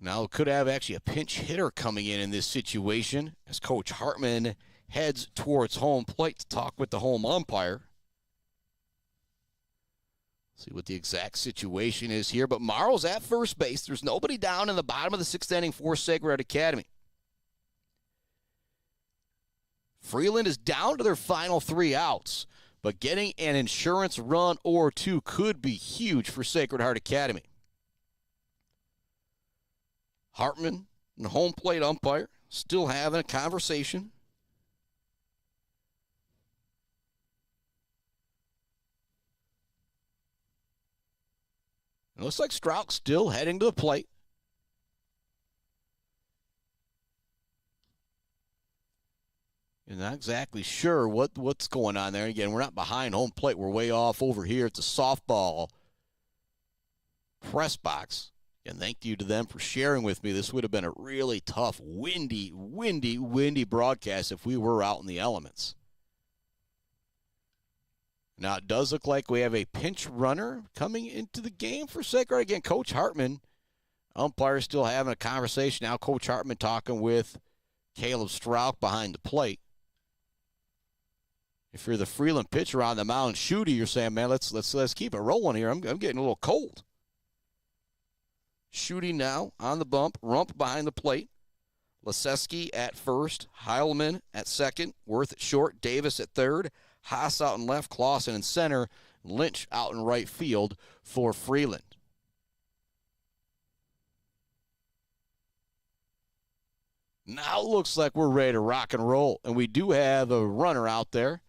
Now could have actually a pinch hitter coming in this situation as Coach Hartman heads towards home plate to talk with the home umpire. See what the exact situation is here. But Morrow's at first base. There's nobody down in the bottom of the 6th inning for Sacred Heart Academy. Freeland is down to their final 3 outs, but getting an insurance run or 2 could be huge for Sacred Heart Academy. Hartman and the home plate umpire still having a conversation. It looks like Strouk still heading to the plate. You're not exactly sure what's going on there. Again, we're not behind home plate. We're way off over here. It's a softball press box. And thank you to them for sharing with me. This would have been a really tough, windy broadcast if we were out in the elements. Now, it does look like we have a pinch runner coming into the game for Sacred. Again, Coach Hartman, umpire still having a conversation. Now Coach Hartman talking with Caleb Strouk behind the plate. If you're the Freeland pitcher on the mound, Shooty, you're saying, man, let's keep it rolling here. I'm getting a little cold. Shooty now on the bump, Rump behind the plate. Leseski at first, Heilman at second, Worth at short, Davis at third, Haas out in left, Clausen in center, Lynch out in right field for Freeland. Now it looks like we're ready to rock and roll, and we do have a runner out there.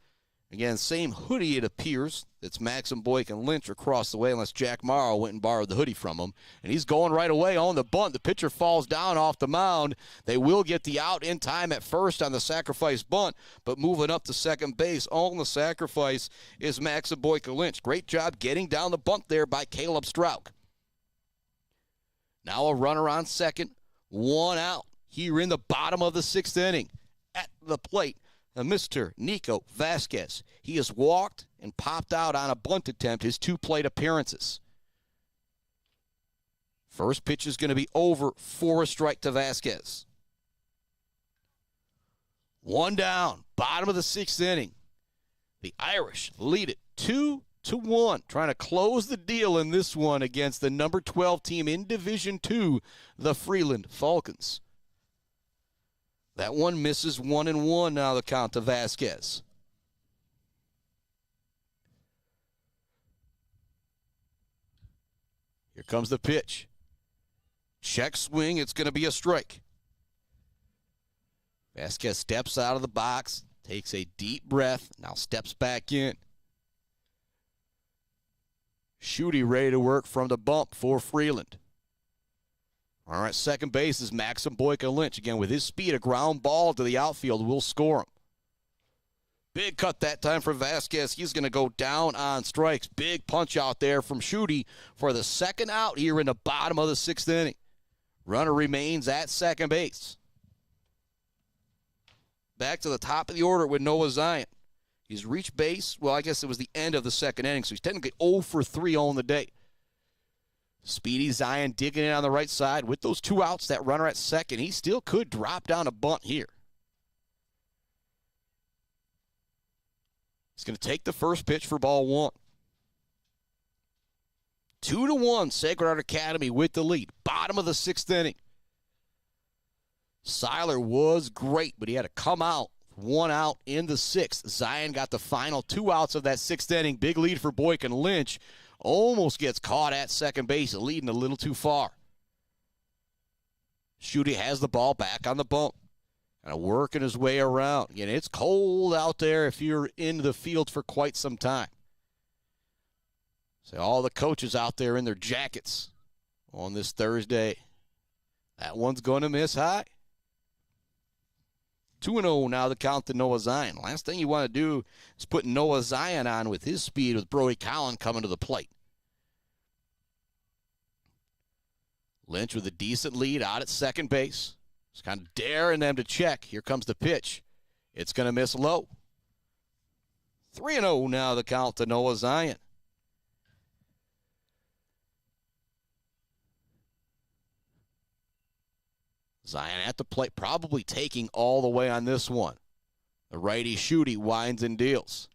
Again, same hoodie, it appears. It's Maxim Boyk and Lynch across the way, unless Jack Morrow went and borrowed the hoodie from him. And he's going right away on the bunt. The pitcher falls down off the mound. They will get the out in time at first on the sacrifice bunt, but moving up to second base on the sacrifice is Maxim Boyk and Lynch. Great job getting down the bunt there by Caleb Strouk. Now a runner on second, 1 out here in the bottom of the 6th inning. At the plate, Mr. Nico Vasquez. He has walked and popped out on a bunt attempt his 2 plate appearances. First pitch is going to be over for a strike to Vasquez. 1 down, bottom of the 6th inning. The Irish lead it 2-1, trying to close the deal in this one against the number 12 team in Division II, the Freeland Falcons. That one misses 1-1 now, the count to Vasquez. Here comes the pitch. Check swing, it's going to be a strike. Vasquez steps out of the box, takes a deep breath, now steps back in. Shooty ready to work from the bump for Freeland. All right, second base is Maxim Boyk and Lynch. Again, with his speed, a ground ball to the outfield will score him. Big cut that time for Vasquez. He's going to go down on strikes. Big punch out there from Shooty for the second out here in the bottom of the 6th inning. Runner remains at second base. Back to the top of the order with Noah Zeien. He's reached base. Well, I guess it was the end of the 2nd inning, so he's technically 0 for 3 on the day. Speedy Zeien digging in on the right side. With those 2 outs, that runner at second, he still could drop down a bunt here. He's going to take the first pitch for ball 1. 2-1, Sacred Heart Academy with the lead. Bottom of the 6th inning. Siler was great, but he had to come out. 1 out in the 6th. Zeien got the final 2 outs of that 6th inning. Big lead for Boyk and Lynch. Almost gets caught at second base, leading a little too far. Shooty has the ball back on the bump. Kind of working his way around. Again, it's cold out there if you're in the field for quite some time. So all the coaches out there in their jackets on this Thursday. That one's going to miss high. 2-0 now the count to Noah Zeien. Last thing you want to do is put Noah Zeien on with his speed with Brody Collin coming to the plate. Lynch with a decent lead out at second base. Just kind of daring them to check. Here comes the pitch. It's going to miss low. 3-0 now the count to Noah Zeien. Zeien at the plate, probably taking all the way on this one. The righty Shooty winds and deals.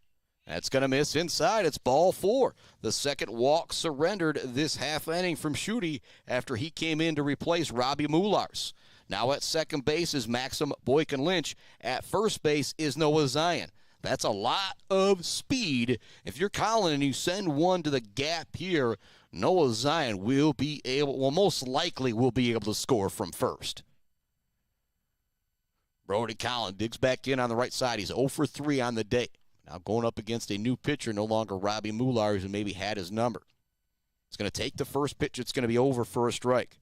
That's going to miss inside. It's ball 4. The second walk surrendered this half inning from Shooty after he came in to replace Robbie Moulars. Now at second base is Maxim Boykin-Lynch. At first base is Noah Zeien. That's a lot of speed. If you're Colin and you send one to the gap here, Noah Zeien will be able, well, most likely will be able to score from first. Brody Collin digs back in on the right side. He's 0 for 3 on the day. Now going up against a new pitcher, no longer Robbie Moulars, who maybe had his number. It's going to take the first pitch. It's going to be over for a strike.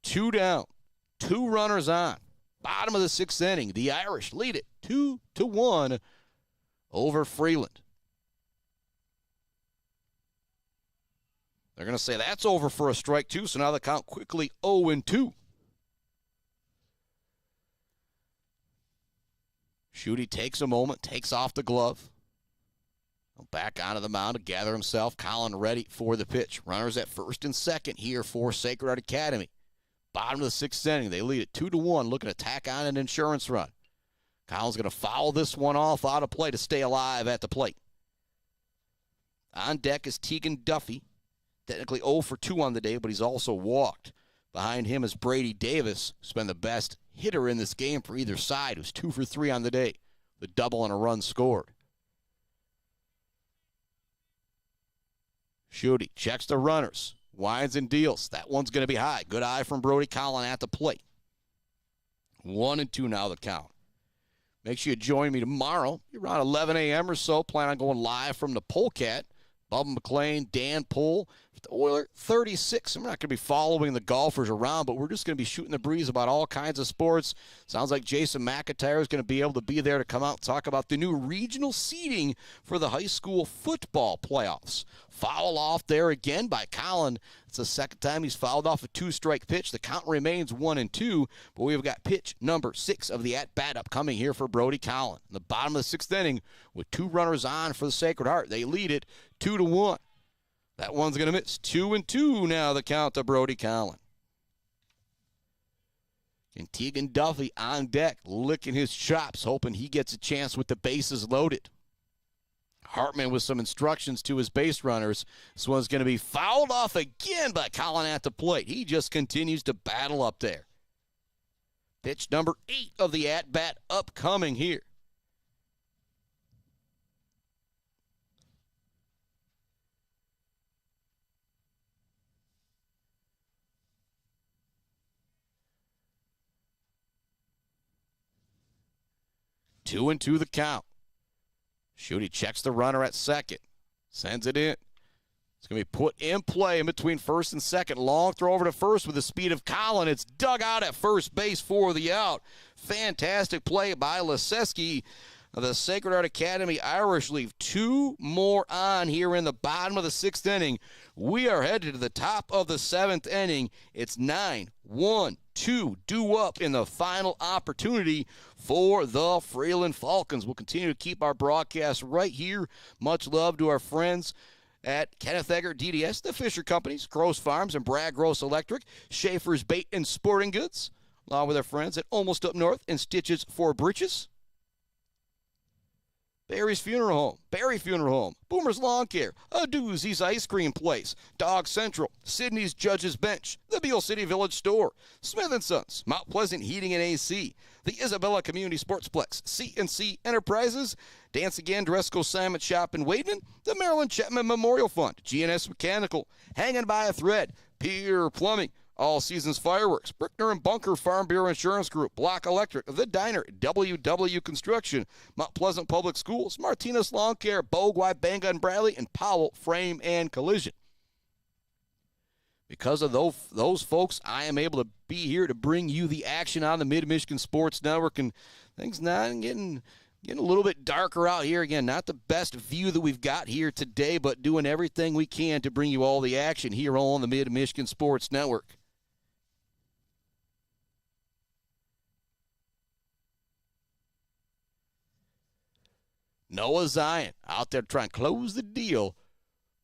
2 down, 2 runners on. Bottom of the 6th inning. The Irish lead it 2-1 over Freeland. They're going to say that's over for a strike, too, so now the count quickly 0-2. Shooty takes a moment, takes off the glove. Back onto the mound to gather himself. Collin ready for the pitch. Runners at first and second here for Sacred Heart Academy. Bottom of the 6th inning. They lead it 2-1, looking to tack on an insurance run. Collin's going to foul this one off out of play to stay alive at the plate. On deck is Tegan Duffy. Technically 0 for 2 on the day, but he's also walked. Behind him is Brady Davis, who's been the best hitter in this game for either side, who's 2 for 3 on the day. The double and a run scored. Shooty checks the runners, winds and deals. That one's going to be high. Good eye from Brody Collin at the plate. 1-2 now the count. Make sure you join me tomorrow around 11 a.m. or so. Plan on going live from the Polecat. Bubba McLean, Dan Pohl, the Oiler 36. I'm not going to be following the golfers around, but we're just going to be shooting the breeze about all kinds of sports. Sounds like Jason McIntyre is going to be able to be there to come out and talk about the new regional seeding for the high school football playoffs. Foul off there again by Collin. It's the second time he's fouled off a 2-strike pitch. The count remains 1-2, but we've got pitch number 6 of the at-bat upcoming here for Brody Collin. In the bottom of the 6th inning with 2 runners on for the Sacred Heart. They lead it 2-1. That one's going to miss. 2-2 now the count to Brody Collin. And Tegan Duffy on deck, licking his chops, hoping he gets a chance with the bases loaded. Hartman with some instructions to his base runners. This one's going to be fouled off again by Collin at the plate. He just continues to battle up there. Pitch number 8 of the at-bat upcoming here. Two and two the count. Shooty checks the runner at second. Sends it in. It's going to be put in play in between first and second. Long throw over to first with the speed of Collin. It's dug out at first base for the out. Fantastic play by Leseski. The Sacred Heart Academy Irish leave 2 more on here in the bottom of the 6th inning. We are headed to the top of the 7th inning. It's 9-1-2 due up in the final opportunity for the Freeland Falcons. We'll continue to keep our broadcast right here. Much love to our friends at Kenneth Egger DDS, the Fisher Companies, Gross Farms, and Bragg Gross Electric, Schaefer's Bait and Sporting Goods, along with our friends at Almost Up North and Stitches for Britches. Barry's Funeral Home, Barry Funeral Home, Boomer's Lawn Care, A Doozy's Ice Cream Place, Dog Central, Sydney's Judge's Bench, the Beale City Village Store, Smith & Sons, Mount Pleasant Heating and AC, the Isabella Community Sportsplex, C&C Enterprises, Dance Again Dress Consignment Shop in Wademan, the Maryland Chapman Memorial Fund, GNS Mechanical, Hanging by a Thread, Pier Plumbing, All Seasons Fireworks, Brickner and Bunker Farm Bureau Insurance Group, Block Electric, The Diner, WW Construction, Mount Pleasant Public Schools, Martinez Lawn Care, Bogwai, Banga and Bradley, and Powell Frame and Collision. Because of those folks, I am able to be here to bring you the action on the Mid-Michigan Sports Network, and things not getting a little bit darker out here. Again, not the best view that we've got here today, but doing everything we can to bring you all the action here on the Mid-Michigan Sports Network. Noah Zeien out there trying to close the deal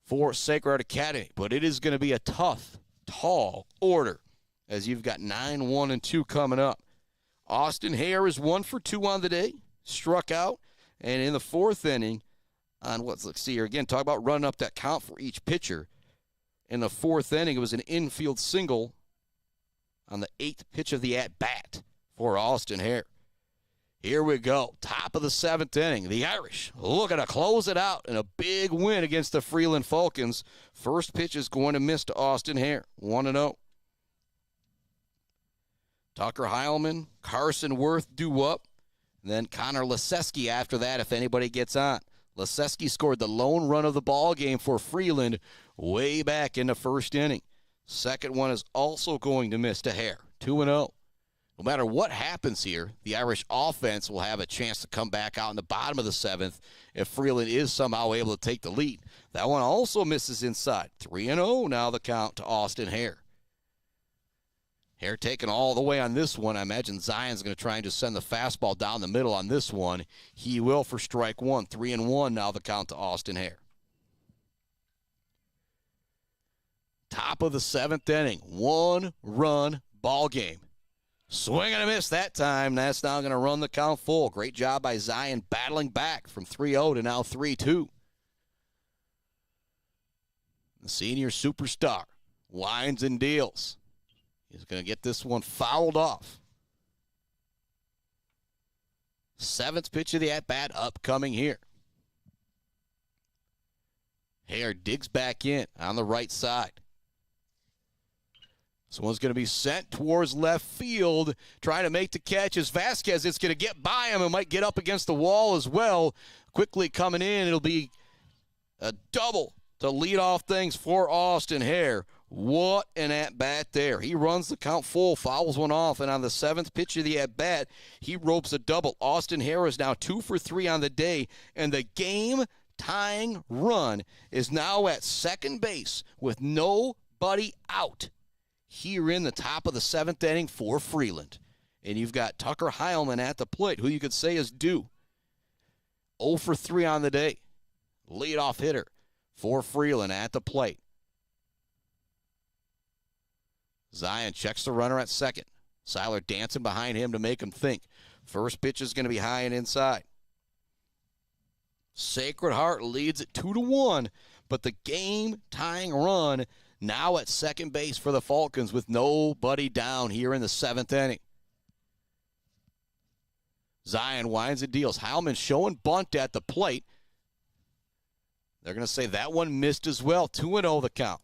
for Sacred Heart Academy. But it is going to be a tough, tall order as you've got 9, 1, and 2 coming up. Austin Hare is 1 for 2 on the day, struck out. And in the 4th inning, let's see here again, talk about running up that count for each pitcher. In the 4th inning, it was an infield single on the 8th pitch of the at-bat for Austin Hare. Here we go, top of the 7th inning. The Irish looking to close it out in a big win against the Freeland Falcons. First pitch is going to miss to Austin Hare, 1-0. Tucker Heilman, Carson Worth due up. Then Connor Leseski after that if anybody gets on. Leseski scored the lone run of the ball game for Freeland way back in the 1st inning. Second one is also going to miss to Hare, 2-0. No matter what happens here, the Irish offense will have a chance to come back out in the bottom of the 7th if Freeland is somehow able to take the lead. That one also misses inside. 3-0 now the count to Austin Hare. Hare taking all the way on this one. I imagine Zion's going to try and just send the fastball down the middle on this one. He will for strike 1. 3-1 now the count to Austin Hare. Top of the 7th inning. 1-run ball game. Swing and a miss that time. That's now going to run the count full. Great job by Zeien battling back from 3-0 to now 3-2. The senior superstar winds and deals. He's going to get this one fouled off. 7th pitch of the at-bat upcoming here. Hare digs back in on the right side. This one's going to be sent towards left field. Trying to make the catch is Vasquez. It's going to get by him and might get up against the wall as well. Quickly coming in, it'll be a double to lead off things for Austin Hare. What an at-bat there. He runs the count full, fouls one off, and on the 7th pitch of the at-bat, he ropes a double. Austin Hare is now 2 for 3 on the day, and the game-tying run is now at second base with nobody out here in the top of the 7th inning for Freeland. And you've got Tucker Heilman at the plate, who you could say is due. 0 for 3 on the day. Leadoff hitter for Freeland at the plate. Zeien checks the runner at second. Siler dancing behind him to make him think. First pitch is going to be high and inside. Sacred Heart leads it 2-1, but the game-tying run now at second base for the Falcons with nobody down here in the 7th inning. Zeien winds and deals. Heilman showing bunt at the plate. They're going to say that one missed as well. 2-0 the count.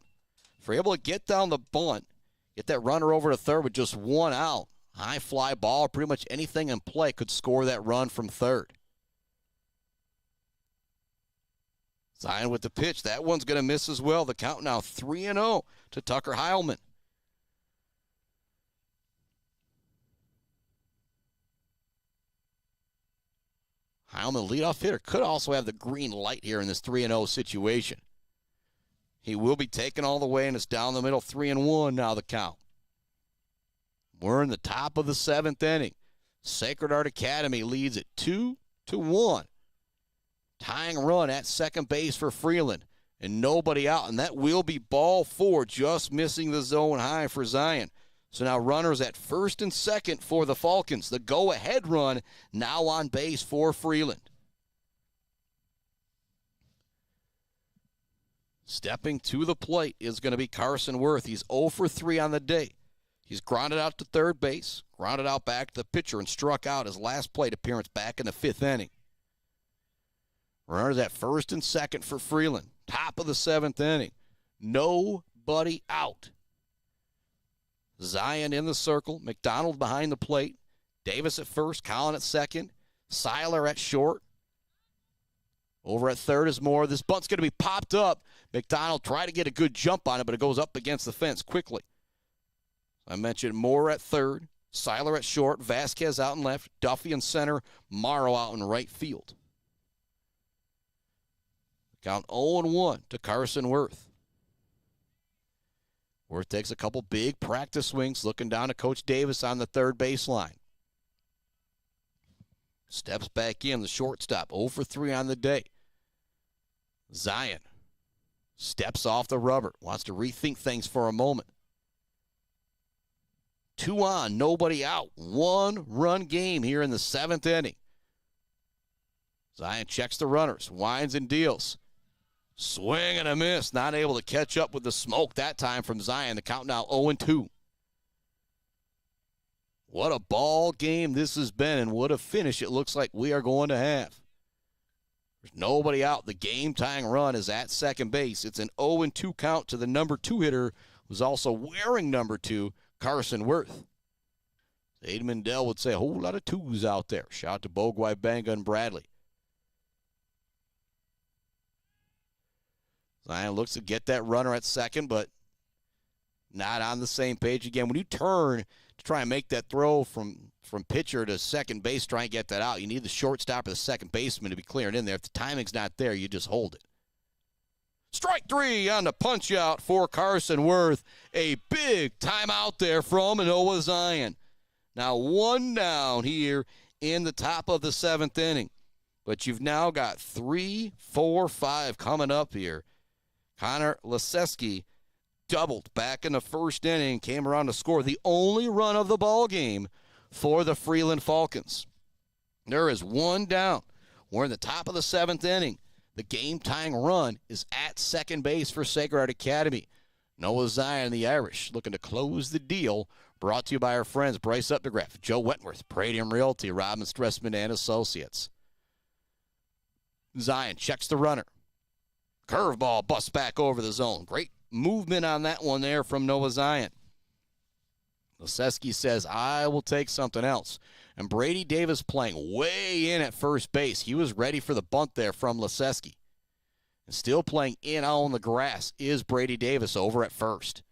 If you're able to get down the bunt, get that runner over to third with just one out, high fly ball, pretty much anything in play could score that run from third. Zeien with the pitch. That one's going to miss as well. The count now 3-0 to Tucker Heilman. Heilman, leadoff hitter, could also have the green light here in this 3-0 situation. He will be taken all the way, and it's down the middle, 3-1 now the count. We're in the top of the 7th inning. Sacred Heart Academy leads it 2-1. Tying run at second base for Freeland, and nobody out, and that will be ball 4, just missing the zone high for Zeien. So now runners at first and second for the Falcons. The go-ahead run now on base for Freeland. Stepping to the plate is going to be Carson Worth. He's 0 for 3 on the day. He's grounded out to third base, grounded out back to the pitcher, and struck out his last plate appearance back in the 5th inning. Runners at first and second for Freeland. Top of the 7th inning. Nobody out. Zeien in the circle. McDonald behind the plate. Davis at first. Collin at second. Siler at short. Over at third is Moore. This bunt's going to be popped up. McDonald tried to get a good jump on it, but it goes up against the fence quickly. I mentioned Moore at third. Siler at short. Vasquez out in left. Duffy in center. Morrow out in right field. Count 0-1 to Carson Worth. Worth takes a couple big practice swings, looking down to Coach Davis on the third baseline. steps back in, the shortstop, 0 for 3 on the day. Zeien steps off the rubber, wants to rethink things for a moment. 2 on, nobody out. 1-run game here in the 7th inning. Zeien checks the runners, winds and deals. Swing and a miss, not able to catch up with the smoke that time from Zeien. The count now 0-2. What a ball game this has been, and what a finish it looks like we are going to have. There's nobody out. The game-tying run is at second base. It's an 0-2 count to the number 2 hitter, who's also wearing number 2, Carson Worth. Aiden Mendel would say a whole lot of 2s out there. Shout out to Bogwai, Banga, and Bradley. Zeien looks to get that runner at second, but not on the same page again. When you turn to try and make that throw from pitcher to second base, try and get that out, you need the shortstop or the second baseman to be clearing in there. If the timing's not there, you just hold it. Strike 3 on the punch out for Carson Worth. A big timeout there from Noah Zeien. Now 1 down here in the top of the 7th inning. But you've now got 3, 4, 5 coming up here. Connor Leseski doubled back in the 1st inning, came around to score the only run of the ball game for the Freeland Falcons. There is 1 down. We're in the top of the 7th inning. The game-tying run is at second base for Sacred Heart Academy. Noah Zeien and the Irish looking to close the deal. Brought to you by our friends Bryce Updegraff, Joe Wentworth, Pradium Realty, Robin Stressman and Associates. Zeien checks the runner. Curveball busts back over the zone. Great movement on that one there from Noah Zeien. Leseski says, I will take something else. And Brady Davis playing way in at first base. He was ready for the bunt there from Leseski. And still playing in on the grass is Brady Davis over at first.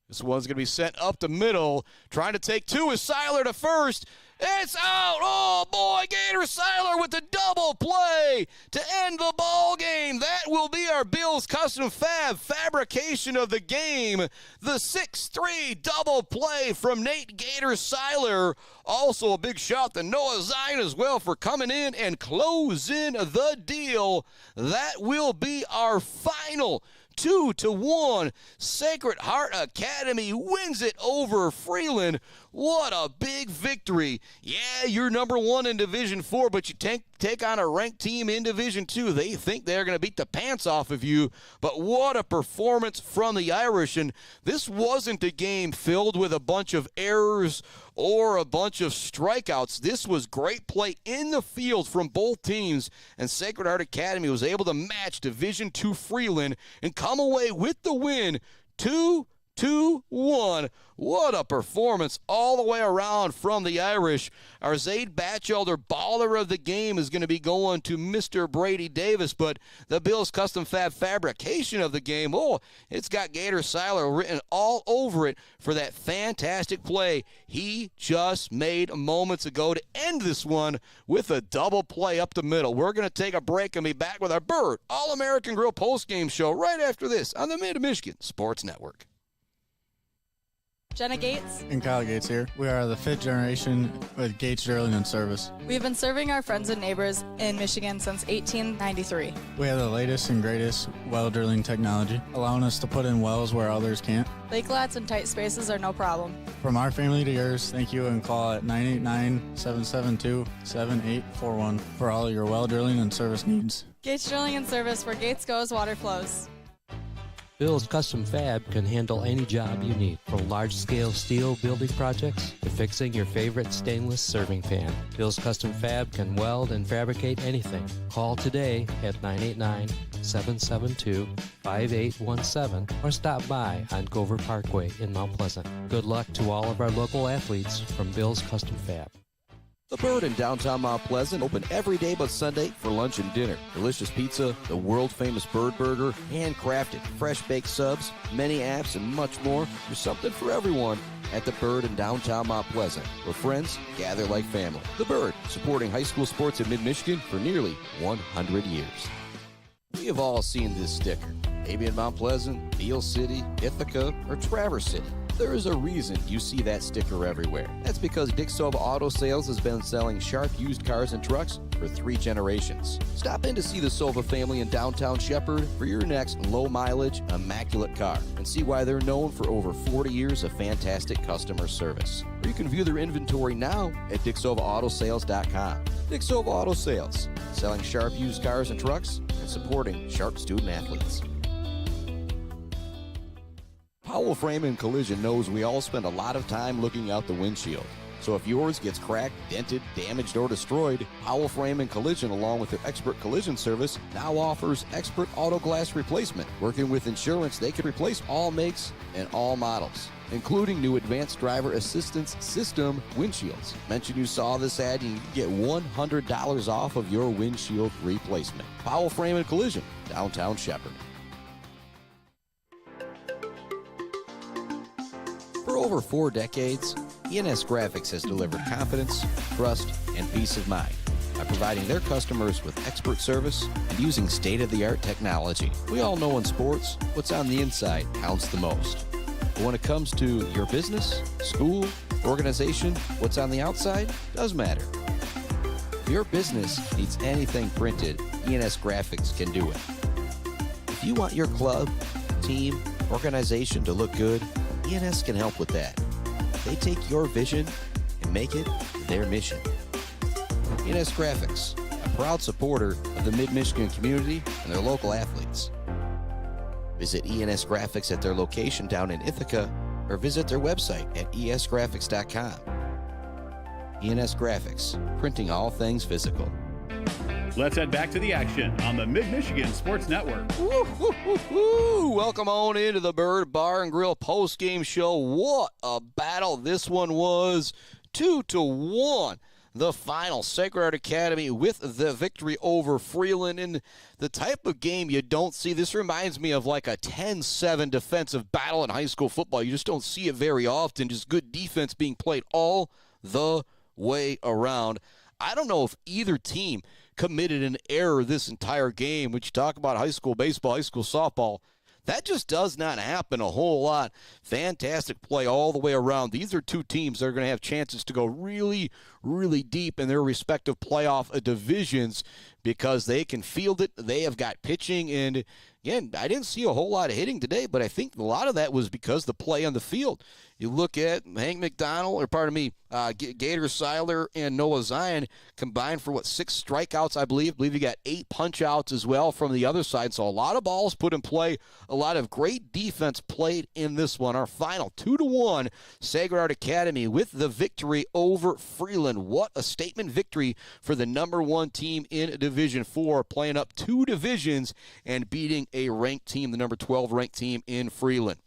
This one's going to be sent up the middle. Trying to take 2 is Siler to first. It's out. Oh, boy, Gator Siler with the double play to end the ball game. That will be our Bills Custom Fab fabrication of the game. The 6-3 double play from Nate Gator Siler. Also a big shout to Noah Zeien as well for coming in and closing the deal. That will be our final 2-1. Sacred Heart Academy wins it over Freeland. What a big victory. Yeah, you're number 1 in Division 4, but you take on a ranked team in Division 2. They think they're going to beat the pants off of you, but what a performance from the Irish. And this wasn't a game filled with a bunch of errors or a bunch of strikeouts. This was great play in the field from both teams, and Sacred Heart Academy was able to match Division 2 Freeland and come away with the win 2-1. What a performance all the way around from the Irish. Our Zaid Batchelder baller of the game is going to be going to Mr. Brady Davis, but the Bills Custom Fab fabrication of the game, it's got Gator Siler written all over it for that fantastic play he just made moments ago to end this one with a double play up the middle. We're going to take a break and be back with our Bird All-American Grill postgame show right after this on the Mid-Michigan Sports Network. Jenna Gates. And Kyle Gates here. We are the 5th generation with Gates Drilling and Service. We've been serving our friends and neighbors in Michigan since 1893. We have the latest and greatest well drilling technology, allowing us to put in wells where others can't. Lake lots and tight spaces are no problem. From our family to yours, thank you, and call at 989-772-7841 for all your well drilling and service needs. Gates Drilling and Service, where Gates goes, water flows. Bill's Custom Fab can handle any job you need, from large-scale steel building projects to fixing your favorite stainless serving pan. Bill's Custom Fab can weld and fabricate anything. Call today at 989-772-5817 or stop by on Gover Parkway in Mount Pleasant. Good luck to all of our local athletes from Bill's Custom Fab. The Bird in downtown Mount Pleasant, open every day but Sunday for lunch and dinner. Delicious pizza, the world-famous Bird Burger, handcrafted, fresh-baked subs, many apps, and much more. There's something for everyone at The Bird in downtown Mount Pleasant, where friends gather like family. The Bird, supporting high school sports in mid-Michigan for nearly 100 years. We have all seen this sticker, maybe in Mount Pleasant, Beale City, Ithaca, or Traverse City. There is a reason you see that sticker everywhere. That's because Dick Silva Auto Sales has been selling sharp used cars and trucks for 3 generations. Stop in to see the Silva family in downtown Shepherd for your next low-mileage, immaculate car and see why they're known for over 40 years of fantastic customer service. Or you can view their inventory now at DickSilvaAutoSales.com. Dick Silva Auto Sales, selling sharp used cars and trucks and supporting sharp student-athletes. Powell Frame and Collision knows we all spend a lot of time looking out the windshield. So if yours gets cracked, dented, damaged, or destroyed, Powell Frame and Collision, along with their expert collision service, now offers expert auto glass replacement. Working with insurance, they can replace all makes and all models, including new advanced driver assistance system windshields. Mention you saw this ad and you can get $100 off of your windshield replacement. Powell Frame and Collision, downtown Shepherd. For over 4 decades, ENS Graphics has delivered confidence, trust, and peace of mind by providing their customers with expert service and using state-of-the-art technology. We all know in sports, what's on the inside counts the most. But when it comes to your business, school, organization, what's on the outside does matter. If your business needs anything printed, ENS Graphics can do it. If you want your club, team, organization to look good, ENS can help with that. They take your vision and make it their mission. ENS Graphics, a proud supporter of the Mid-Michigan community and their local athletes. Visit ENS Graphics at their location down in Ithaca or visit their website at esgraphics.com. ENS Graphics, printing all things physical. Let's head back to the action on the Mid-Michigan Sports Network. Welcome on into the Bird Bar and Grill post-game show. What a battle this one was. 2-1. The final. Sacred Heart Academy with the victory over Freeland. And the type of game you don't see. This reminds me of like a 10-7 defensive battle in high school football. You just don't see it very often. Just good defense being played all the way around. I don't know if either team committed an error this entire game. When you talk about high school baseball, high school softball, that just does not happen a whole lot. Fantastic play all the way around. These are 2 teams that are going to have chances to go really, really deep in their respective playoff divisions because they can field it. They have got pitching. And, again, I didn't see a whole lot of hitting today, but I think a lot of that was because the play on the field. You look at Gator Siler and Noah Zeien combined for, 6 strikeouts, I believe. I believe you got 8 punch-outs as well from the other side. So a lot of balls put in play, a lot of great defense played in this one. Our final 2-1, Sacred Heart Academy with the victory over Freeland. What a statement victory for the number 1 team in Division 4, playing up 2 divisions and beating a ranked team, the number 12 ranked team in Freeland.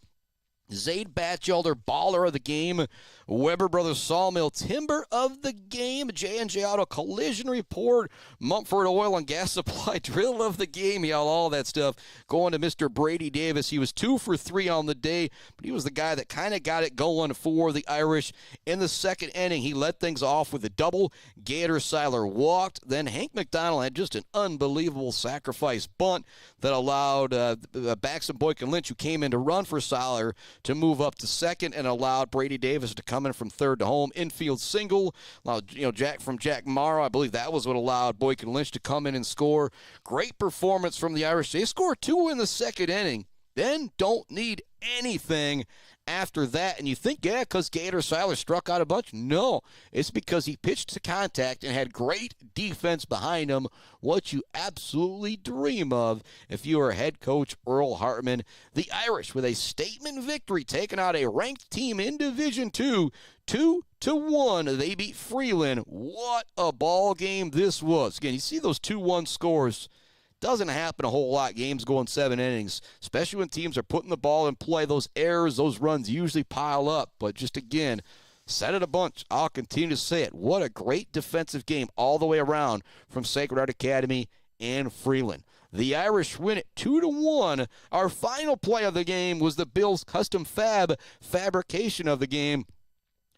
Zaid Batchelder, baller of the game. Weber Brothers Sawmill, timber of the game. J&J Auto collision report. Mumford Oil and Gas Supply, drill of the game. Yeah, all that stuff. Going to Mr. Brady Davis. He was 2 for 3 on the day, but he was the guy that kind of got it going for the Irish. In the second inning, he led things off with a double. Gator Siler walked. Then Hank McDonald had just an unbelievable sacrifice bunt that allowed Baxton Boykin Lynch, who came in to run for Siler, to move up to second and allowed Brady Davis to come in from third to home. Infield single. Allowed, Jack Morrow, I believe that was what allowed Boykin Lynch to come in and score. Great performance from the Irish. They scored 2 in the second inning. Then don't need anything after that. And you think, yeah, because Gator Siler struck out a bunch. No, it's because he pitched to contact and had great defense behind him. What you absolutely dream of if you are head coach Earl Hartman. The Irish with a statement victory, taking out a ranked team in Division 2, 2-1. They beat Freeland. What a ball game this was. Again, you see those 2-1 scores. Doesn't happen a whole lot. Games going 7 innings, especially when teams are putting the ball in play. Those errors, those runs usually pile up. But just again, said it a bunch. I'll continue to say it. What a great defensive game all the way around from Sacred Heart Academy and Freeland. The Irish win it 2-1. Our final play of the game was the Bills' custom fabrication of the game.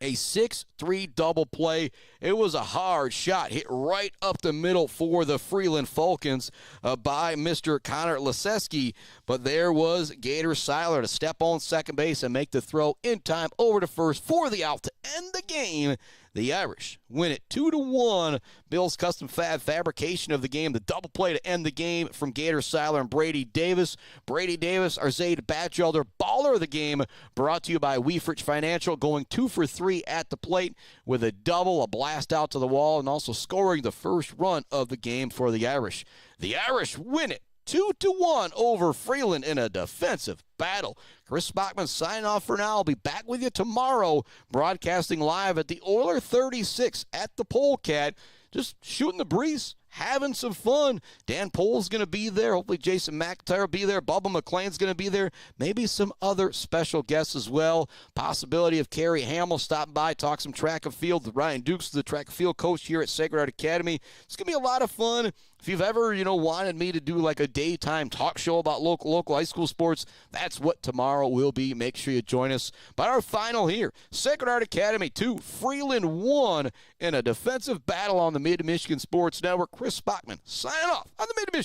A 6-3 double play. It was a hard shot hit right up the middle for the Freeland Falcons by Mr. Connor Leseski. But there was Gator Siler to step on second base and make the throw in time over to first for the out to end the game. The Irish win it 2-1. Bill's Custom Fab fabrication of the game. The double play to end the game from Gator Siler and Brady Davis. Brady Davis, our Zaid Batchelder, baller of the game, brought to you by Weefrich Financial, going 2 for 3 at the plate with a double, a blast out to the wall, and also scoring the first run of the game for the Irish. The Irish win it 2-1 over Freeland in a defensive battle. Chris Bachman signing off for now. I'll be back with you tomorrow, broadcasting live at the Oiler 36 at the Polecat. Just shooting the breeze, having some fun. Dan Pohl's going to be there. Hopefully Jason McIntyre will be there. Bubba McLean's going to be there. Maybe some other special guests as well. Possibility of Carrie Hamill stopping by, talk some track and field. Ryan Dukes, the track and field coach here at Sacred Heart Academy. It's going to be a lot of fun. If you've ever, wanted me to do like a daytime talk show about local high school sports, that's what tomorrow will be. Make sure you join us. But our final here, Sacred Heart Academy 2, Freeland 1 in a defensive battle on the Mid-Michigan Sports Network. Chris Bachman signing off on the Mid-Michigan